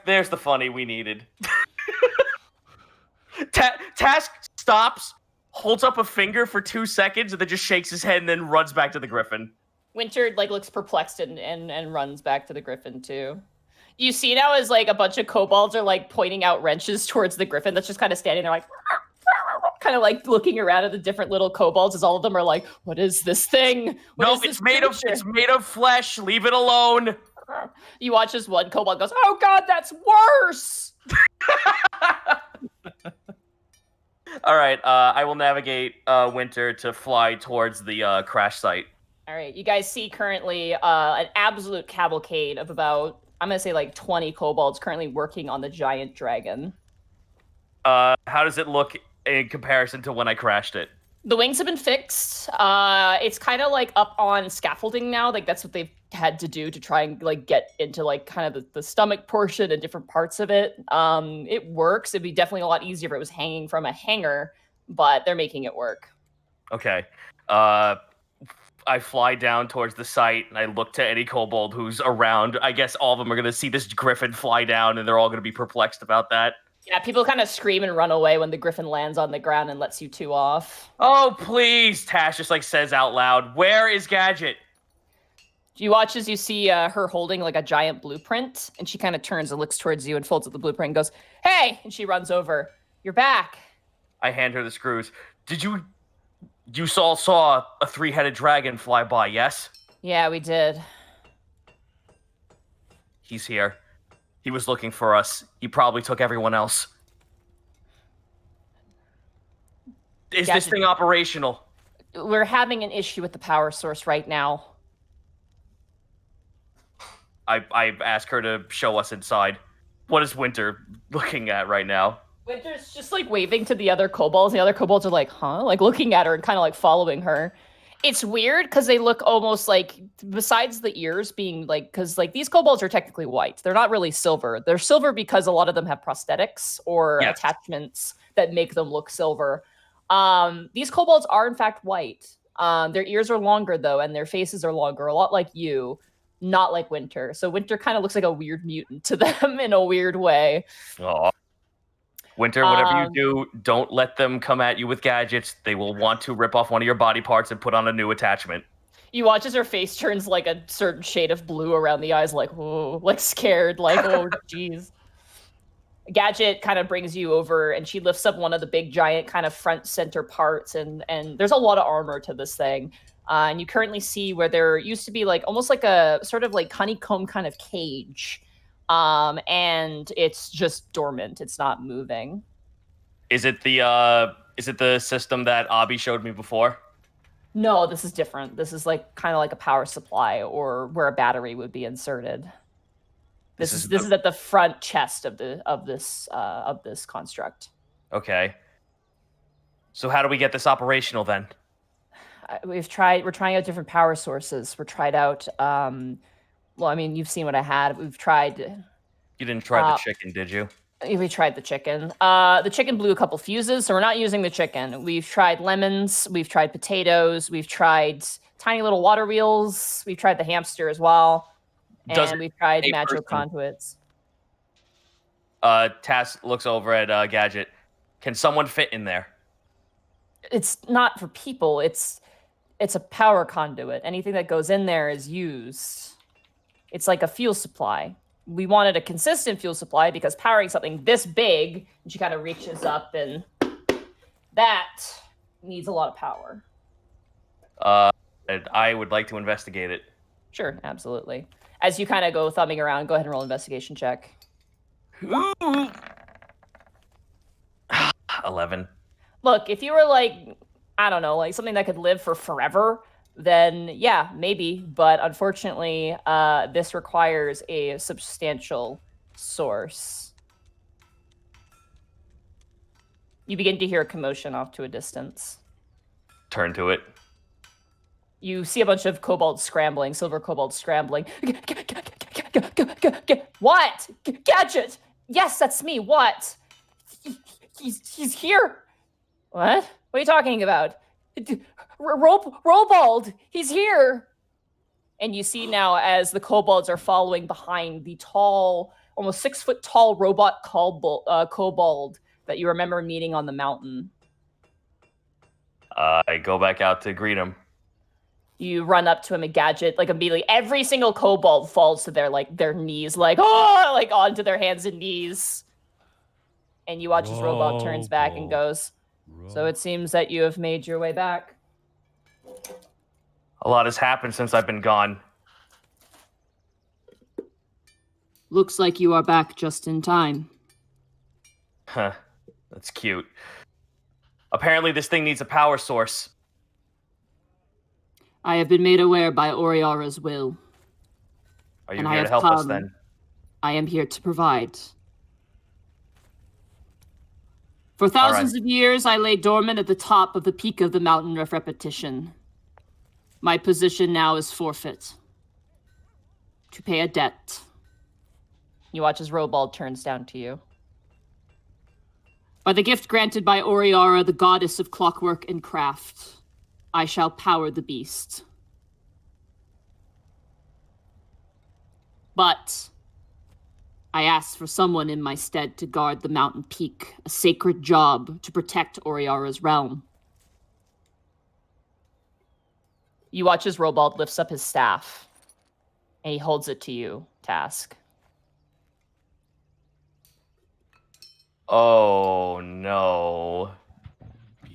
There's the funny we needed. Task stops, holds up a finger for 2 seconds, and then just shakes his head and then runs back to the griffin. Winter looks perplexed and runs back to the griffin too. You see now as a bunch of kobolds are pointing out wrenches towards the griffin that's just kind of standing there kind of looking around at the different little kobolds as all of them are like, what is this thing? It's made of flesh. Leave it alone. You watch as one kobold goes, oh God, that's worse. All right, I will navigate Winter to fly towards the crash site. All right, you guys see currently an absolute cavalcade of about, I'm going to say 20 kobolds currently working on the giant dragon. How does it look in comparison to when I crashed it? The wings have been fixed. It's kind of up on scaffolding now. That's what they've had to do to try and get into kind of the stomach portion and different parts of it. It works. It'd be definitely a lot easier if it was hanging from a hanger, but they're making it work. Okay. I fly down towards the site and I look to any kobold who's around. I guess all of them are going to see this griffin fly down and they're all going to be perplexed about that. Yeah, people kind of scream and run away when the griffin lands on the ground and lets you 2 off. Oh, please, Tash just says out loud, where is Gadget? You watch as you see her holding a giant blueprint, and she kind of turns and looks towards you and folds up the blueprint and goes, hey! And she runs over. You're back. I hand her the screws. You saw a 3-headed dragon fly by, yes? Yeah, we did. He's here. He was looking for us. He probably took everyone else. Is this thing operational? We're having an issue with the power source right now. I asked her to show us inside. What is Winter looking at right now? Winter's just like waving to the other kobolds. The other kobolds are like, huh? Like looking at her and kind of like following her. It's weird because they look almost like, besides the ears being like, because like these kobolds are technically white. They're not really silver. They're silver because a lot of them have prosthetics or attachments that make them look silver. These kobolds are in fact white. Their ears are longer though, and their faces are longer, a lot like you, not like Winter. So Winter kind of looks like a weird mutant to them in a weird way. Aw. Winter, whatever you do, don't let them come at you with gadgets. They will want to rip off one of your body parts and put on a new attachment. You watch as her face turns like a certain shade of blue around the eyes, like, whoa, like scared, like, oh, jeez. Gadget kind of brings you over, and she lifts up one of the big, giant kind of front center parts, and there's a lot of armor to this thing. And you currently see where there used to be like almost like a sort of like honeycomb kind of cage. And it's just dormant. It's not moving. Is it the system that Abby showed me before? No, this is different. This is like kind of like a power supply or where a battery would be inserted. This is at the front chest of this construct. Okay. So how do we get this operational then? We're trying out different power sources. We're tried out well, I mean, you've seen what I had. We've tried. You didn't try the chicken, did you? We tried the chicken. The chicken blew a couple fuses, so we're not using the chicken. We've tried lemons. We've tried potatoes. We've tried tiny little water wheels. We've tried the hamster as well. And we've tried matcho conduits. Tass looks over at Gadget. Can someone fit in there? It's not for people. It's a power conduit. Anything that goes in there is used. It's like a fuel supply. We wanted a consistent fuel supply because powering something this big, and she kind of reaches up, and that needs a lot of power. And I would like to investigate it. Sure, absolutely. As you kind of go thumbing around, go ahead and roll an investigation check. 11. Look, if you were like, I don't know, like something that could live for forever, then yeah, maybe. But unfortunately, this requires a substantial source. You begin to hear a commotion off to a distance. Turn to it. You see a bunch of kobolds scrambling, silver kobolds scrambling. What? Gadget! Yes, that's me. What? He's here. What? What are you talking about? Robold, he's here. And you see now as the kobolds are following behind the tall, almost 6 foot tall robot kobold that you remember meeting on the mountain. I go back out to greet him. You run up to him, a Gadget, like immediately. Every single kobold falls to their knees, like, oh, like onto their hands and knees. And you watch as Robold turns back and goes, so it seems that you have made your way back. A lot has happened since I've been gone. Looks like you are back just in time. Huh. That's cute. Apparently this thing needs a power source. I have been made aware by Oriara's will. Are you here to help us then? I am here to provide. For thousands of years, I lay dormant at the top of the peak of the mountain of repetition. My position now is forfeit. To pay a debt. You watch as Robold turns down to you. By the gift granted by Oriara, the goddess of clockwork and craft, I shall power the beast. But I ask for someone in my stead to guard the mountain peak, a sacred job to protect Oriara's realm. You watch as Robold lifts up his staff, and he holds it to you, Task. Oh, no.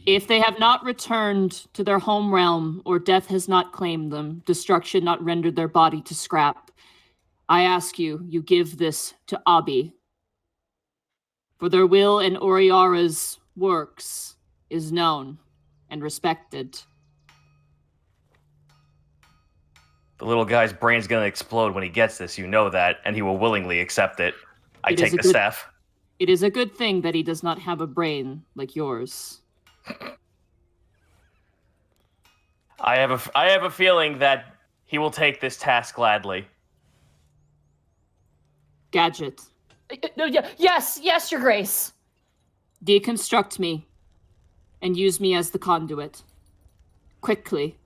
If they have not returned to their home realm, or death has not claimed them, destruction not rendered their body to scrap, I ask you, you give this to Abi. For their will and Oriara's works is known and respected. The little guy's brain's gonna explode when he gets this, you know that, and he will willingly accept it. I take the staff. It is a good thing that he does not have a brain like yours. I have a feeling that he will take this task gladly. Gadget, Yes, Your Grace. deconstruct me and use me as the conduit. Quickly.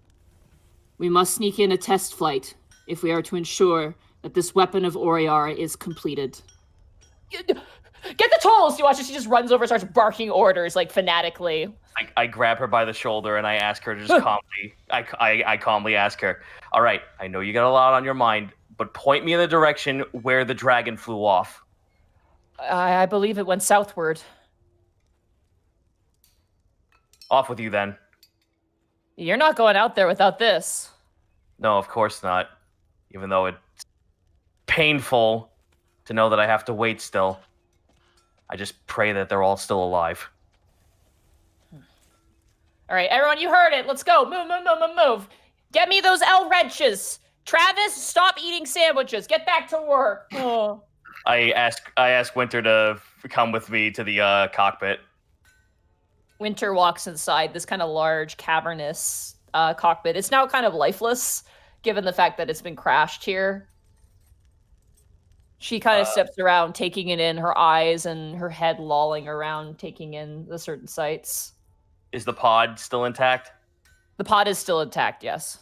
We must sneak in a test flight if we are to ensure that this weapon of Oriara is completed. Get the tools! You watch as she just runs over and starts barking orders, like, fanatically. I grab her by the shoulder and I ask her to just calmly. I calmly ask her, "All right, I know you got a lot on your mind, but point me in the direction where the dragon flew off." I believe it went southward. Off with you then. You're not going out there without this. No, of course not. Even though it's painful to know that I have to wait still. I just pray that they're all still alive. All right, everyone, you heard it. Let's go. Move. Get me those L wrenches. Travis, stop eating sandwiches. Get back to work. Oh. I ask Winter to come with me to the cockpit. Winter walks inside this kind of large, cavernous cockpit. It's now kind of lifeless, given the fact that it's been crashed here. She kind of steps around, taking it in, her eyes and her head lolling around, taking in the certain sights. Is the pod still intact? The pod is still intact, yes.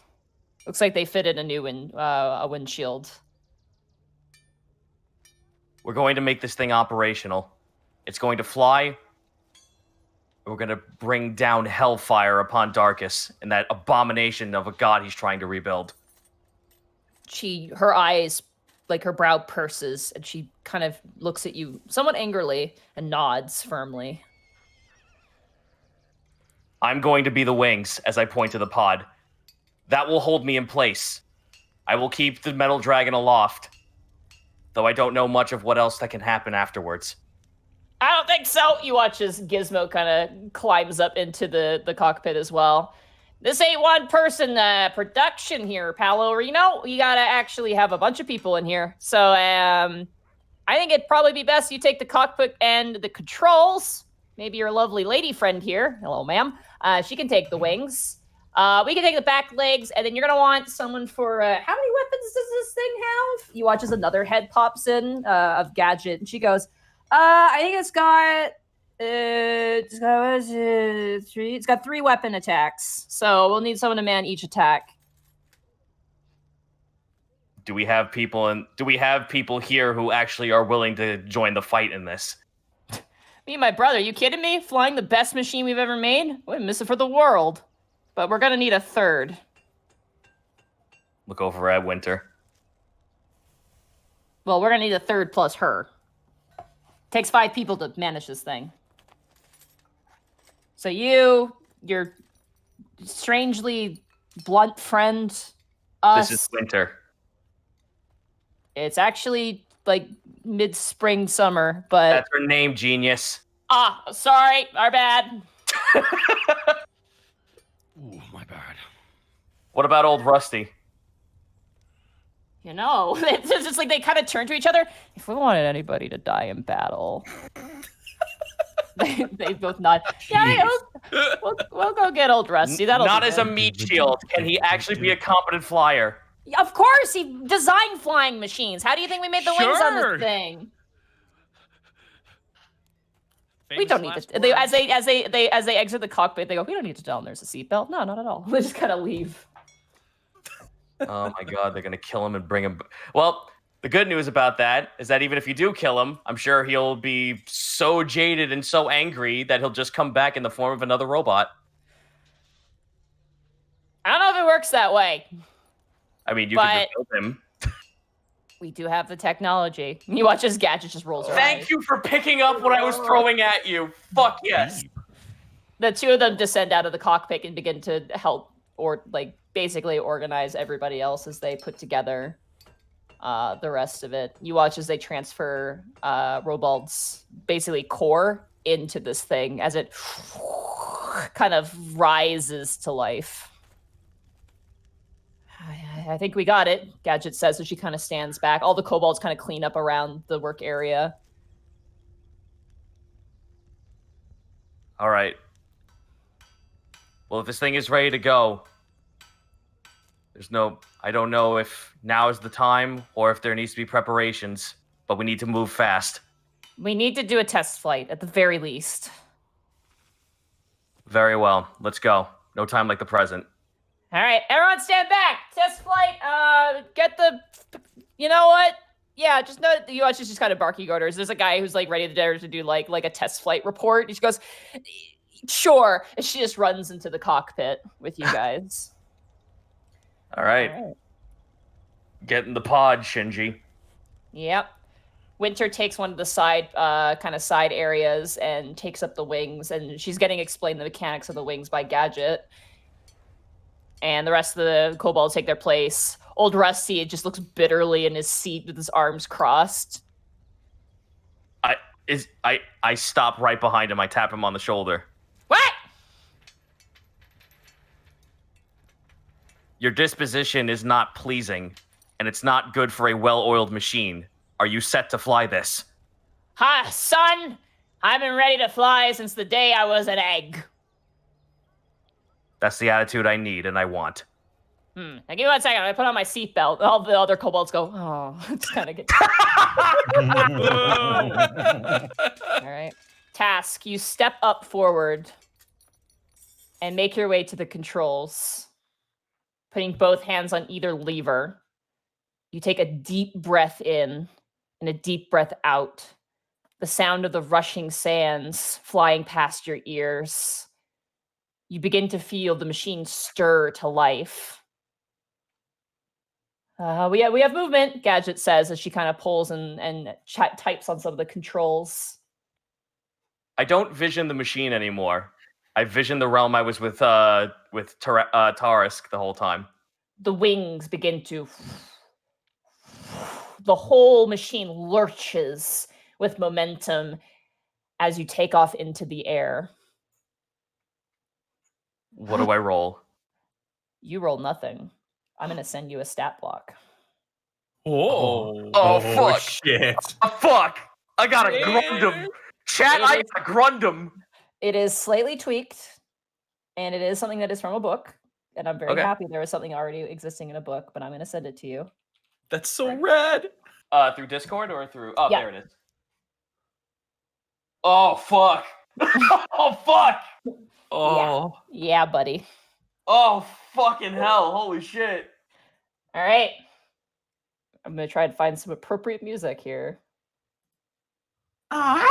Looks like they fitted a new a windshield. We're going to make this thing operational. It's going to fly. We're going to bring down hellfire upon Darkus and that abomination of a god he's trying to rebuild. Her eyes, like her brow purses, and she kind of looks at you somewhat angrily and nods firmly. I'm going to be the wings as I point to the pod. That will hold me in place. I will keep the metal dragon aloft, though I don't know much of what else that can happen afterwards. I don't think so. You watch as Gizmo kind of climbs up into the cockpit as well. This ain't one person production here, Paolo Reno. You gotta actually have a bunch of people in here. So I think it'd probably be best you take the cockpit and the controls. Maybe your lovely lady friend here. Hello, ma'am. She can take the wings. We can take the back legs, and then you're gonna want someone for how many weapons does this thing have? You watch as another head pops in of Gadget, and she goes, I think it's got 3 weapon attacks. So we'll need someone to man each attack. Do we have people here who actually are willing to join the fight in this? Me and my brother, you kidding me? Flying the best machine we've ever made? We miss it for the world. But we're gonna need a third. Look over at Winter. Well, we're gonna need a third plus her. Takes 5 people to manage this thing. So your strangely blunt friend, us. This is Winter. It's actually like mid-spring, summer, but... That's her name, genius. Sorry, our bad. Ooh, my bad. What about old Rusty? You know, it's just like they kind of turn to each other. If we wanted anybody to die in battle, they both nod. Yeah, we'll go get old Rusty. That'll not be as good. a meat shield. Can he actually be a competent flyer? Of course, he designed flying machines. How do you think we made the wings on Sure. this thing? We Famous don't need last to. They, words. as they exit the cockpit, they go, "We don't need to tell them there's a seatbelt." No, not at all. They just kind of leave. Oh my god, they're gonna kill him and bring him. Well, the good news about that is that even if you do kill him, I'm sure he'll be so jaded and so angry that he'll just come back in the form of another robot. I don't know if it works that way. I mean, you can just kill him. We do have the technology. You watch as Gadget just rolls around. Thank you for picking up what I was throwing at you. Fuck yes. The two of them descend out of the cockpit and begin to help, or like basically organize everybody else as they put together the rest of it. You watch as they transfer Robald's basically core into this thing as it kind of rises to life. I think we got it, Gadget says as she kind of stands back. All the kobolds kind of clean up around the work area. All right. Well, if this thing is ready to go, I don't know if now is the time or if there needs to be preparations, but we need to move fast. We need to do a test flight at the very least. Very well. Let's go. No time like the present. All right, everyone stand back. Test flight. Get the. You know what? Yeah, just know that you watch just kind of barking orders. There's a guy who's like ready to do like a test flight report. And she goes, "Sure." And she just runs into the cockpit with you guys. All right. Get in the pod, Shinji. Yep. Winter takes one of the side areas and takes up the wings, and she's getting explained the mechanics of the wings by Gadget. And the rest of the kobolds take their place. Old Rusty just looks bitterly in his seat with his arms crossed. I stop right behind him. I tap him on the shoulder. What? Your disposition is not pleasing, and it's not good for a well-oiled machine. Are you set to fly this? Ha, son! I've been ready to fly since the day I was an egg. That's the attitude I need and I want. Now give me 1 second. I put on my seatbelt. All the other kobolds go, oh, it's kind of good. All right. Task, you step up forward and make your way to the controls, putting both hands on either lever. You take a deep breath in and a deep breath out. The sound of the rushing sands flying past your ears. You begin to feel the machine stir to life. We have movement, Gadget says as she kind of pulls and types on some of the controls. I don't vision the machine anymore. I vision the realm I was with Tarisk the whole time. The wings begin to... The whole machine lurches with momentum as you take off into the air. What do I roll? You roll nothing. I'm going to send you a stat block. Oh, fuck. Shit. Oh, fuck. I got a Grundum. Chat, I got a Grundum. It is slightly tweaked, and it is something that is from a book. And I'm very happy there was something already existing in a book, but I'm going to send it to you. That's so rad. Through Discord or through... Oh, Yeah. there it is. Oh, fuck. Oh, fuck. Oh. Yeah, buddy. Oh, fucking hell. Holy shit. All right. I'm going to try and find some appropriate music here. All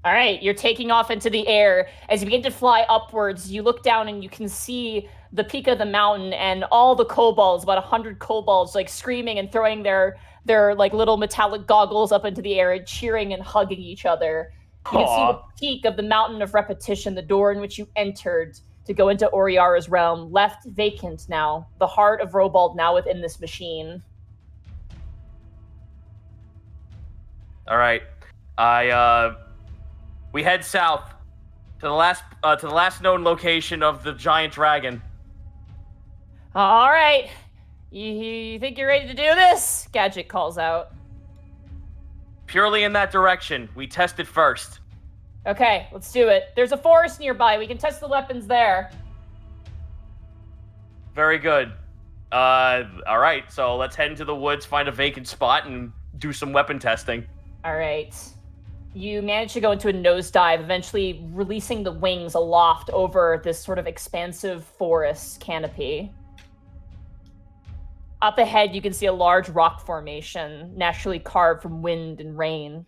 right, you're taking off into the air. As you begin to fly upwards, you look down and you can see the peak of the mountain and all the kobolds, about 100 kobolds, like screaming and throwing their like little metallic goggles up into the air and cheering and hugging each other. You can see the peak of the mountain of repetition, the door in which you entered to go into Oriara's realm, left vacant now. The heart of Robald now within this machine. All right. We head south to the last known location of the giant dragon. All right. You think you're ready to do this? Gadget calls out. Purely in that direction. We test it first. Okay, let's do it. There's a forest nearby. We can test the weapons there. Very good. All right. So let's head into the woods, find a vacant spot, and do some weapon testing. All right. You manage to go into a nosedive, eventually releasing the wings aloft over this sort of expansive forest canopy. Up ahead, you can see a large rock formation, naturally carved from wind and rain.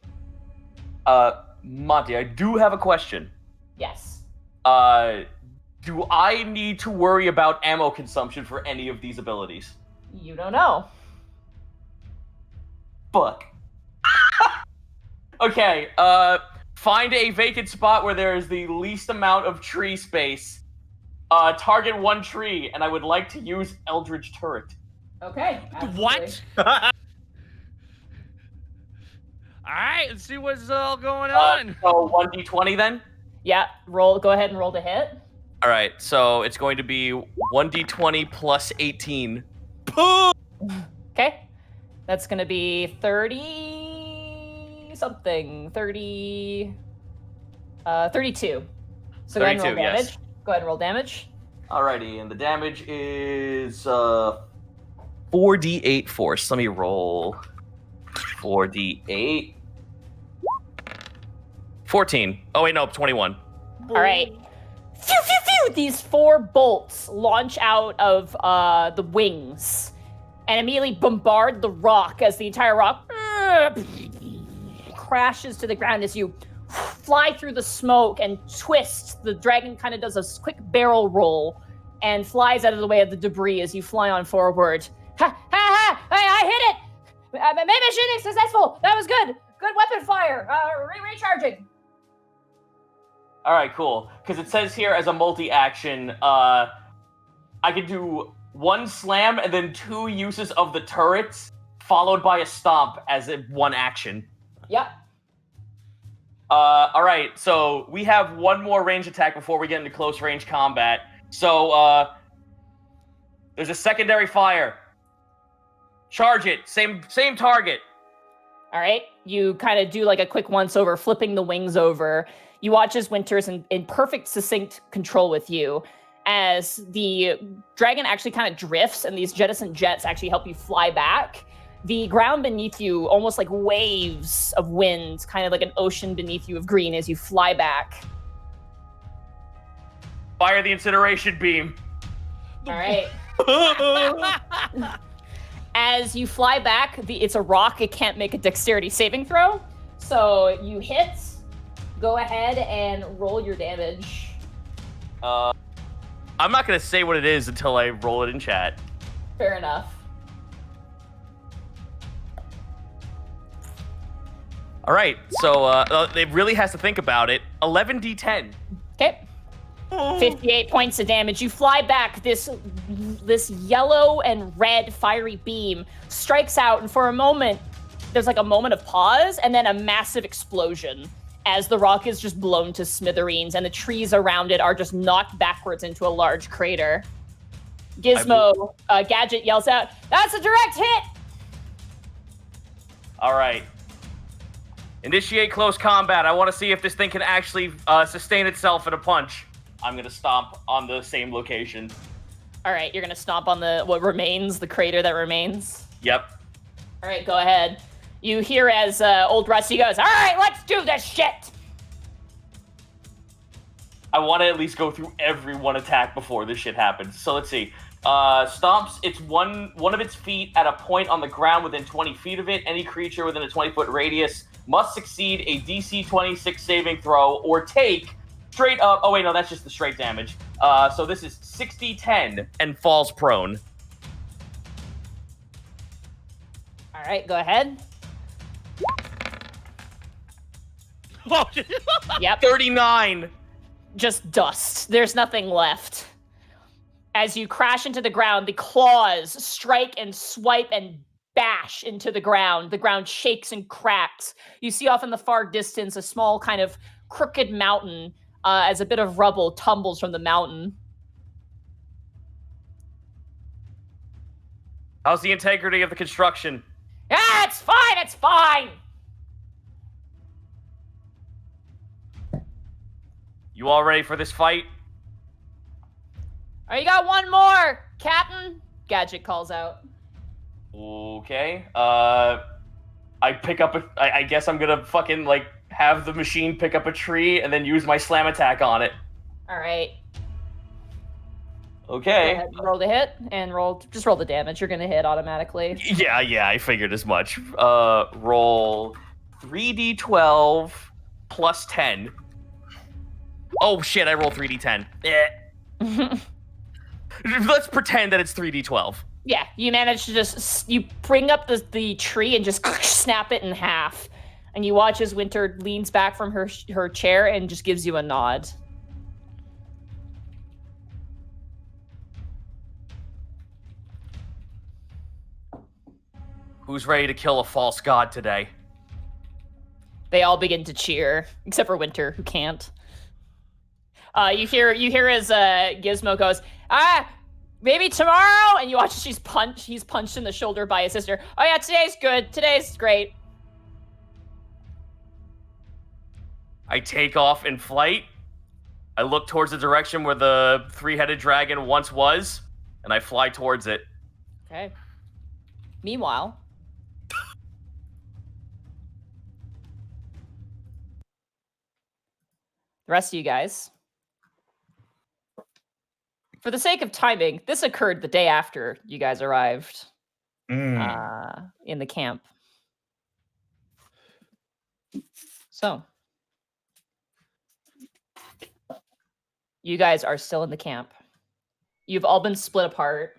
Monty, I do have a question. Yes. Do I need to worry about ammo consumption for any of these abilities? You don't know. Fuck. Okay, find a vacant spot where there is the least amount of tree space Target one tree, and I would like to use Eldritch Turret. Okay. What? All right, let's see what's all going on. So 1d20 then? Yeah, roll. Go ahead and roll to hit. All right, so it's going to be 1d20 plus 18. Okay. That's going to be 30 something. 32. So go ahead and roll 32, yes. damage. Go ahead and roll damage. Alrighty, and the damage is 4d8 force. Let me roll 4d8. 14. Oh wait, no, 21. All right. Phew, phew, phew! These 4 bolts launch out of the wings and immediately bombard the rock as the entire rock crashes to the ground as you fly through the smoke and twist. The dragon kind of does a quick barrel roll and flies out of the way of the debris as you fly on forward. Ha ha ha! I hit it! Mission successful! That was good! Good weapon fire! Recharging! Alright, cool. Because it says here as a multi-action, I can do 1 slam and then 2 uses of the turrets, followed by a stomp as one action. Yep. Alright, so we have 1 more range attack before we get into close range combat. So, there's a secondary fire. Charge it. Same target. All right. You kind of do like a quick once-over, flipping the wings over. You watch as Winter's in perfect, succinct control with you, as the dragon actually kind of drifts, and these jettison jets actually help you fly back. The ground beneath you, almost like waves of wind, kind of like an ocean beneath you of green as you fly back. Fire the incineration beam. All right. As you fly back, it's a rock. It can't make a dexterity saving throw. So you hit. Go ahead and roll your damage. I'm not going to say what it is until I roll it in chat. Fair enough. All right, so it really has to think about it. 11d10. Okay. 58 points of damage. You fly back. This yellow and red fiery beam strikes out, and for a moment, there's like a moment of pause, and then a massive explosion as the rock is just blown to smithereens, and the trees around it are just knocked backwards into a large crater. Gizmo, Gadget yells out, "That's a direct hit!" All right. Initiate close combat. I want to see if this thing can actually sustain itself in a punch. I'm going to stomp on the same location. All right, you're going to stomp on what remains, the crater that remains? Yep. All right, go ahead. You hear as old Rusty goes, "All right, let's do this shit!" I want to at least go through every one attack before this shit happens. So let's see. Stomps, it's one of its feet at a point on the ground within 20 feet of it. Any creature within a 20-foot radius must succeed a DC 26 saving throw or take straight up. Oh, wait, no, that's just the straight damage. So this is 60-10 and falls prone. All right, go ahead. Yep. 39. Just dust. There's nothing left. As you crash into the ground, the claws strike and swipe and bash into the ground. The ground shakes and cracks. You see off in the far distance a small kind of crooked mountain as a bit of rubble tumbles from the mountain. How's the integrity of the construction? Yeah, it's fine, it's fine! You all ready for this fight? All right, you got one more, Captain. Gadget calls out. Okay. I pick up I guess I'm gonna fucking, like, have the machine pick up a tree and then use my slam attack on it. All right. Okay. Go ahead and roll the hit and just roll the damage. You're gonna hit automatically. Yeah, I figured as much. Roll 3d12 plus 10. Oh shit, I roll 3d10. Let's pretend that it's 3d12. Yeah, you manage to you bring up the tree and just snap it in half. And you watch as Winter leans back from her chair and just gives you a nod. Who's ready to kill a false god today? They all begin to cheer, except for Winter, who can't. You hear as Gizmo goes, maybe tomorrow, and you watch he's punched in the shoulder by his sister. Oh yeah, today's good. Today's great. I take off in flight. I look towards the direction where the three-headed dragon once was, and I fly towards it. Okay. Meanwhile, the rest of you guys, for the sake of timing, this occurred the day after you guys arrived in the camp. So, you guys are still in the camp. You've all been split apart.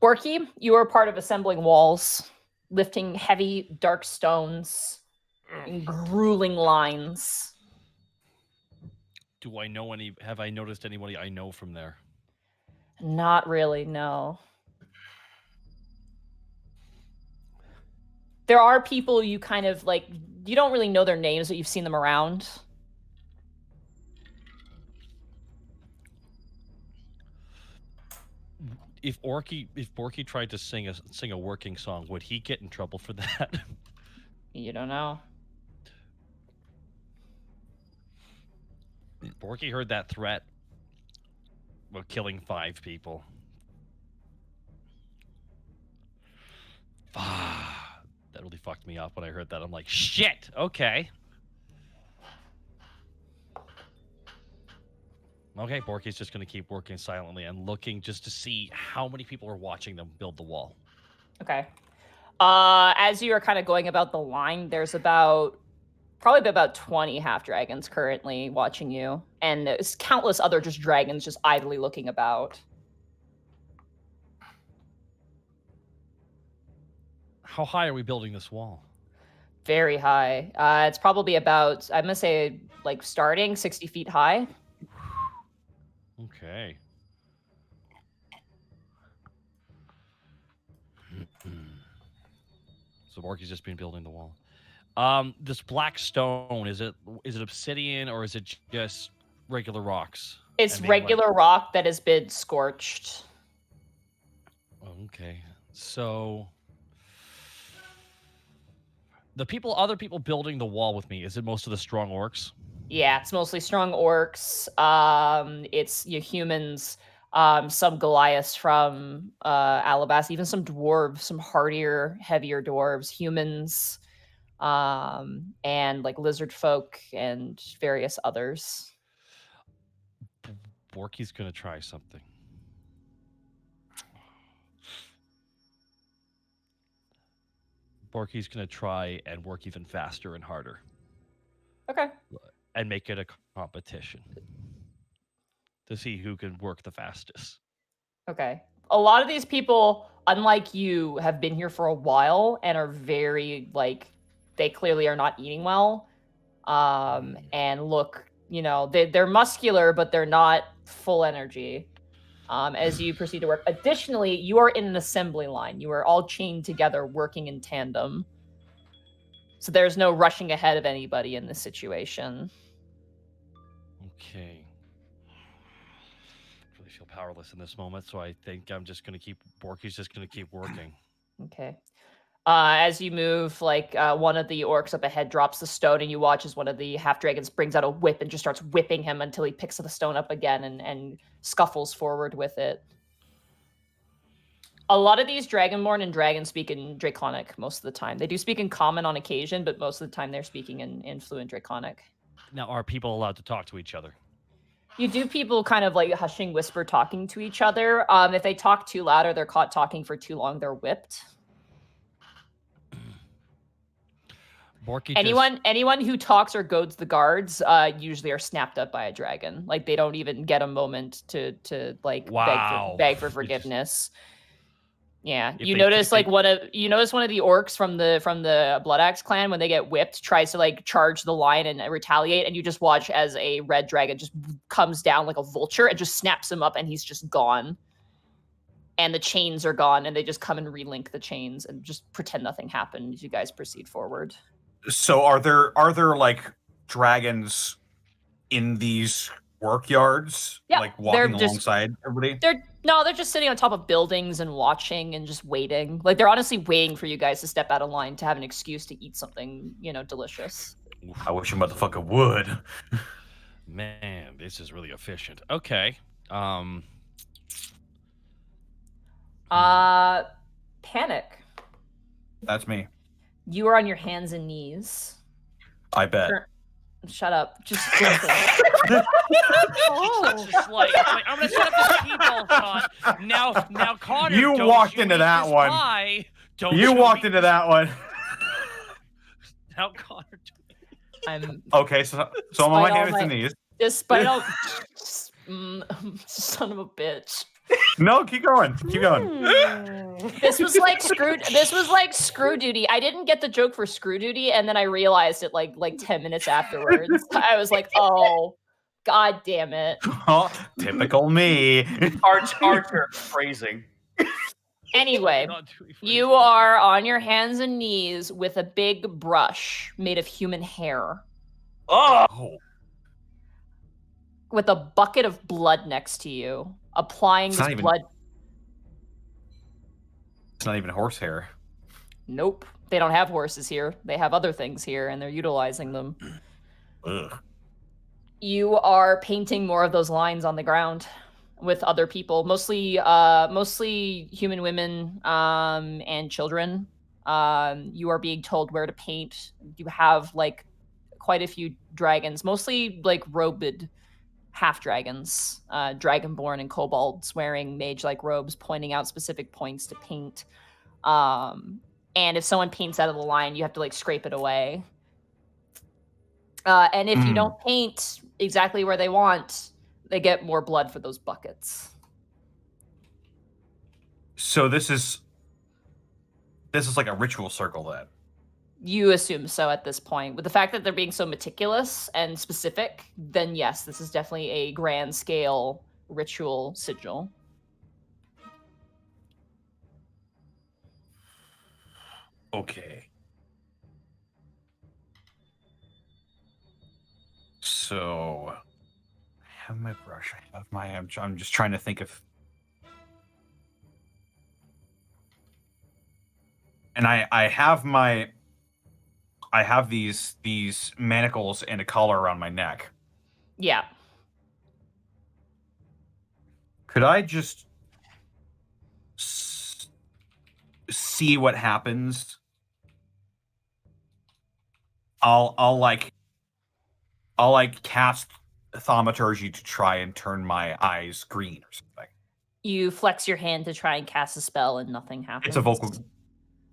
Borky, you are part of assembling walls, lifting heavy, dark stones in grueling lines. Do I know any? Have I noticed anybody I know from there? Not really, no. There are people you kind of like, you don't really know their names, but you've seen them around. If Borky tried to sing a working song, would he get in trouble for that? You don't know. Borky heard that threat of killing 5 people. That really fucked me up when I heard that. I'm like, shit, okay. Okay, Borky's just going to keep working silently and looking just to see how many people are watching them build the wall. Okay. As you are kind of going about the line, there's probably about 20 half-dragons currently watching you. And there's countless other just dragons just idly looking about. How high are we building this wall? Very high. It's probably about, I'm going to say, like, starting 60 feet high. Okay. So Borky's just been building the wall. This black stone, is it obsidian or is it just regular rocks? It's regular rock that has been scorched. Okay. So other people building the wall with me, is it most of the strong orcs? Yeah, it's mostly strong orcs. It's your humans, some Goliaths from Alabasta, even some dwarves, some hardier, heavier dwarves, humans, and like lizard folk and various others. Borky's gonna try something. Borky's gonna try and work even faster and harder. Okay. And make it a competition to see who can work the fastest. Okay. A lot of these people, unlike you, have been here for a while and are very, like, they clearly are not eating well. And look, they're muscular, but they're not full energy as you proceed to work. Additionally, you are in an assembly line. You are all chained together, working in tandem. So there's no rushing ahead of anybody in this situation. Okay. Really feel powerless in this moment, so I think I'm just going to keep... Borky's just going to keep working. Okay. As you move, one of the orcs up ahead drops the stone, and you watch as one of the half-dragons brings out a whip and just starts whipping him until he picks the stone up again and scuffles forward with it. A lot of these Dragonborn and dragons speak in Draconic most of the time. They do speak in Common on occasion, but most of the time they're speaking in fluent Draconic. Now, are people allowed to talk to each other? You do people kind of like hushing whisper talking to each other. If they talk too loud or they're caught talking for too long, they're whipped. Borky anyone who talks or goads the guards usually are snapped up by a dragon. Like they don't even get a moment to like wow. beg for forgiveness. Yeah, If you they- notice if they- like one of the orcs from the Blood Axe clan, when they get whipped, tries to like charge the line and retaliate, and you just watch as a red dragon just comes down like a vulture and just snaps him up, and he's just gone. And the chains are gone, and they just come and relink the chains and just pretend nothing happened as you guys proceed forward. So are there like dragons in these workyards, Yeah, like they're walking just- alongside everybody? They're just sitting on top of buildings and watching and just waiting. Like they're honestly waiting for you guys to step out of line to have an excuse to eat something, delicious. I wish a motherfucker would. Man, this is really efficient. Okay. Panic. That's me. You are on your hands and knees. I bet. Shut up. Just listen. It's just like I'm gonna set up this T-ball shot. Now, Connor. You don't walked you into eat that this one. pie. Don't You walked eat into that one. Now, Connor. I'm Okay, so I'm on my Despite all hands my- and knees. despite all son of a bitch. No, keep going. Keep going. This was like screw duty. I didn't get the joke for screw duty, and then I realized it like 10 minutes afterwards. I was like, oh, god damn it. Oh, typical me. Archer phrasing. Anyway, Not doing you are on your hands and knees with a big brush made of human hair, Oh, with a bucket of blood next to you, applying It's this not even- blood. It's not even horsehair. Nope, they don't have horses here. They have other things here, and they're utilizing them. Ugh. You are painting more of those lines on the ground with other people, mostly human women and children. You are being told where to paint. You have like quite a few dragons, mostly like robed half dragons, dragonborn and kobolds wearing mage-like robes, pointing out specific points to paint. And if someone paints out of the line, you have to like scrape it away. And if you don't paint exactly where they want, they get more blood for those buckets. So this is like a ritual circle then. You assume so at this point. With the fact that they're being so meticulous and specific, then yes, this is definitely a grand scale ritual sigil. Okay. So I have my brush. I have my. I'm just trying to think of. And I have my. I have these manacles and a collar around my neck. Yeah. Could I just see what happens? I'll cast thaumaturgy to try and turn my eyes green or something. You flex your hand to try and cast a spell and nothing happens. It's a vocal.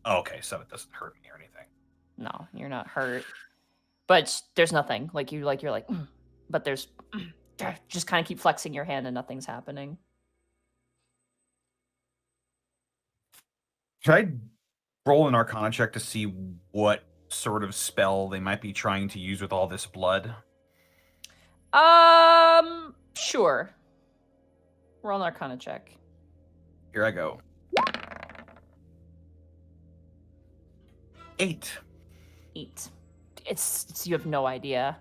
Oh, okay, so it doesn't hurt me or anything. No, you're not hurt. But there's nothing. Like you're like, but there's just kind of keep flexing your hand and nothing's happening. Should I roll an Arcana check to see what sort of spell they might be trying to use with all this blood? Sure. Roll an Arcana check. Here I go. 8. 8. It's you have no idea.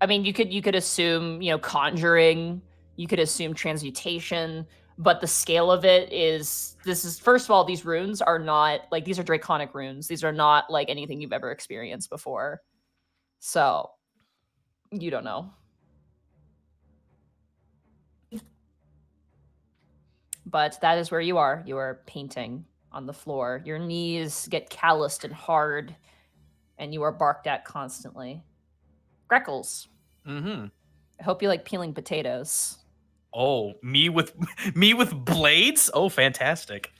I mean, you could assume, conjuring, you could assume transmutation, but the scale of it is first of all, these runes are not like, these are draconic runes. These are not like anything you've ever experienced before. So, you don't know. But that is where you are. You are painting on the floor. Your knees get calloused and hard, and you are barked at constantly. Greckles, Mm-hmm. I hope you like peeling potatoes. Oh, me with blades? Oh, fantastic.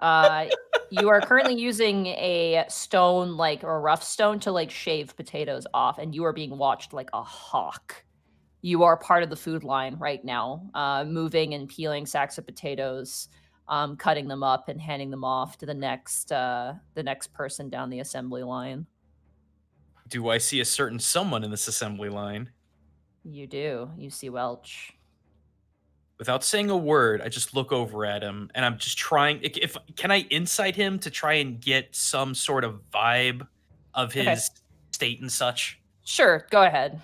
You are currently using a stone, or a rough stone, to shave potatoes off, and you are being watched like a hawk. You are part of the food line right now, moving and peeling sacks of potatoes. cutting them up and handing them off to the next person down the assembly line. Do I see a certain someone in this assembly line? You do. You see Welch. Without saying a word, I just look over at him, and I'm just trying. If can I insight him to try and get some sort of vibe of his Okay. state and such? Sure, go ahead.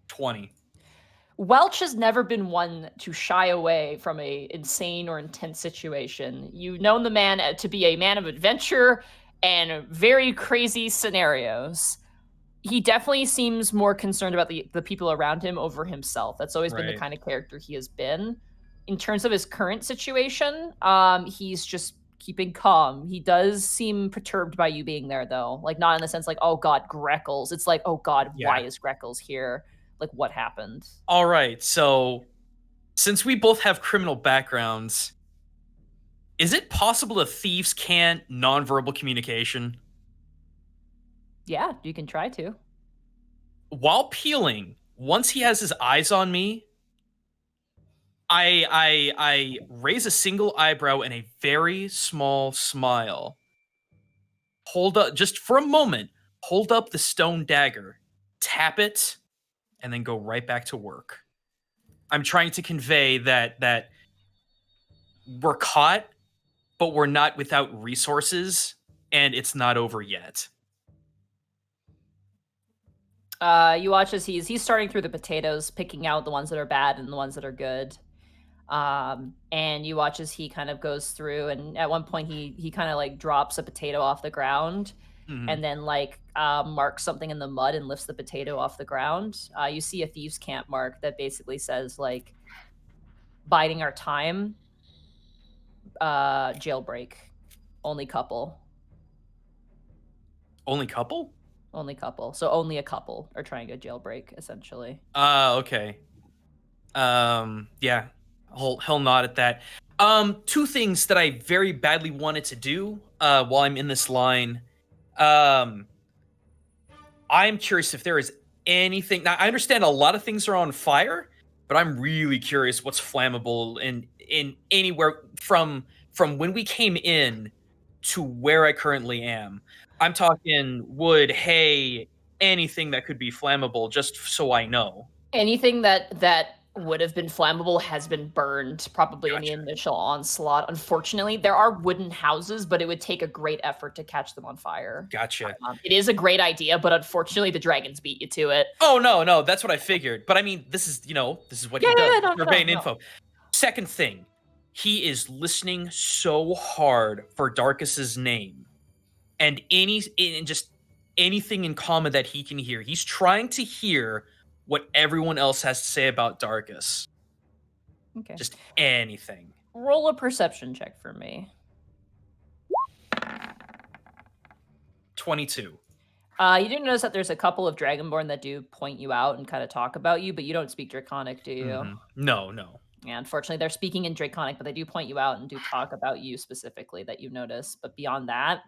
20. Welch has never been one to shy away from a insane or intense situation. You've known the man to be a man of adventure and very crazy scenarios. He definitely seems more concerned about the people around him over himself. That's always been the Right. kind of character he has been. In terms of his current situation, he's just keeping calm. He does seem perturbed by you being there, though. Like, not in the sense like, oh god, Greckles. It's like, oh god, why Yeah. is Greckles here? Like, what happened? All right, so since we both have criminal backgrounds, is it possible that thieves can't nonverbal communication? Yeah, you can try to. While peeling, once he has his eyes on me, I raise a single eyebrow and a very small smile. Hold up, just for a moment, hold up the stone dagger, tap it, and then go right back to work. I'm trying to convey that we're caught, but we're not without resources, and it's not over yet. You watch as he's starting through the potatoes, picking out the ones that are bad and the ones that are good. And you watch as he kind of goes through, and at one point he kind of like drops a potato off the ground, and then like marks something in the mud and lifts the potato off the ground. You see a thieves' camp mark that basically says like, biding our time, jailbreak, only couple. Only couple? Only couple. So only a couple are trying to jailbreak, essentially. Okay. Yeah. He'll nod at that. Two things that I very badly wanted to do while I'm in this line. I'm curious if there is anything. Now, I understand a lot of things are on fire, but I'm really curious what's flammable in anywhere from when we came in to where I currently am. I'm talking wood, hay, anything that could be flammable, just so I know. Anything that would have been flammable has been burned, probably in the Gotcha. initial onslaught. Unfortunately, there are wooden houses, but it would take a great effort to catch them on fire. Gotcha. It is a great idea, but unfortunately, the dragons beat you to it. Oh, no, that's what I figured. But I mean, this is what he does. Urbane info. Second thing, he is listening so hard for Darkus's name. And just anything in common that he can hear. He's trying to hear what everyone else has to say about Darkus. Okay. Just anything. Roll a perception check for me. 22. You do notice that there's a couple of Dragonborn that do point you out and kind of talk about you, but you don't speak Draconic, do you? Mhm. No. Yeah, unfortunately, they're speaking in Draconic, but they do point you out and do talk about you specifically that you notice. But beyond that,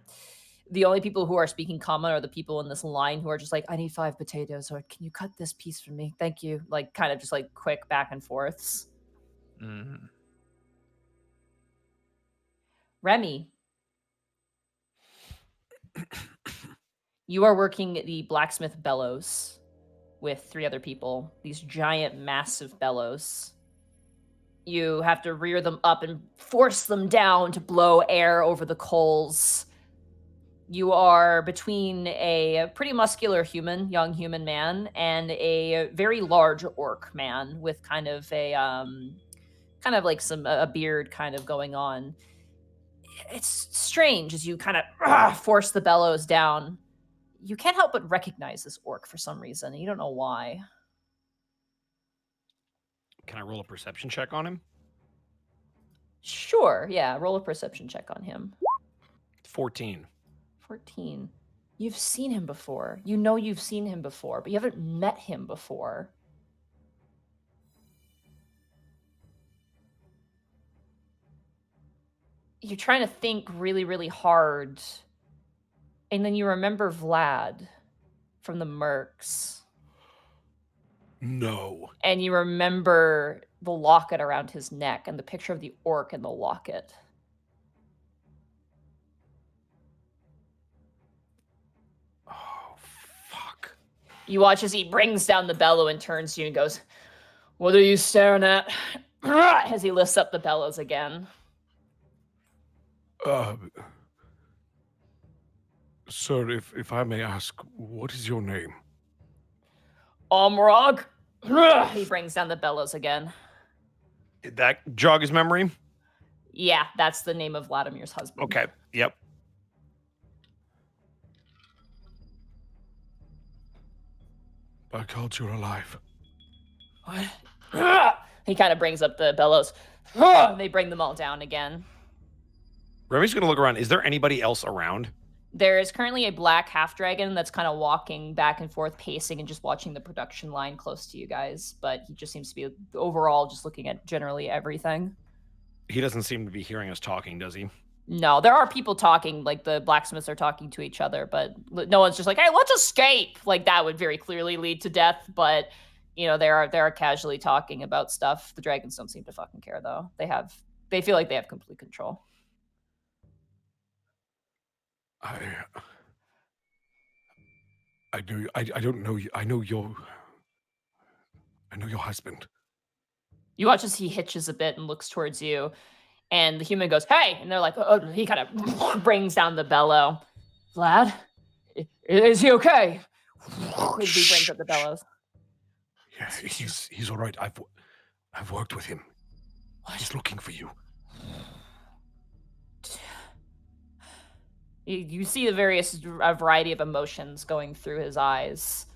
the only people who are speaking common are the people in this line who are just like, I need 5 potatoes, or can you cut this piece for me? Thank you. Like, kind of just like quick back and forths. Mhm. Remy, you are working the blacksmith bellows with 3 other people. These giant, massive bellows. You have to rear them up and force them down to blow air over the coals. You are between a pretty muscular young human man, and a very large orc man with kind of like a beard kind of going on. It's strange as you kind of force the bellows down. You can't help but recognize this orc for some reason, and you don't know why. Can I roll a perception check on him? Sure, yeah, roll a perception check on him. 14. 14. You've seen him before. You know you've seen him before, but you haven't met him before. You're trying to think really, really hard. And then you remember Vlad from the Mercs. No. And you remember the locket around his neck and the picture of the orc in the locket. Oh, fuck. You watch as he brings down the bellow and turns to you and goes, "What are you staring at?" As he lifts up the bellows again. Sir, if I may ask, what is your name? Omrog. He brings down the bellows again. Did that jog his memory? Yeah, that's the name of Vladimir's husband. Okay. Yep. By God, you're alive. What? He kind of brings up the bellows. They bring them all down again. Remy's gonna look around. Is there anybody else around? There is currently a black half dragon that's kind of walking back and forth, pacing and just watching the production line close to you guys. But he just seems to be overall just looking at generally everything. He doesn't seem to be hearing us talking, does he? No, there are people talking, like the blacksmiths are talking to each other, but no one's just like, "Hey, let's escape." Like that would very clearly lead to death. But you know, they are casually talking about stuff. The dragons don't seem to fucking care though. They feel like they have complete control. I don't know you. I know your husband. You watch as he hitches a bit and looks towards you, and the human goes, "Hey!" And they're like, "Oh," he kind of brings down the bellow. "Vlad, is he okay?" He brings up the bellows. Yeah, he's all right. I've worked with him. He's looking for you. You see a variety of emotions going through his eyes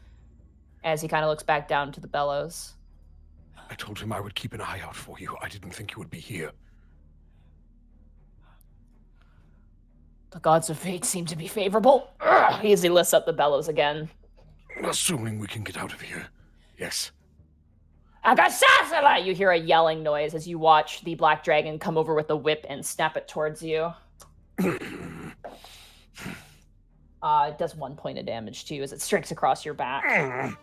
as he kind of looks back down to the bellows. I told him I would keep an eye out for you. I didn't think you would be here. The gods of fate seem to be favorable. As he lifts up the bellows again. Assuming we can get out of here. Yes. Agasasala! You hear a yelling noise as you watch the black dragon come over with a whip and snap it towards you. It does 1 point of damage to you as it strikes across your back.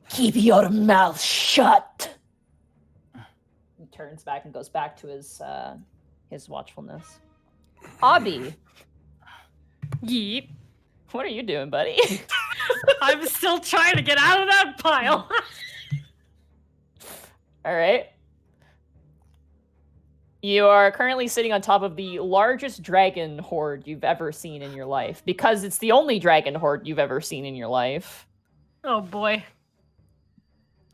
Keep your mouth shut. He turns back and goes back to his watchfulness. Hobby, Yeet. what are you doing, buddy? I'm still trying to get out of that pile. All right. You are currently sitting on top of the largest dragon horde you've ever seen in your life, because it's the only dragon horde you've ever seen in your life. Oh boy.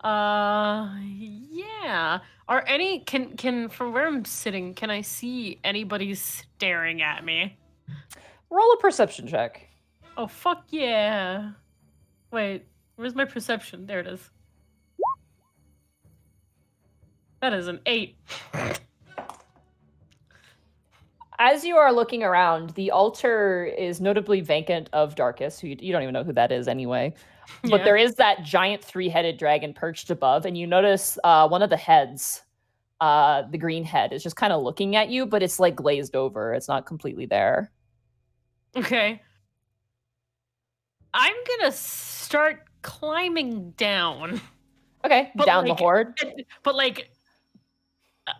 Yeah. Are any can from where I'm sitting, can I see anybody staring at me? Roll a perception check. Oh fuck yeah. Wait, where's my perception? There it is. That is an 8. As you are looking around, the altar is notably vacant of Darkus, who you don't even know who that is anyway. But Yeah. there is that giant 3-headed dragon perched above, and you notice one of the heads, the green head, is just kind of looking at you, but it's like glazed over. It's not completely there. Okay. I'm gonna start climbing down. Okay, But down the like- horde. But like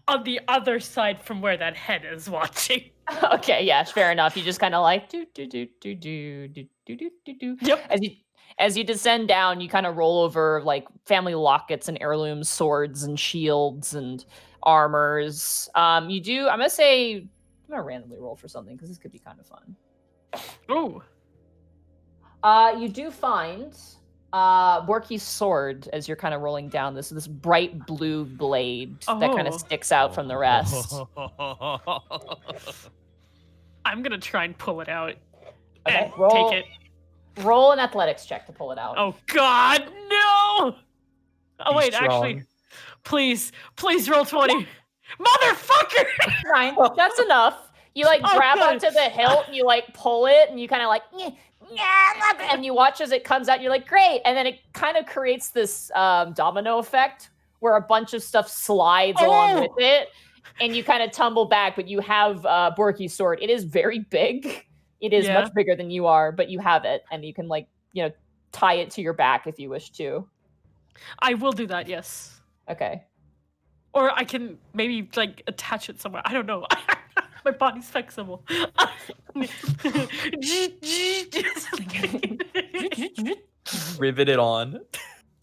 on the other side from where that head is watching. Okay, yeah, fair enough. You just kind of like do do do do do do do do do do. Yep. As you descend down, you kind of roll over like family lockets and heirlooms, swords and shields and armors. You do. I'm gonna randomly roll for something because this could be kind of fun. Ooh. You do find Borky's sword as you're kind of rolling down this bright blue blade that kind of Oh. sticks out from the rest. I'm gonna try and pull it out. Okay, And roll- take it. Roll an athletics check to pull it out. Oh god, no! Oh He's wait, strong. actually, please roll 20. Motherfucker! Fine, that's enough. You like Oh, grab good. onto the hilt and you like pull it and you kind of like, and you watch as it comes out. You're like, great, and then it kind of creates this domino effect where a bunch of stuff slides along Oh! with it, and you kind of tumble back. But you have Borky's sword. It is very big. It is Yeah. much bigger than you are, but you have it, and you can like tie it to your back if you wish to. I will do that, yes. Okay. Or I can maybe like attach it somewhere. I don't know. My body's flexible. Rivet it on.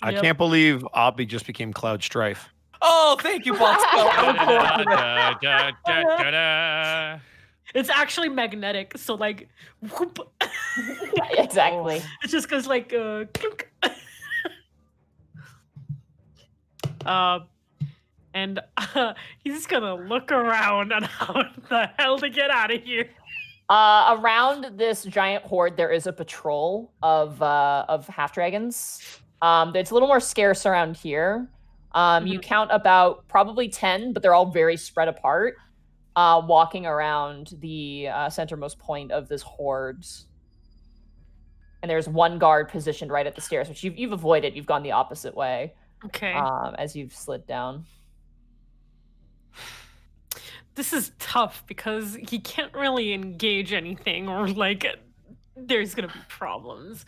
I Yep. can't believe Obby just became Cloud Strife. Oh, thank you, Bosco. Da-da-da-da-da-da. It's actually magnetic, so like, whoop. Exactly. It just goes like, clink. And he's gonna look around on how the hell to get out of here. Around this giant horde, there is a patrol of half dragons. It's a little more scarce around here. You count about probably 10, but they're all very spread apart, walking around the centermost point of this horde. And there's one guard positioned right at the stairs, which you've avoided. You've gone the opposite way Okay. as you've slid down. This is tough because he can't really engage anything, or like, there's gonna be problems.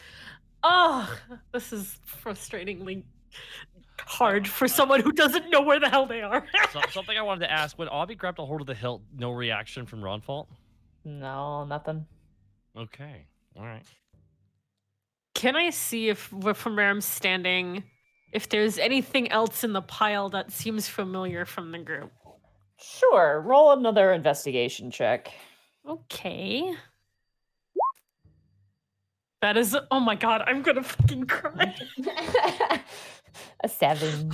Oh, this is frustratingly hard for someone who doesn't know where the hell they are. Something I wanted to ask: when Obby grabbed a hold of the hilt, no reaction from Ronfault? No, nothing. Okay, all right. Can I see if, from where I'm standing, if there's anything else in the pile that seems familiar from the group? Sure. Roll another investigation check. Okay. That is, oh my god, I'm gonna fucking cry. A 7.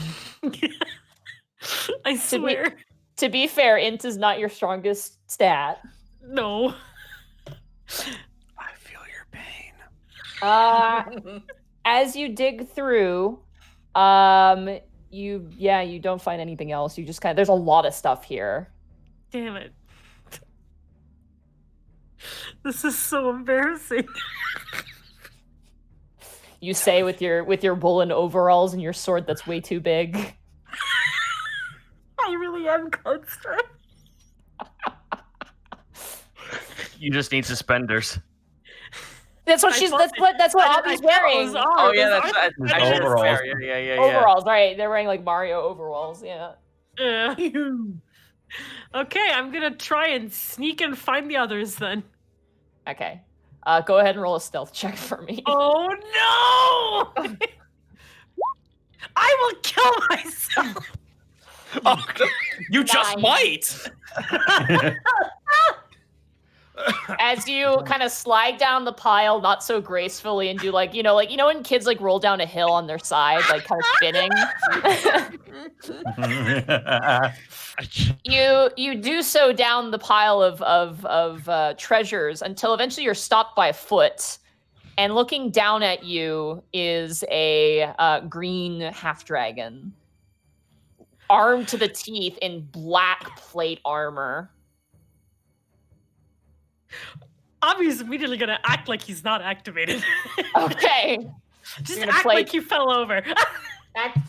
I swear. To be fair, int is not your strongest stat. No. I feel your pain. As you dig through, you don't find anything else. You just there's a lot of stuff here. Damn it. This is so embarrassing. You say with your woolen overalls and your sword that's way too big. I really am constrained. You just need suspenders. That's what that's what Obby's wearing. Oh yeah, that's actually overalls. fair. Yeah. Overalls, right? They're wearing like Mario overalls. Yeah. Yeah. Okay, I'm gonna try and sneak and find the others then. Okay. Go ahead and roll a stealth check for me. Oh no! I will kill myself. Oh, you just 9. might. As you kind of slide down the pile, not so gracefully, and do like when kids like roll down a hill on their side, like kind of spinning. You do so down the pile of treasures until eventually you're stopped by a foot, and looking down at you is a green half dragon, armed to the teeth in black plate armor. Obviously, immediately gonna act like he's not activated. Okay. Just You're act gonna like you fell over.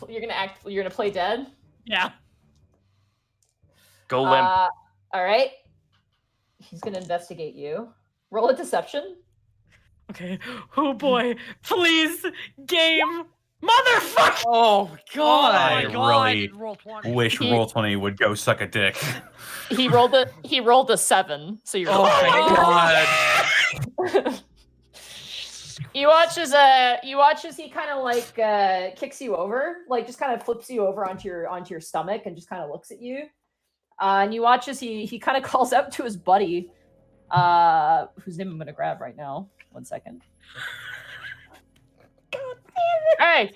You're gonna play dead? Yeah. Go limp. All right. He's gonna investigate you. Roll a deception. Okay. Oh boy. Please, game. Motherfucker! Oh god. I really Roll 20. wish Roll20 would go suck a dick. He rolled a 7, so you're Oh my god. You watch as he kind of like kicks you over, like just kind of flips you over onto your stomach and just kind of looks at you. And you watch as he kind of calls out to his buddy, whose name I'm gonna grab right now. 1 second. Hey,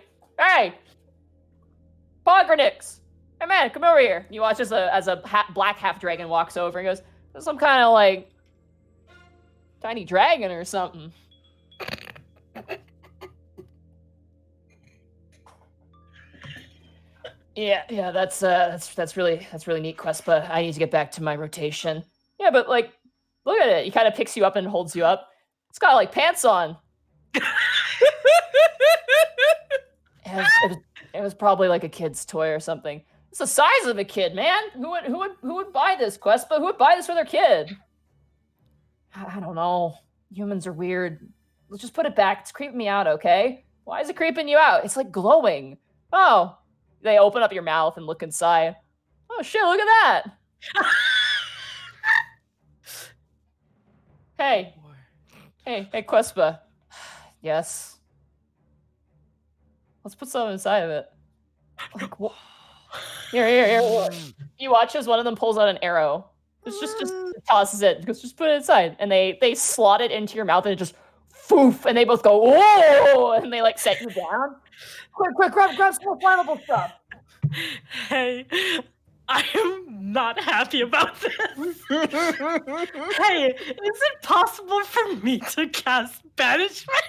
Pogranix! Hey man, come over here. You watch as a black half dragon walks over and goes, "There's some kind of like tiny dragon or something." Yeah, that's really neat, Quest, but I need to get back to my rotation. Yeah, but like, look at it. He kind of picks you up and holds you up. It's got like pants on. It was probably like a kid's toy or something. It's the size of a kid, man. Who would buy this, Quest? But who would buy this for their kid? I don't know. Humans are weird. Let's just put it back. It's creeping me out, okay? Why is it creeping you out? It's like glowing. Oh, They open up your mouth and look inside. Oh shit! Look at that. Hey, Quespa. Yes. Let's put something inside of it. Like, here. Look. You watch as one of them pulls out an arrow. It's just tosses it. Goes, just put it inside, and they slot it into your mouth, and it just foof, and they both go whoa, and they like set you down. Quick, grab some more flammable stuff. Hey, I am not happy about this. Hey, is it possible for me to cast banishment?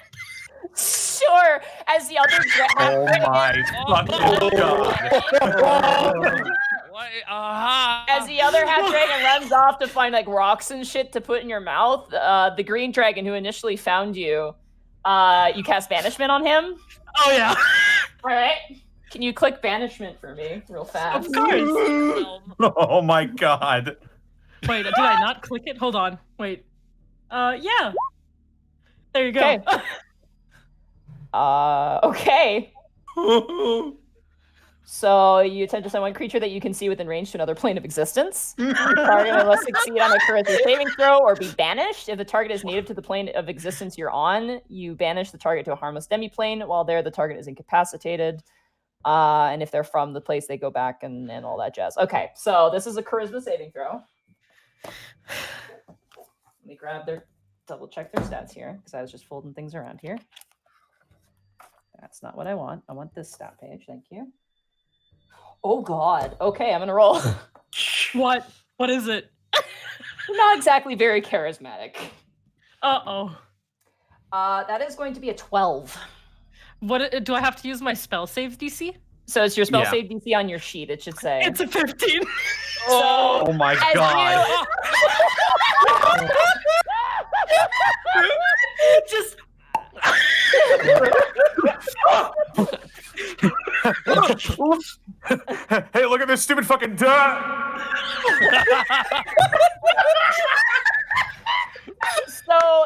Sure. As the other Oh my fucking god. As the other half dragon runs off to find like rocks and shit to put in your mouth, the green dragon who initially found you, you cast banishment on him. Oh yeah. All right. Can you click banishment for me real fast? Of course. Oh my god. Wait, did I not click it? Hold on. Wait. Yeah. There you go. Okay. So you attempt to summon one creature that you can see within range to another plane of existence. The target must succeed on a charisma saving throw or be banished. If the target is native to the plane of existence you're on, you banish the target to a harmless demi-plane. While there, the target is incapacitated. And if they're from the place, they go back and all that jazz. Okay, so this is a charisma saving throw. Let me double check their stats here, because I was just folding things around here. That's not what I want. I want this stat page, thank you. Oh god. Okay, I'm gonna roll. What? What is it? Not exactly very charismatic. Uh-oh. That is going to be a 12. What do I have to use my spell save DC? So it's your spell save DC on your sheet, it should say. It's a 15. Oh my god. Just Hey, look at this stupid fucking duh. So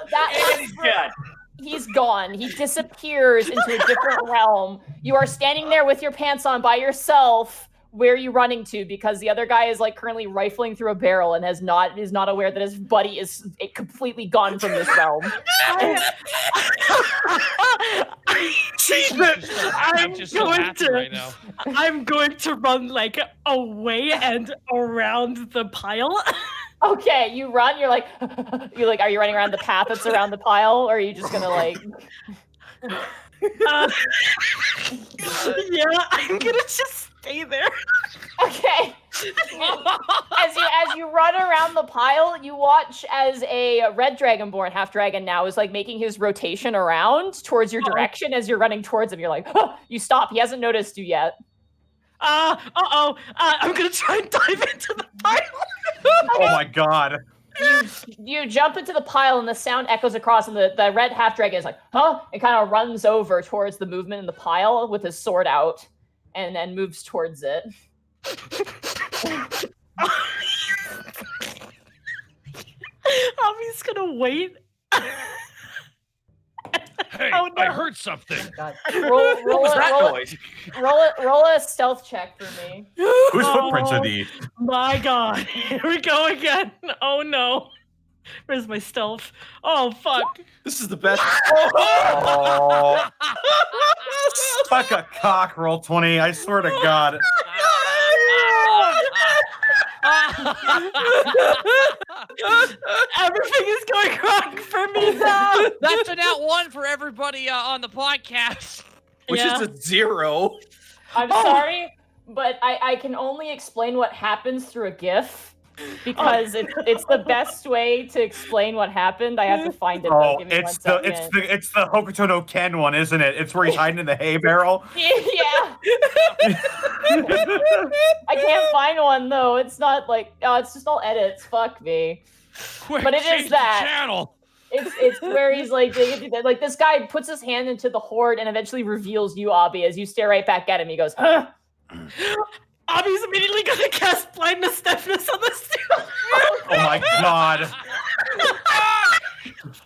he's gone. He disappears into a different realm. You are standing there with your pants on by yourself. Where are you running to? Because the other guy is like currently rifling through a barrel and is not aware that his buddy is completely gone from this realm. I'm going to run like away and around the pile. Okay, you run. You're like, are you running around the path that's around the pile, or are you just gonna like? Yeah, I'm gonna just stay there. Okay. As you run around the pile, you watch as a red dragonborn, half dragon now, is like making his rotation around towards your direction as you're running towards him. You're like, oh, you stop. He hasn't noticed you yet. I'm gonna try and dive into the pile. Oh my god. You jump into the pile and the sound echoes across, and the red half dragon is like, huh? And kind of runs over towards the movement in the pile with his sword out and then moves towards it. Abby's gonna wait. Hey, Oh, no. I heard something. God. Roll a stealth check for me. Whose footprints are these? My god. Here we go again. Oh no. Where's my stealth? Oh fuck. This is the best. Oh. Fuck a cock, roll 20. I swear to God. Everything is going wrong for me now. That's an out one for everybody on the podcast. Which is a 0. I'm sorry, but I can only explain what happens through a GIF because it's the best way to explain what happened. I have to find it. Oh, Give me it's one the second. it's the Hokuto no Ken one, isn't it? It's where he's hiding in the hay barrel. Yeah. I can't find one though. It's not like it's just all edits. Fuck me. Quick, But it is change the that. channel. It's where he's like this guy puts his hand into the horde and eventually reveals you, Abby, as you stare right back at him. He goes, huh? Abby's immediately gonna cast blindness deafness on the student. Oh my God.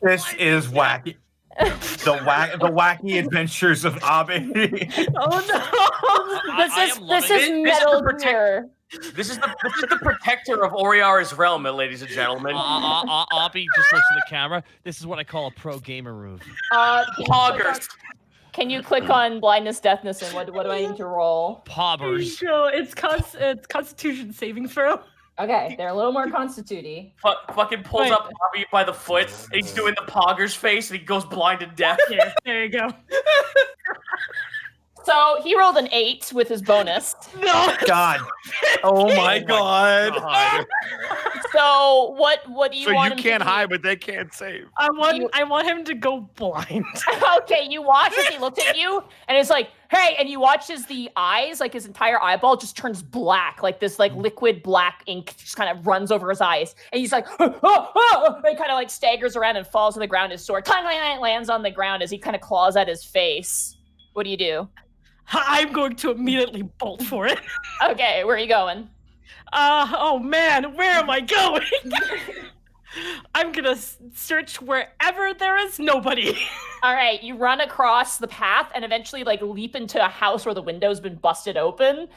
This is wacky. the wacky adventures of Abe. Oh no! This is Metal Gear. This is the protector of Oriara's realm, ladies and gentlemen. Abby just looks at the camera. This is what I call a pro gamer move. Poggers. Can you click on blindness, deafness, and what do I need to roll? Pobbers. No, it's Constitution saving throw. Okay, they're a little more constituty. Fucking pulls up Bobby by the foot, and he's doing the Poggers face, and he goes blind and deaf. Yeah, there you go. So he rolled an 8 with his bonus. No. God. Oh my God. So what do you So want you him can't to do? hide, but they can't save. I want him to go blind. Okay, you watch as he looks at you, and it's like, hey, and you watch as the eyes, like his entire eyeball just turns black, like this like liquid black ink just kind of runs over his eyes. And he's like, and he kind of like staggers around and falls to the ground. His sword lands on the ground as he kind of claws at his face. What do you do? I'm going to immediately bolt for it. Okay, where are you going? Oh man, where am I going? I'm gonna search wherever there is nobody. All right, you run across the path and eventually like leap into a house where the window's been busted open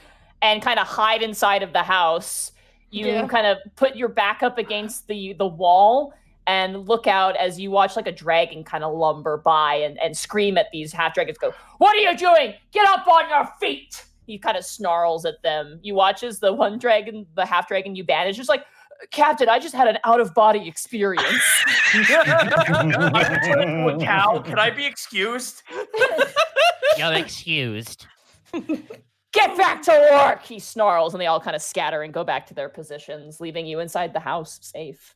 and kind of hide inside of the house. You kind of put your back up against the wall and look out as you watch like a dragon kind of lumber by and scream at these half dragons. Go, what are you doing? Get up on your feet! He kind of snarls at them. You watch as the one dragon, the half dragon you banned, is just like, Captain, I just had an out of body experience. I turned into a cow. Can I be excused? You're excused. Get back to work! He snarls, and they all kind of scatter and go back to their positions, leaving you inside the house safe.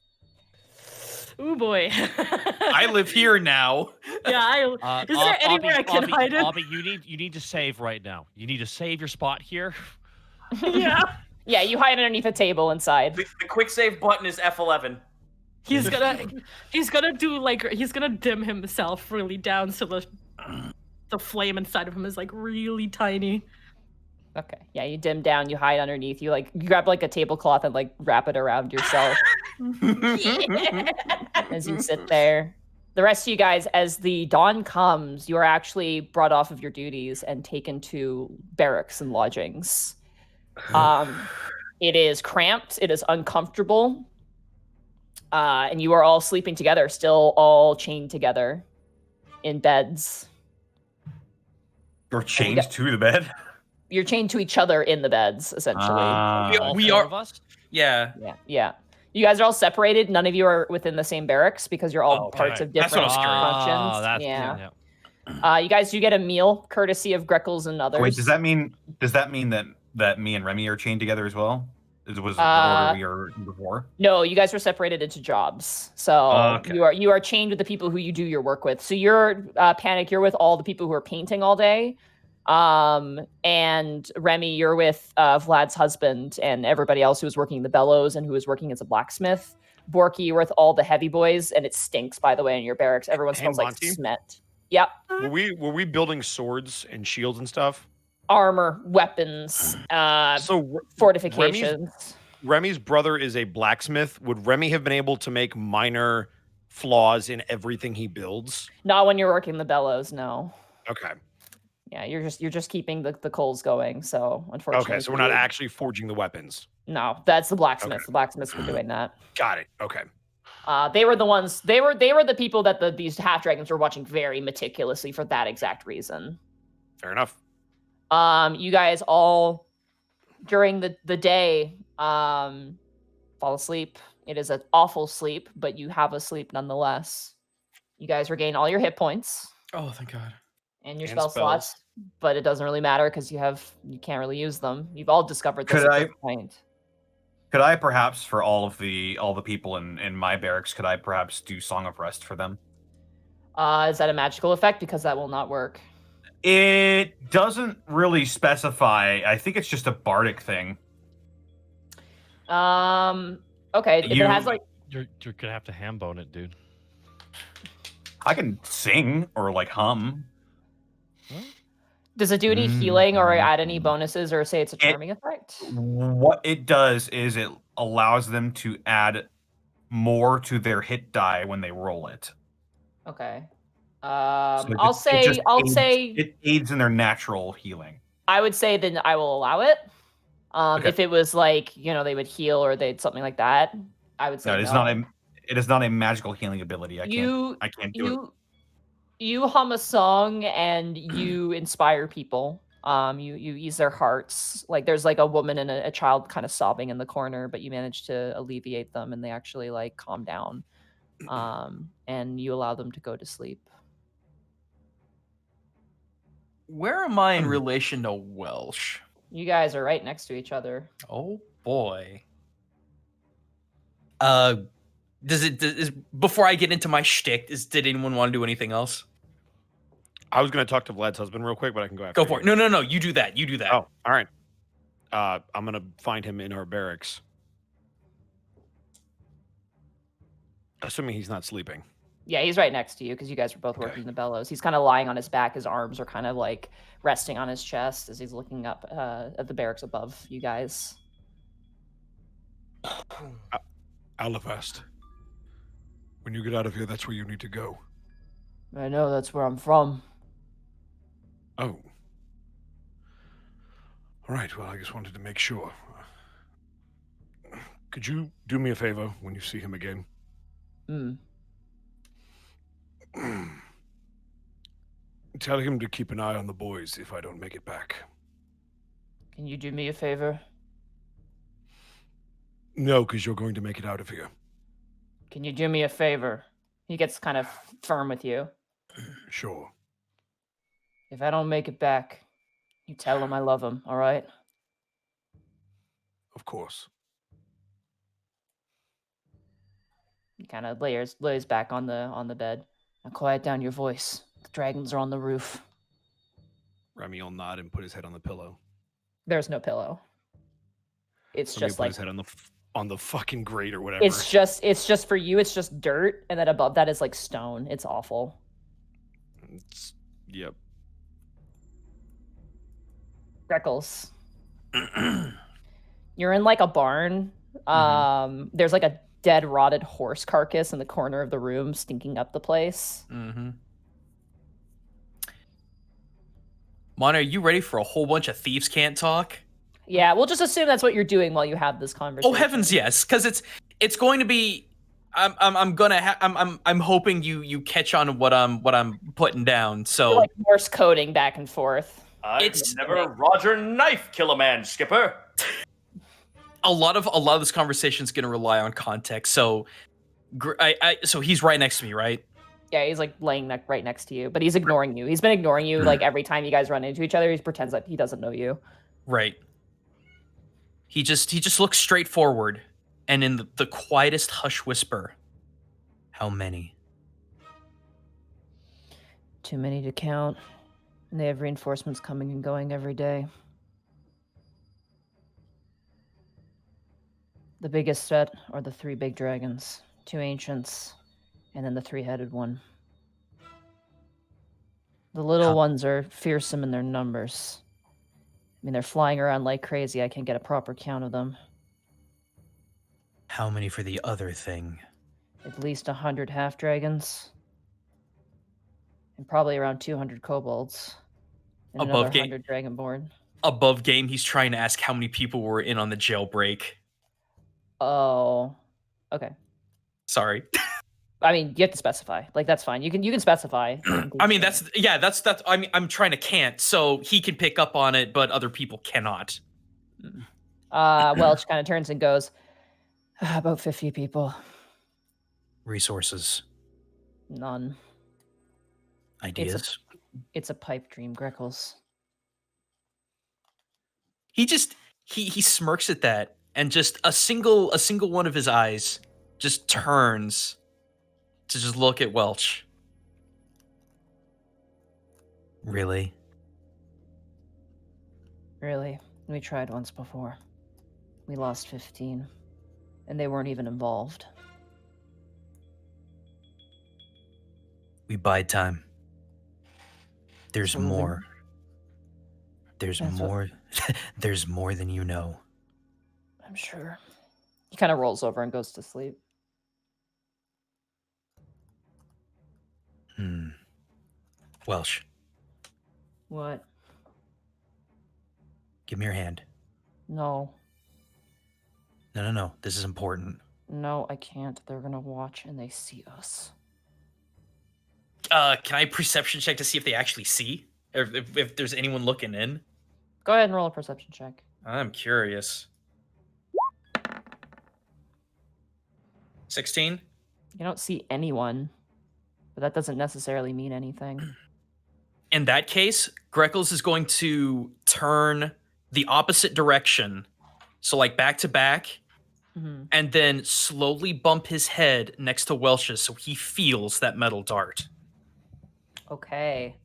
Ooh boy. I live here now. Yeah, is there anywhere I can hide it? Abby, you need to save right now. You need to save your spot here. Yeah. Yeah, you hide underneath a table inside. The quick save button is F11. He's gonna dim himself really down so the flame inside of him is like really tiny. Okay. Yeah, you dim down, you hide underneath, you grab like a tablecloth and like wrap it around yourself. As you sit there. The rest of you guys, as the dawn comes, you are actually brought off of your duties and taken to barracks and lodgings. It is cramped, it is uncomfortable, and you are all sleeping together, still all chained together in beds. You're chained to the bed? You're chained to each other in the beds, essentially. We are of us. Yeah. Yeah. You guys are all separated. None of you are within the same barracks because you're all parts of That's what different I was functions. Yeah. You guys do get a meal courtesy of Greckles and others. Wait, does that mean that me and Remy are chained together as well? Was the order we were before? No, you guys were separated into jobs. So Okay. you are chained with the people who you do your work with. So you're Panic, you're with all the people who are painting all day. And Remy, you're with Vlad's husband and everybody else who was working the bellows and who was working as a blacksmith. Borky, you're with all the heavy boys, and it stinks, by the way, in your barracks. Everyone smells like Monty? smet. Yep. Were we building swords and shields and stuff? Armor, weapons, fortifications. Remy's brother is a blacksmith. Would Remy have been able to make minor flaws in everything he builds? Not when you're working the bellows, no. Okay. Yeah, you're just keeping the coals going. So unfortunately, Okay, so we're not actually forging the weapons. No, that's the blacksmith. Okay. The blacksmiths were doing that. Got it. Okay. They were the ones. They were the people that these half dragons were watching very meticulously for that exact reason. Fair enough. You guys all during the day fall asleep. It is an awful sleep, but you have a sleep nonetheless. You guys regain all your hit points Oh, thank God. and your And spell spells. slots, but it doesn't really matter because you can't really use them. You've all discovered this Could at I- this point. Could I perhaps, for all the people in my barracks, could I perhaps do Song of Rest for them? Is that a magical effect? Because that will not work. It doesn't really specify. I think it's just a bardic thing. Okay. If You- it has like You're gonna have to ham bone it, dude. I can sing or like hum. does it do any healing or add any bonuses or say it's a charming effect? What it does is it allows them to add more to their hit die when they roll it. Okay. I'll say it aids in their natural healing. I would say then I will allow it. Okay. If it was like, they would heal or they'd something like that, I would say No, no. it is not a magical healing ability. I can't do it. You hum a song and you inspire people. You ease their hearts. Like there's like a woman and a child kind of sobbing in the corner, but you manage to alleviate them and they actually like calm down. And you allow them to go to sleep. Where am I in relation to Welch? You guys are right next to each other. Oh boy. Before I get into my shtick, did anyone want to do anything else? I was going to talk to Vlad's husband real quick, but I can go after Go for it. No. You do that. Oh, all right. I'm going to find him in our barracks. Assuming he's not sleeping. Yeah, he's right next to you because you guys were both working the bellows. He's kind of lying on his back. His arms are kind of like resting on his chest as he's looking up at the barracks above you guys. Alavast. When you get out of here, that's where you need to go. I know, that's where I'm from. Oh. All right, well, I just wanted to make sure. Could you do me a favor when you see him again? Tell him to keep an eye on the boys if I don't make it back. Can you do me a favor? No, because you're going to make it out of here. Can you do me a favor? He gets kind of firm with you. Sure. If I don't make it back, you tell him I love him, all right? Of course. He kind of lays back on the bed. Now quiet down your voice. The dragons are on the roof. Remy will nod and put his head on the pillow. There's no pillow. It's Remy just put like his head on the fucking grate or whatever. it's just for you. It's just dirt, and then above that is like stone. It's awful. Yep. Greckles. You're in like a barn. There's like a dead, rotted horse carcass in the corner of the room, stinking up the place. Mon, are you ready for a whole bunch of thieves can't talk? Yeah, we'll just assume that's what you're doing while you have this conversation. Oh heavens, yes, because it's going to be. I'm hoping you catch on what I'm putting down. So You're like Morse coding back and forth. It's never Roger Knife kill a man, Skipper. A lot of this conversation is going to rely on context. So, so he's right next to me, right? Yeah, he's like laying right next to you, but he's ignoring you. He's been ignoring you like every time you guys run into each other. He pretends that he doesn't know you. Right. He just looks straight forward, and in the quietest hush whisper, "How many?" Too many to count. And they have reinforcements coming and going every day. The biggest threat are the 3 big dragons, 2 ancients, and then the 3-headed one. The little ones are fearsome in their numbers. I mean, they're flying around like crazy. I can't get a proper count of them. How many for the other thing? At least 100 half-dragons. And probably around 200 kobolds. And Above another 100 dragonborn. Above game, he's trying to ask how many people were in on the jailbreak. Oh. Okay. Sorry. I mean, you have to specify. Like, that's fine. You can specify. I mean, that's I mean, I'm trying to can't, so he can pick up on it, but other people cannot. Welch kind of turns and goes, about 50 people. Resources. None. Ideas. It's a pipe dream, Greckles. He just he smirks at that, and just a single one of his eyes just turns to just look at Welch. Really? Really? We tried once before. We lost 15. And they weren't even involved. We bide time. There's more. There's more. There's more than you know. I'm sure. He kind of rolls over and goes to sleep. Welch, What? give me your hand. No. No. This is important. No, I can't. They're gonna watch and they see us. Can I perception check to see if they actually see? Or if there's anyone looking in? Go ahead and roll a perception check. I'm curious. 16? You don't see anyone, but that doesn't necessarily mean anything. In that case, Greckles is going to turn the opposite direction. So like back to back. Mm-hmm. And then slowly bump his head next to Welch's so he feels that metal dart. Okay.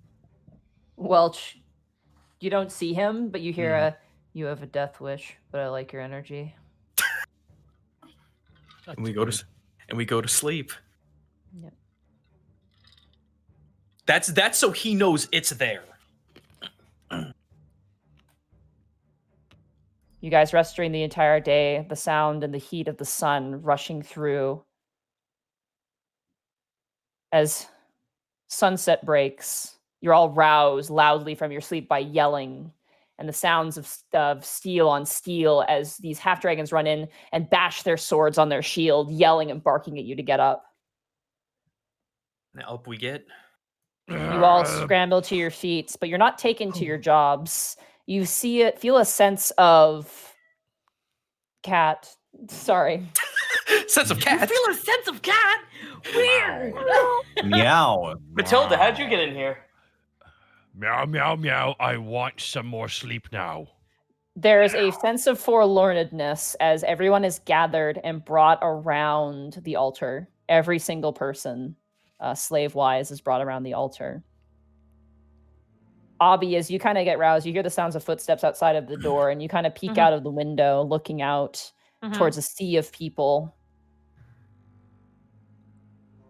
Welch, you don't see him, but you hear you have a death wish, but I like your energy. And we go to sleep. Yep. That's so he knows it's there. You guys rest during the entire day, the sound and the heat of the sun rushing through. As sunset breaks, you're all roused loudly from your sleep by yelling and the sounds of steel on steel as these half-dragons run in and bash their swords on their shield, yelling and barking at you to get up. Now up we get. You all scramble to your feet, but you're not taken to your jobs. You feel a sense of Sense of cat. I feel a sense of cat. Weird. Meow. Matilda, how'd you get in here? Meow, meow, meow. I want some more sleep now. There's a sense of forlornness as everyone is gathered and brought around the altar. Every single person, slave-wise, is brought around the altar. Abby, as you kind of get roused, you hear the sounds of footsteps outside of the door, and you kind of peek out of the window, looking out towards a sea of people.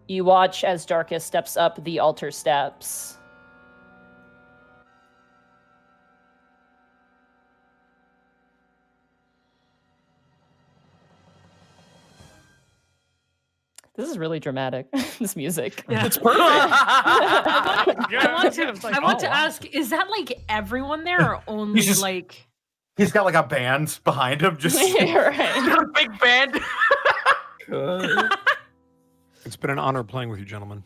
You watch as Darkus steps up the altar steps. This is really dramatic, this music. Yeah. It's perfect. I want to ask, is that like everyone there or only just- like... He's got like a band behind him. Just Right. A big band. It's been an honor playing with you, gentlemen.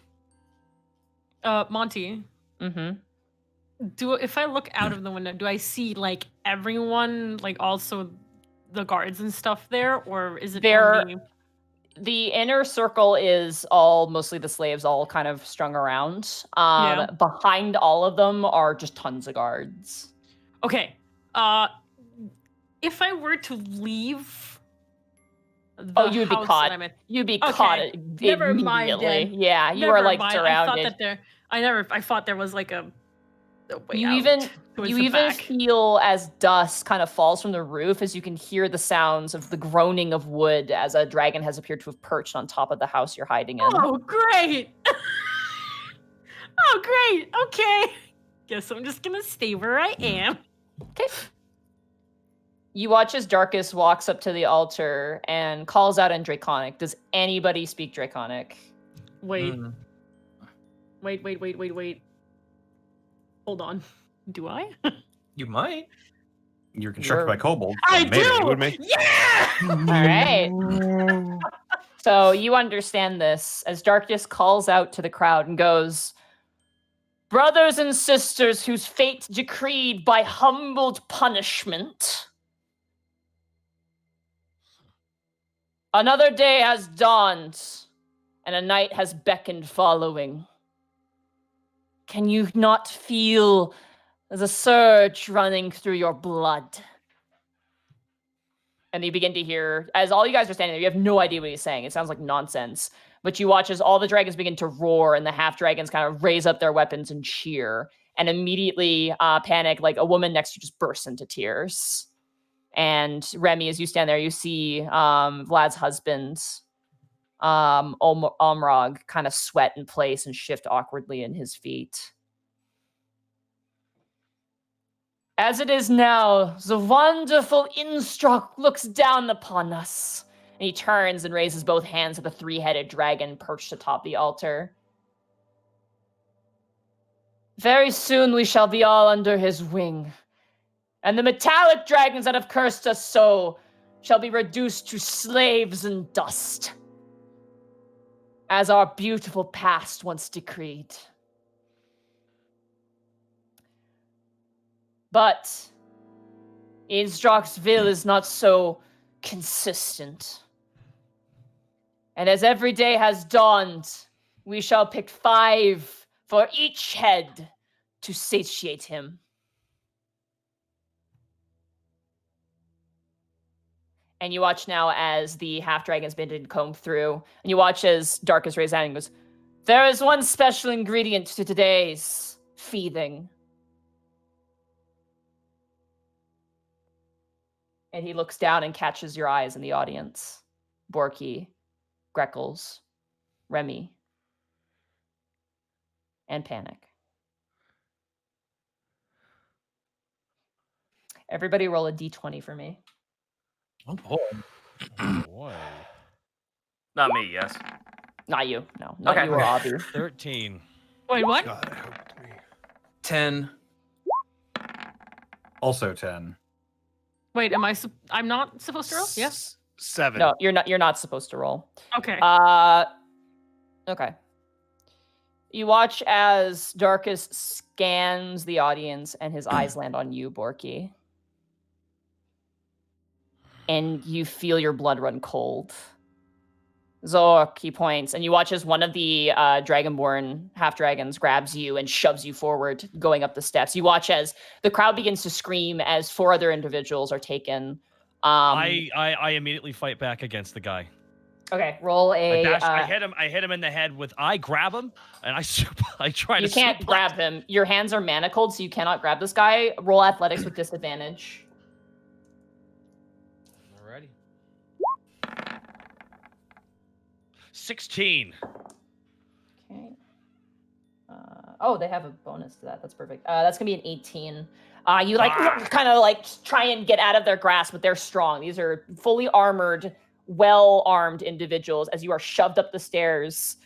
Monty, Mm-hmm. if I look out of the window, do I see like everyone, like also the guards and stuff there, or is it only... The inner circle is all mostly the slaves, all kind of strung around. Yeah. Behind all of them are just tons of guards. Okay. If I were to leave, You would be caught. You'd be caught Never mind immediately. then. Yeah, you Never are like mind. surrounded. I thought there was like a way You out even towards you the even back. feel as dust kind of falls from the roof as you can hear the sounds of the groaning of wood as a dragon has appeared to have perched on top of the house you're hiding in. Oh, great! Oh, great! Okay. Guess I'm just gonna stay where I am. Okay. You watch as Darkus walks up to the altar and calls out in Draconic. Does anybody speak Draconic? Wait. Wait. Hold on. Do I? You might. You're constructed by kobolds. I Maybe. do! would make- Yeah! All right. So you understand this as Darkus calls out to the crowd and goes, "Brothers and sisters whose fate decreed by humbled punishment, another day has dawned, and a night has beckoned following. Can you not feel the surge running through your blood?" And you begin to hear, as all you guys are standing there, you have no idea what he's saying. It sounds like nonsense. But you watch as all the dragons begin to roar and the half-dragons kind of raise up their weapons and cheer. And immediately panic, like a woman next to you just bursts into tears. And Remy, as you stand there, you see Vlad's husband, Omrog, kind of sweat in place and shift awkwardly in his feet. "As it is now, the wonderful Instruct looks down upon us." And he turns and raises both hands to the three-headed dragon perched atop the altar. Very soon we shall be all under his wing, and the metallic dragons that have cursed us so shall be reduced to slaves and dust, as our beautiful past once decreed. But Innsdrocksville is not so consistent. And as every day has dawned, we shall pick 5 for each head to satiate him. And you watch now as the half-dragon's been combed through, and you watch as Darkus raises hand and goes, "There is one special ingredient to today's feeding." And he looks down and catches your eyes in the audience. Borky, Greckles, Remy, and Panic. Everybody roll a d20 for me. Oh boy. Oh, boy. Not me, yes. Not you. No, not Okay. you or Avi. Wait, 13. what? God, I hope it's me. 10. Also 10. Wait, I'm not supposed to roll? Yes. 7. No, you're not supposed to roll. Okay. Okay. You watch as Darkus scans the audience and his eyes land on you, Borky. And you feel your blood run cold. Zork, he points, and you watch as one of the Dragonborn half-dragons grabs you and shoves you forward, going up the steps. You watch as the crowd begins to scream as 4 other individuals are taken. I immediately fight back against the guy. Okay, roll a... I hit him in the head with... I grab him, and I try to... You can't grab him. Your hands are manacled, so you cannot grab this guy. Roll athletics with disadvantage. Alrighty. 16. Okay. Oh, they have a bonus to that. That's perfect. That's gonna be an 18. You kind of like try and get out of their grasp, but they're strong. These are fully armored, well-armed individuals. As you are shoved up the stairs,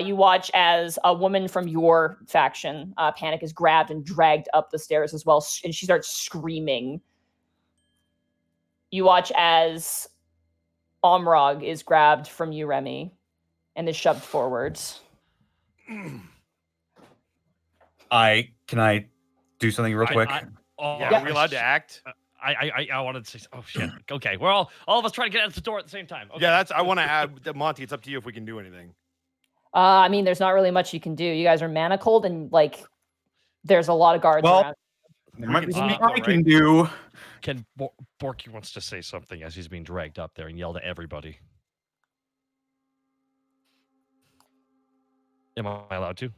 you watch as a woman from your faction, Panic, is grabbed and dragged up the stairs as well, and she starts screaming. You watch as Omrog is grabbed from you, Remy, and is shoved forwards. Can I do something real quick? Yeah, are we allowed to act? I wanted to say, oh shit. Okay, we're all of us trying to get out the door at the same time. Okay. Yeah, I want to add, Monty, it's up to you if we can do anything. I mean, there's not really much you can do. You guys are manacled, and like, there's a lot of guards around. There might be can something speak, I though, can do. Can Borky wants to say something as he's being dragged up there and yell to everybody. Am I allowed to?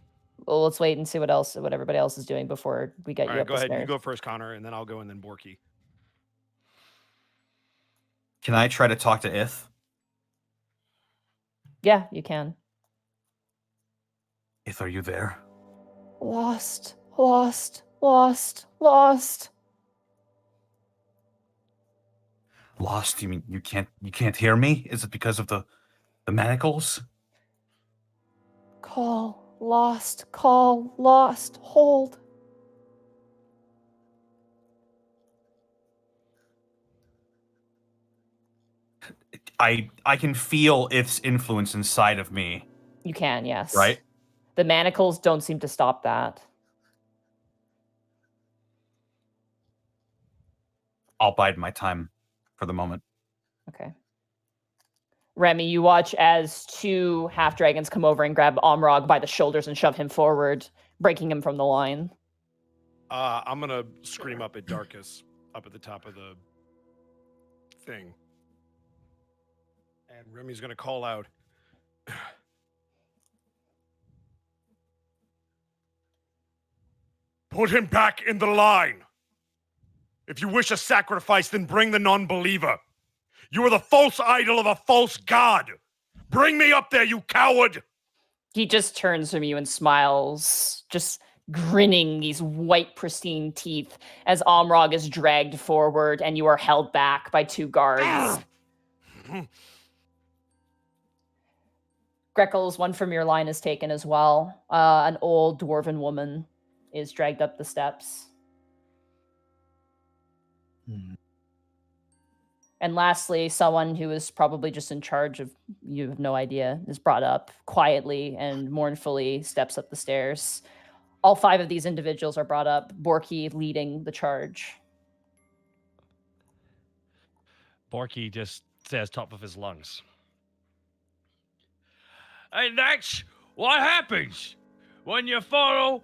Well, let's wait and see what everybody else is doing before we get All you right, up go the ahead. stairs. You go first, Connor, and then I'll go, and then Borky. Can I try to talk to Ith? Yeah, you can. Ith, are you there? Lost, lost, lost, lost. Lost? You mean you can't hear me? Is it because of the manacles? Call, lost, hold. I can feel its influence inside of me. You can, yes. Right? The manacles don't seem to stop that. I'll bide my time for the moment. Okay. Remy, you watch as 2 half-dragons come over and grab Omrog by the shoulders and shove him forward, breaking him from the line. I'm going to scream up at Darkus, up at the top of the thing. And Remy's going to call out. Put him back in the line. If you wish a sacrifice, then bring the non-believer. You are the false idol of a false god. Bring me up there, you coward. He just turns from you and smiles, just grinning these white, pristine teeth as Omrog is dragged forward and you are held back by 2 guards. Greckles, one from your line is taken as well. An old dwarven woman is dragged up the steps. And lastly, someone who is probably just in charge of, you have no idea, is brought up quietly and mournfully steps up the stairs. All 5 of these individuals are brought up, Borky leading the charge. Borky just says top of his lungs. And that's what happens when you follow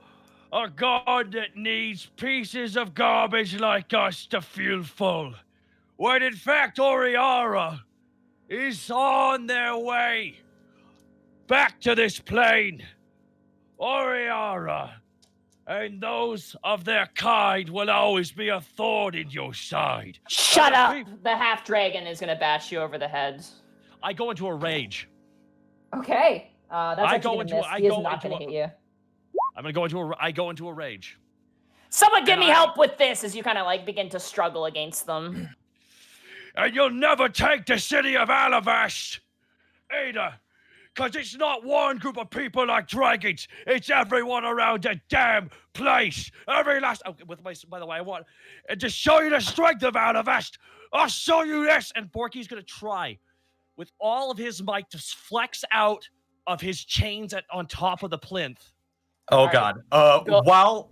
a god that needs pieces of garbage like us to feel full. When in fact Oriara is on their way back to this plane. Oriara and those of their kind will always be a thorn in your side. Shut up! The half-dragon is going to bash you over the head. I go into a rage. Okay. That's I actually go going to into- miss. I He is go not into going to a- hit you. I go into a rage. Someone give And me I- help with this as you kind of like begin to struggle against them. And you'll never take the city of Alavast either. Because it's not one group of people like dragons. It's everyone around the damn place. Every last... Oh, by the way, I want... And to show you the strength of Alavast, I'll show you this. And Borky's going to try with all of his might to flex out of his chains on top of the plinth. Oh, right. God. Go- While...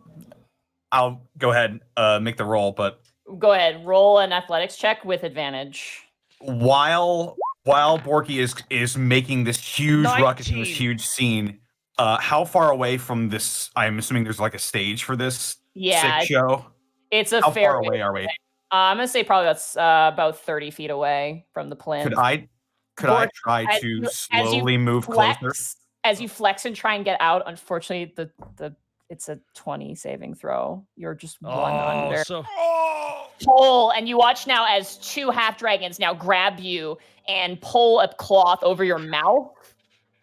I'll go ahead make the roll, but Go ahead, roll an athletics check with advantage. while Borky is making this huge ruckus in this 19. huge scene, how far away from this? I'm assuming there's like a stage for this Yeah, sick show. it's a How fair far way. away are we? I'm gonna say probably that's about 30 feet away from the plinth. Could I Bork, try as to you- slowly move closer? As you flex and try and get out, unfortunately, the it's a 20 saving throw. You're just one under. So... Pull, and you watch now as 2 half-dragons now grab you and pull a cloth over your mouth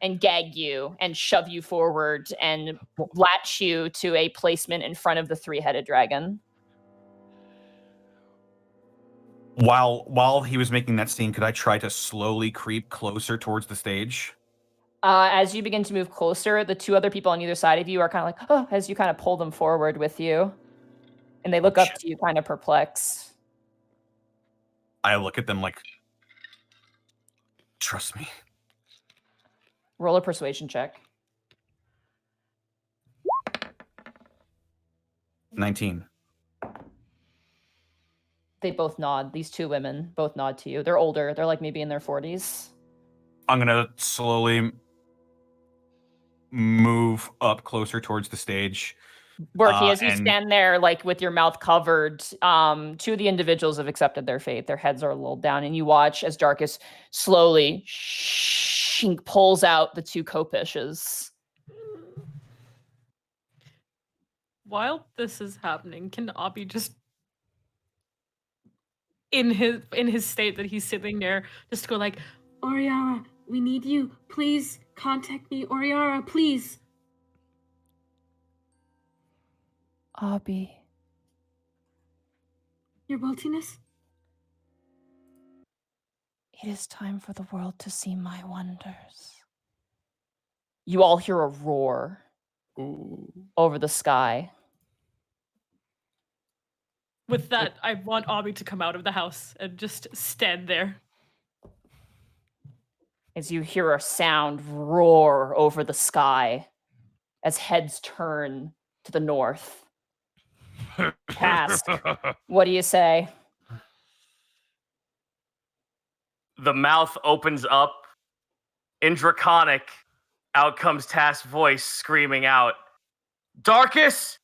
and gag you and shove you forward and latch you to a placement in front of the 3-headed dragon. While he was making that scene, could I try to slowly creep closer towards the stage? As you begin to move closer, the 2 other people on either side of you are kind of like, oh, as you kind of pull them forward with you. And they look up to you kind of perplexed. I look at them like, trust me. Roll a persuasion check. 19. They both nod. These 2 women both nod to you. They're older. They're like maybe in their 40s. I'm gonna slowly move up closer towards the stage. Borky, as you and- stand there, like with your mouth covered, 2 of the individuals have accepted their fate. Their heads are a little down, and you watch as Darkus slowly pulls out the 2 kopishes. While this is happening, can Abi just in his state that he's sitting there just go like, Oriara, we need you. Please contact me. Oriara, please. Abi. Your Boltiness? It is time for the world to see my wonders. You all hear a roar over the sky. with that, I want Abi to come out of the house and just stand there. As you hear a sound roar over the sky as heads turn to the north. Task, what do you say? The mouth opens up. In Draconic, out comes Task's voice screaming out, Darkus,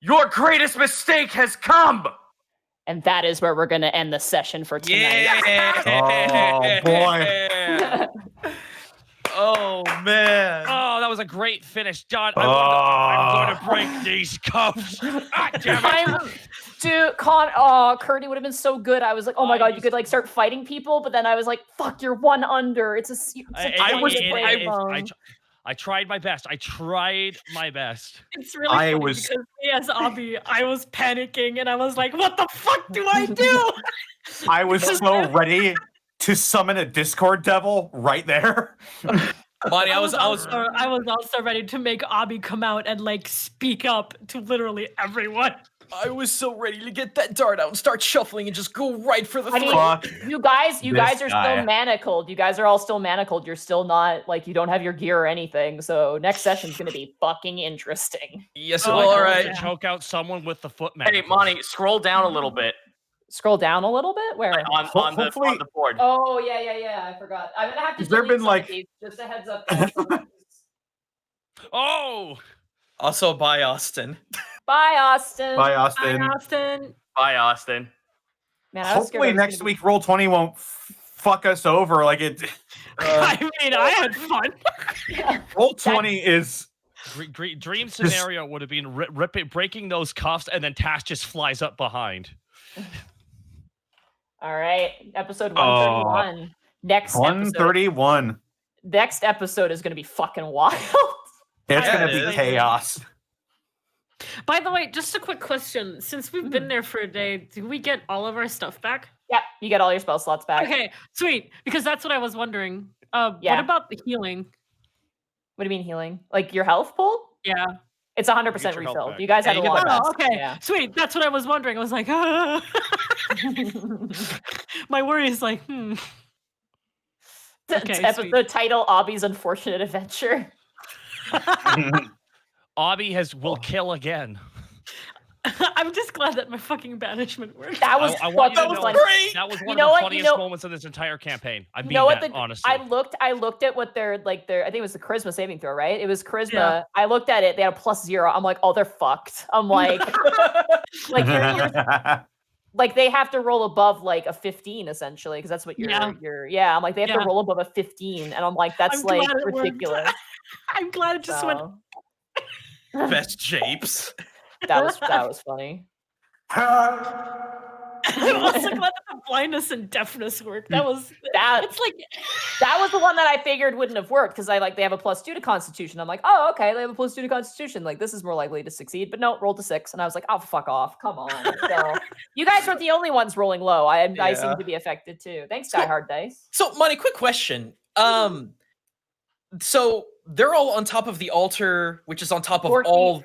your greatest mistake has come! And that is where we're going to end the session for tonight. Oh, boy. Oh, man. Oh, that was a great finish, John. I'm going to break these cuffs. Ah, damn it. Dude, Curdy would have been so good. I was like, oh my god, you could like start fighting people, but then I was like, fuck, you're one under. It's a I tried my best. I tried my best. It's really funny because as Abi, I was panicking and I was like, what the fuck do I do? I was so ready to summon a Discord devil right there. Monty, I was I was also ready to make Abby come out and like speak up to literally everyone. I was so ready to get that dart out and start shuffling and just go right for the I mean, throat. Fuck you guys this are guy. still manacled. You guys are all still manacled. You're still not like you don't have your gear or anything. So next session's gonna be fucking interesting. Yes, Oh, well, all I right. Yeah. Choke out someone with the foot Hey, manacles. Monty, scroll down a little bit Scroll down a little bit. Where? on Hopefully- the board. Oh yeah. I forgot. I'm gonna have to Has there delete been, some like- of these. Just a heads up. Guys. Oh, Also, bye, Austin. Bye, Austin. Bye, Hi, Austin. Austin. Bye, Austin. Man, I was scared Hopefully I was next gonna be- week Roll 20 won't fuck us over like it. I mean, I had fun. Roll 20 is dream scenario would have been breaking those cuffs, and then Tash just flies up behind. All right, episode 131. Next episode. 131. Next episode is gonna be fucking wild. It's Yeah, gonna it be is. chaos. By the way, just a quick question. Since we've been there for a day, do we get all of our stuff back? Yeah, you get all your spell slots back. Okay, sweet. Because that's what I was wondering. Yeah. What about the healing? What do you mean healing? Like your health pool? Yeah. It's 100% Get your health refilled. back. You guys Yeah, had a you get lot that of Oh, okay. Yeah. Sweet. That's what I was wondering. I was like, my worry is like, Okay, Episode sweet. title: Obby's Unfortunate Adventure. Obby will kill again. I'm just glad that my fucking banishment worked. That was I want you to fucking know funny. that was one You of know the what? funniest moments of this entire campaign. I mean You know what? that, The, honestly. I looked at what their I think it was the charisma saving throw, right? It was charisma. Yeah. I looked at it. They had a +0. I'm like, oh, they're fucked. I'm like, you're like they have to roll above like a 15 essentially because that's what you're. Yeah. I'm like they have Yeah. to roll above a 15, and I'm like that's I'm like glad it worked. ridiculous. I'm glad it just went. So, Best japes. that was funny. I'm also glad that the blindness and deafness worked. That was That It's like that was the one that I figured wouldn't have worked because they have a +2 to Constitution. I'm like, oh, okay, they have a +2 to Constitution. Like, this is more likely to succeed. But no, rolled a 6, and I was like, oh, fuck off, come on. So you guys weren't the only ones rolling low. I Yeah. seem to be affected too. Thanks, Die Hard Dice. So, Monty, quick question. So they're all on top of the altar, which is on top of Forky. all.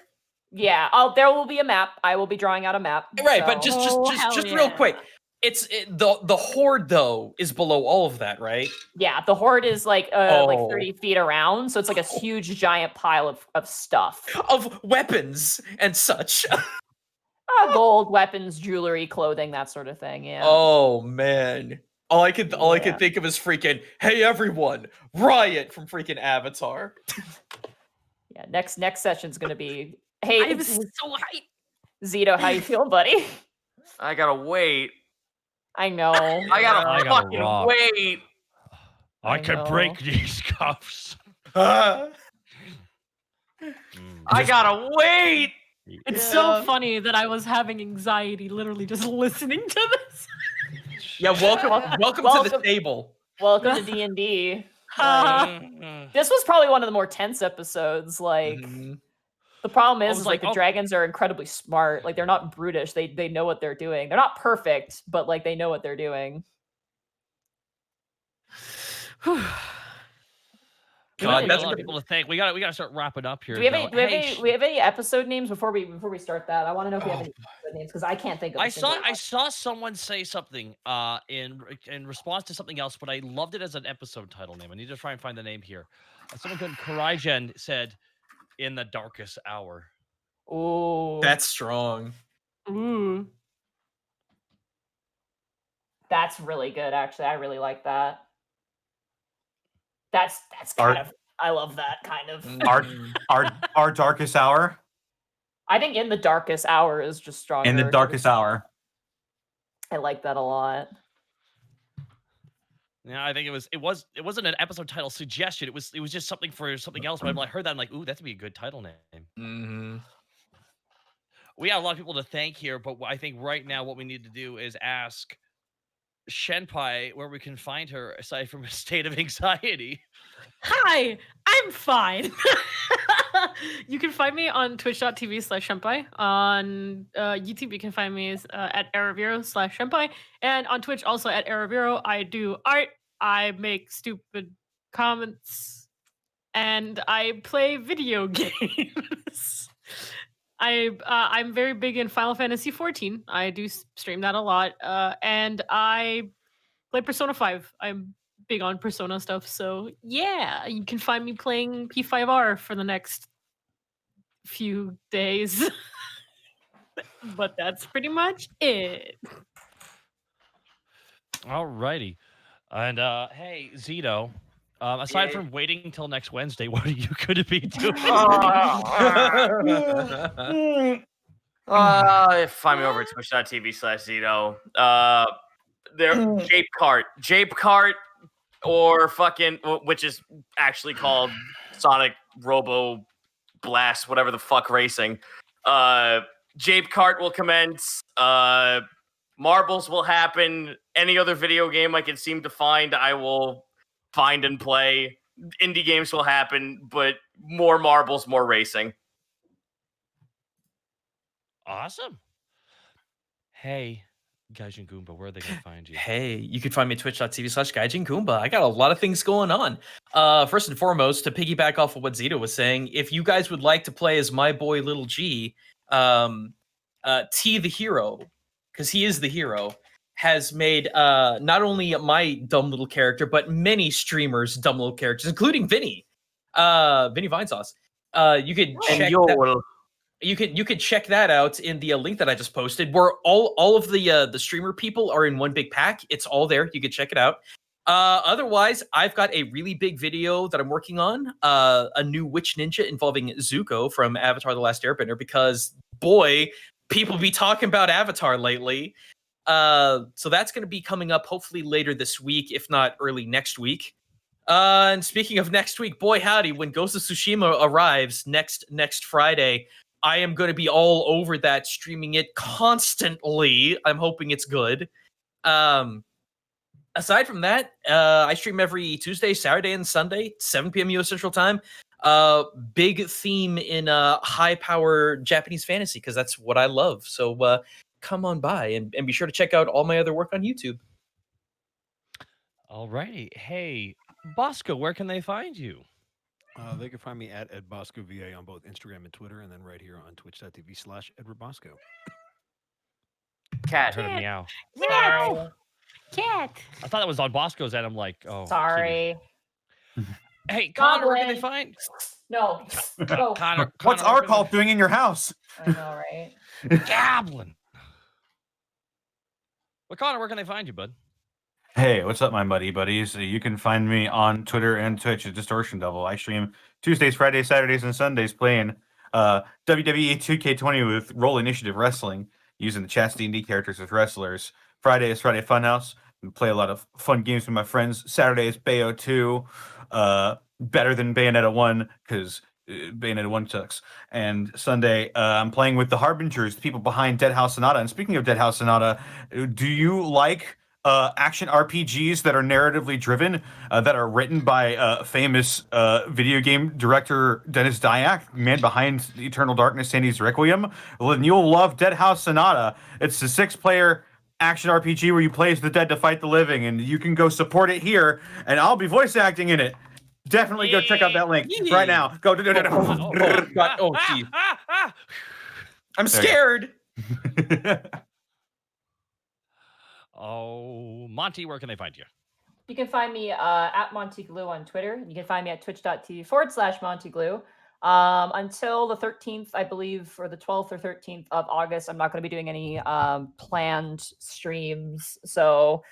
Yeah, there will be a map. I will be drawing out a map. Right, but so- just real quick. The horde though is below all of that, right? yeah, the horde is like Oh. 30 feet around, so it's like a huge giant pile of stuff. Of weapons and such. Gold, weapons, jewelry, clothing, that sort of thing. Yeah. Oh man. All I could Yeah. think of is freaking, hey everyone, riot from freaking Avatar. Yeah. Next session's gonna be. Hey, I was so hyped. Zito, how you feeling, buddy? I gotta wait. I know. I gotta I gotta fucking rock. wait. I I can know. break these cuffs. I gotta wait. It's Yeah. so funny that I was having anxiety literally just listening to this. Yeah, welcome to the table. Welcome to D&D. Mm. This was probably one of the more tense episodes. Like Mhm. the problem was is like, like the oh. dragons are incredibly smart. Like they're not brutish. They know what they're doing. They're not perfect, but like they know what they're doing. God, need That's a a lot lot of people to thank. We gotta start wrapping up here. Do we have though. any? Do we have, Hey, any, we have any episode names before we start that? I want to know if we have any episode names because I can't think of. a I single saw one. someone say something in response to something else, but I loved it as an episode title name. I need to try and find the name here. Someone good Karajan said, "In the darkest hour." Ooh, That's strong. Ooh. that's really good. Actually, I really like that. That's Art- kind of. I love that kind of. Mhm. Our darkest hour. I think in the darkest hour is just stronger. In the darkest hour. I like that a lot. Yeah, I think it wasn't an episode title suggestion. It was just something for something else. But I heard that I'm like, ooh, that'd be a good title name. Mhm. We have a lot of people to thank here, but I think right now what we need to do is ask Shenpai where we can find her aside from a state of anxiety. Hi, I'm fine. You can find me on twitch.tv/Shenpai. On YouTube, you can find me at Araviro/Shenpai. And on Twitch, also at Araviro. I do art. I make stupid comments. and I play video games. I'm very big in Final Fantasy 14. I do stream that a lot, and I play Persona 5. I'm big on Persona stuff, so yeah, you can find me playing P5R for the next few days. But that's pretty much it. Alrighty. And hey, Zito, aside Yeah. from waiting until next Wednesday, what are you going to be doing? Find me over at twitch.tv/Zito. There, Jape Cart, or fucking, which is actually called Sonic Robo Blast, whatever the fuck racing. Jape Cart will commence. Marbles will happen. Any other video game I can seem to find, I will find and play. Indie games will happen, but more marbles, more racing. Awesome. Hey, Gaijin Goomba, where are they going to find you? Hey, you can find me at twitch.tv/Gaijin Goomba. I got a lot of things going on. First and foremost, to piggyback off of what Zito was saying, if you guys would like to play as my boy Little G, T the Hero, because he is the hero, has made not only my dumb little character, but many streamers' dumb little characters, including Vinny Vinesauce. You could check that. You could check that out in the link that I just posted, where all of the streamer people are in one big pack. It's all there. You could check it out. Otherwise, I've got a really big video that I'm working on, a new witch ninja involving Zuko from Avatar: The Last Airbender, because boy, people be talking about Avatar lately. So that's going to be coming up hopefully later this week, if not early next week. And speaking of next week, boy howdy, when Ghost of Tsushima arrives next Friday, I am going to be all over that, streaming it constantly. I'm hoping it's good. Aside from that, I stream every Tuesday, Saturday, and Sunday, 7 p.m. US Central Time. Big theme in high power Japanese fantasy, because that's what I love. So come on by and be sure to check out all my other work on YouTube. Alrighty. Hey, Bosco, where can they find you? They can find me at EdBoscoVA on both Instagram and Twitter, and then right here on twitch.tv/EdwardBosco. Cat. Turn a meow. Sorry. Cat. I thought that was on Bosco's end. I'm like, oh. Sorry. kitty. Hey, Connor, where can they Goblin. find? No. Go. Connor, What's where our can call they- doing in your house? I know, right? Goblin. Well, Connor, where can they find you, bud? Hey, what's up, my buddies? You can find me on Twitter and Twitch at Distortion Devil. I stream Tuesdays, Fridays, Saturdays, and Sundays playing WWE 2K20 with Roll Initiative Wrestling, using the chat's D&D characters as wrestlers. Friday is Friday Funhouse. We play a lot of fun games with my friends. Saturday is Bayo 2, better than Bayonetta 1, because Bayonetta 1 sucks. And Sunday, I'm playing with the Harbingers, the people behind Dead House Sonata. And speaking of Dead House Sonata, do you like action RPGs that are narratively driven, that are written by famous video game director Dennis Dyack, man behind the Eternal Darkness, Sandy's Requiem? Well, then you'll love Dead House Sonata. It's a 6-player action RPG where you play as the dead to fight the living, and you can go support it here, and I'll be voice acting in it. Definitely go check out that link right now. Go. Oh, gee. I'm scared. Oh, Monty, where can they find you? You can find me at Monty Glue on Twitter. You can find me at twitch.tv/Monty Glue. Until the 13th, I believe, or the 12th or 13th of August, I'm not going to be doing any planned streams. So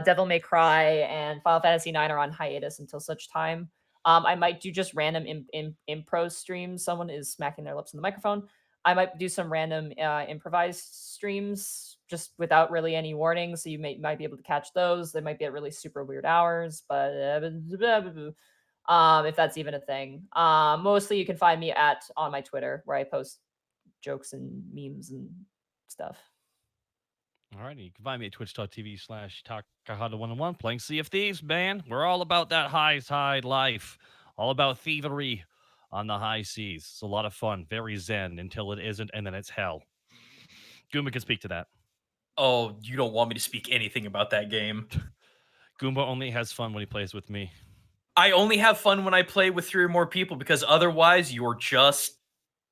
Devil May Cry and Final Fantasy IX are on hiatus until such time. I might do just random impro streams. Someone is smacking their lips in the microphone. I might do some random improvised streams just without really any warning. So you might be able to catch those. They might be at really super weird hours, but if that's even a thing. Mostly you can find me on my Twitter, where I post jokes and memes and stuff. Alrighty, you can find me at twitch.tv/Takahata101 playing Sea of Thieves, man. We're all about that high tide life, all about thievery on the high seas. It's a lot of fun, very zen until it isn't, and then it's hell. Goomba can speak to that. Oh, you don't want me to speak anything about that game. Goomba only has fun when he plays with me. I only have fun when I play with 3 or more people because otherwise you're just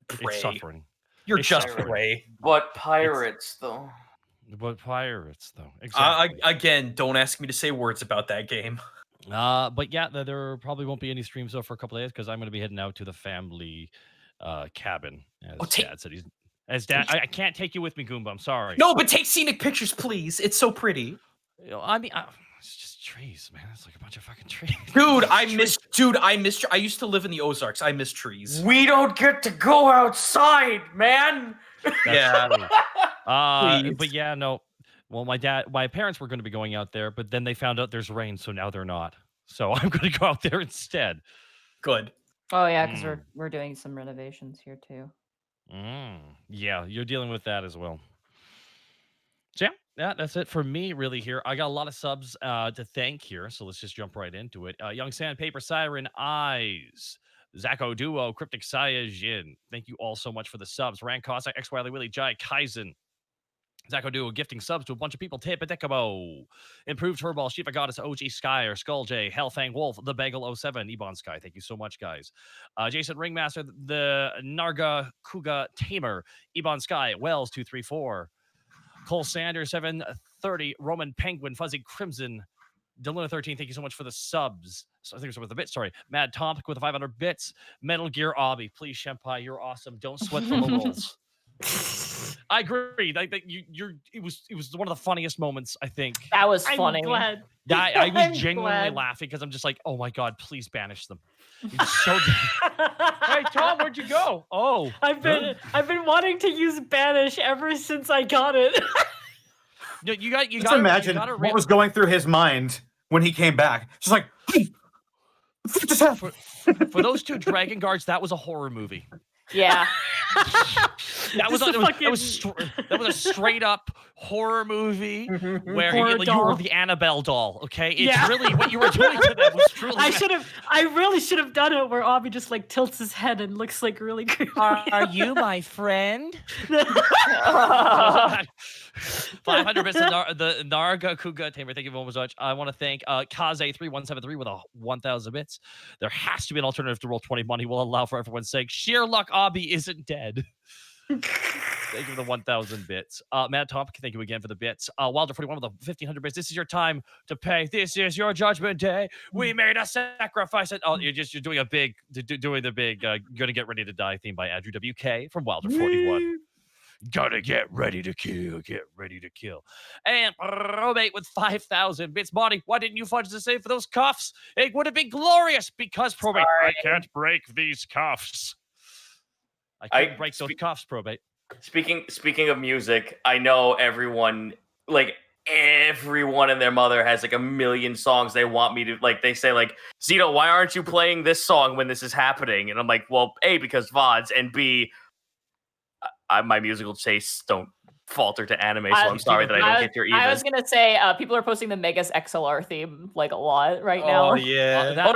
prey. It's suffering. You're It's just suffering. prey. But pirates, though. But pirates, though. Exactly. Again, don't ask me to say words about that game. But yeah, there probably won't be any streams though for a couple of days because I'm going to be heading out to the family cabin. As Dad said, I can't take you with me, Goomba. I'm sorry. No, but take scenic pictures, please. It's so pretty. I mean, it's just trees, man. It's like a bunch of fucking trees. Dude, I miss. I used to live in the Ozarks. I miss trees. We don't get to go outside, man. Yeah. But yeah, no. Well, my parents were going to be going out there, but then they found out there's rain, so now they're not. So I'm going to go out there instead. Good. Oh yeah, because we're doing some renovations here too. Yeah, you're dealing with that as well. So yeah, that's it for me really here. I got a lot of subs to thank here, so let's just jump right into it. Young Sandpaper Siren Eyes, Zacho Duo, Cryptic Saya Jin. Thank you all so much for the subs. Rand Cossack, X Wiley Willie Jai Kaizen. Zacho Duo gifting subs to a bunch of people. Tepidekabo. Improved Furball, Shiva Goddess, OG Skyer, Skull J, Hellfang Wolf, The Bagel 07, Ebon Sky. Thank you so much, guys. Jason Ringmaster, the Narga Kuga Tamer, Ebon Sky, Wells 234, Cole Sanders 730, Roman Penguin, Fuzzy Crimson, Deluna 13. Thank you so much for the subs. So I think it's with the bits. Sorry, Mad Topic with the 500 bits. Metal Gear Obby, please, Shenpai, you're awesome. Don't sweat the rolls. I agree. It was one of the funniest moments, I think. That was funny. I'm glad. I was I'm genuinely glad. laughing because I'm just like, oh my god, please banish them. It's so. Hey Tom, where'd you go? Oh, I've been wanting to use Banish ever since I got it. you got. Just imagine what was going through his mind when he came back. Just like, hey, what just happened? For those 2 Dragon Guards, that was a horror movie. Yeah. That was a straight up horror movie where Horror you were the Annabelle doll. Okay, it's really what you were doing to them was truly. I really should have done it where Obby just like tilts his head and looks like really creepy. Are you my friend? 500 bits of the Narga Kuga Tamer. Thank you very much. I want to thank Kaze3173 with 1,000 bits. There has to be an alternative to roll 20 money. Will allow for everyone's sake. Sheer luck, Obby isn't dead. Thank you for the 1,000 bits. Matt Topic, thank you again for the bits. Wilder41 with the 1,500 bits. This is your time to pay. This is your judgment day. We made a sacrifice. You're doing doing the big Gonna Get Ready to Die theme by Andrew WK from Wilder41. Gotta get ready to kill. And Probate with 5,000 bits. Monty, why didn't you fudge the save for those cuffs? It would have been glorious because Probate. I can't break these cuffs. I can't break those cuffs, Probate. Speaking of music, I know everyone and their mother has like a million songs they want me to like. They say like, Zito, why aren't you playing this song when this is happening? And I'm like, well, A, because VODs, and B, my musical tastes don't falter to anime, so I'm sorry that I don't get your even. I was gonna say people are posting the Megas XLR theme like a lot right now. Oh yeah.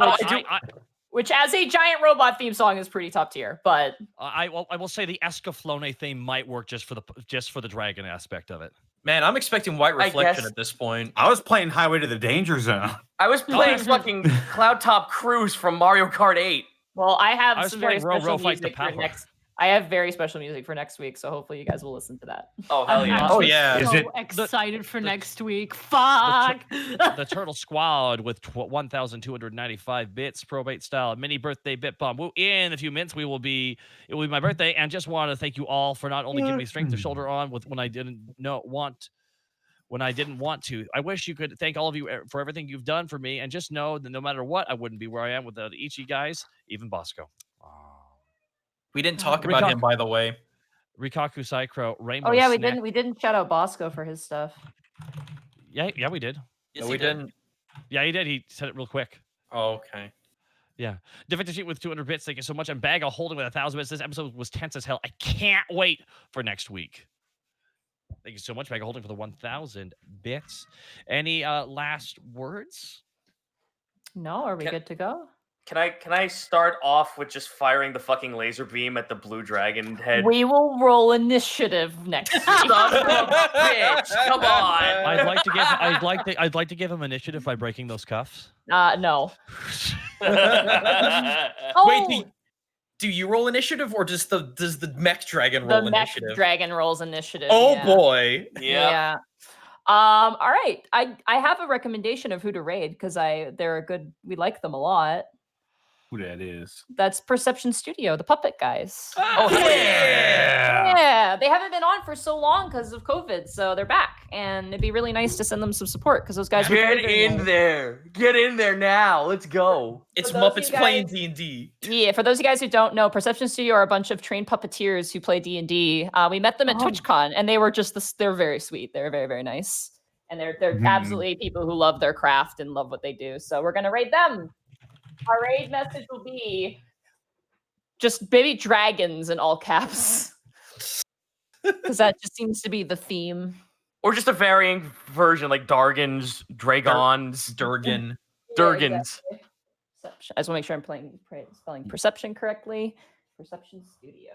Which as a giant robot theme song is pretty top tier, but I will say the Escaflowne theme might work just for the dragon aspect of it. Man, I'm expecting White Reflection at this point. I was playing Highway to the Danger Zone. I was playing fucking Cloud Top Cruise from Mario Kart 8. Well, I have some very Row special Fight the music for Power. I have very special music for next week, so hopefully you guys will listen to that. Oh hell yeah! Oh yeah. I'm so excited for next week. Fuck. The Turtle Squad with 1,295 bits, probate style, mini birthday bit bomb. In a few minutes, it will be my birthday, and just want to thank you all for not only giving me strength to shoulder on when I didn't want to. I wish you could thank all of you for everything you've done for me, and just know that no matter what, I wouldn't be where I am without each of you guys, even Bosco. We didn't talk about him, by the way. Rikaku Saikro, Rainbow. Oh yeah, Snack. we didn't shout out Bosco for his stuff. Yeah, we did. Yes, we didn't. Yeah, he did. He said it real quick. Oh, okay. Yeah. Defective Sheet with 200 bits. Thank you so much. And Bag of Holding with 1,000 bits. This episode was tense as hell. I can't wait for next week. Thank you so much, Bag of Holding, for the 1,000 bits. Any last words? No, are we good to go? Can I start off with just firing the fucking laser beam at the blue dragon head? We will roll initiative next week. Son of a bitch! Come on! I'd like to give him initiative by breaking those cuffs. No. Wait, do you roll initiative, or does the mech dragon roll The mech initiative? dragon rolls initiative. Oh yeah. boy! Yeah. All right. I have a recommendation of who to raid because they're a good. We like them a lot. Who that is? That's Perception Studio, the puppet guys. Oh yeah! Yeah, they haven't been on for so long because of COVID, so they're back, and it'd be really nice to send them some support because those guys. Are Get very, very in nice. there! Get in there now! Let's go! It's For those of Muppets you playing guys- D&D. Yeah, for those of you guys who don't know, Perception Studio are a bunch of trained puppeteers who play D&D. We met them at TwitchCon, and they were they're very sweet. They're very, very nice, and they're absolutely people who love their craft and love what they do. So we're gonna raid them. Our raid message will be just baby dragons in all caps. Because that just seems to be the theme. Or just a varying version like Dargans, Dragons, Durgan. Durgans. Yeah, exactly. Perception. I just want to make sure I'm spelling perception correctly. Perception Studio.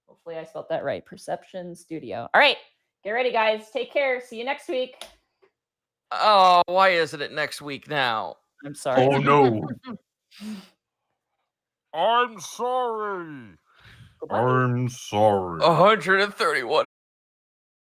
Hopefully I spelled that right. Perception Studio. All right. Get ready, guys. Take care. See you next week. Oh, why isn't it next week now? I'm sorry. Oh no! I'm sorry. I'm sorry. 131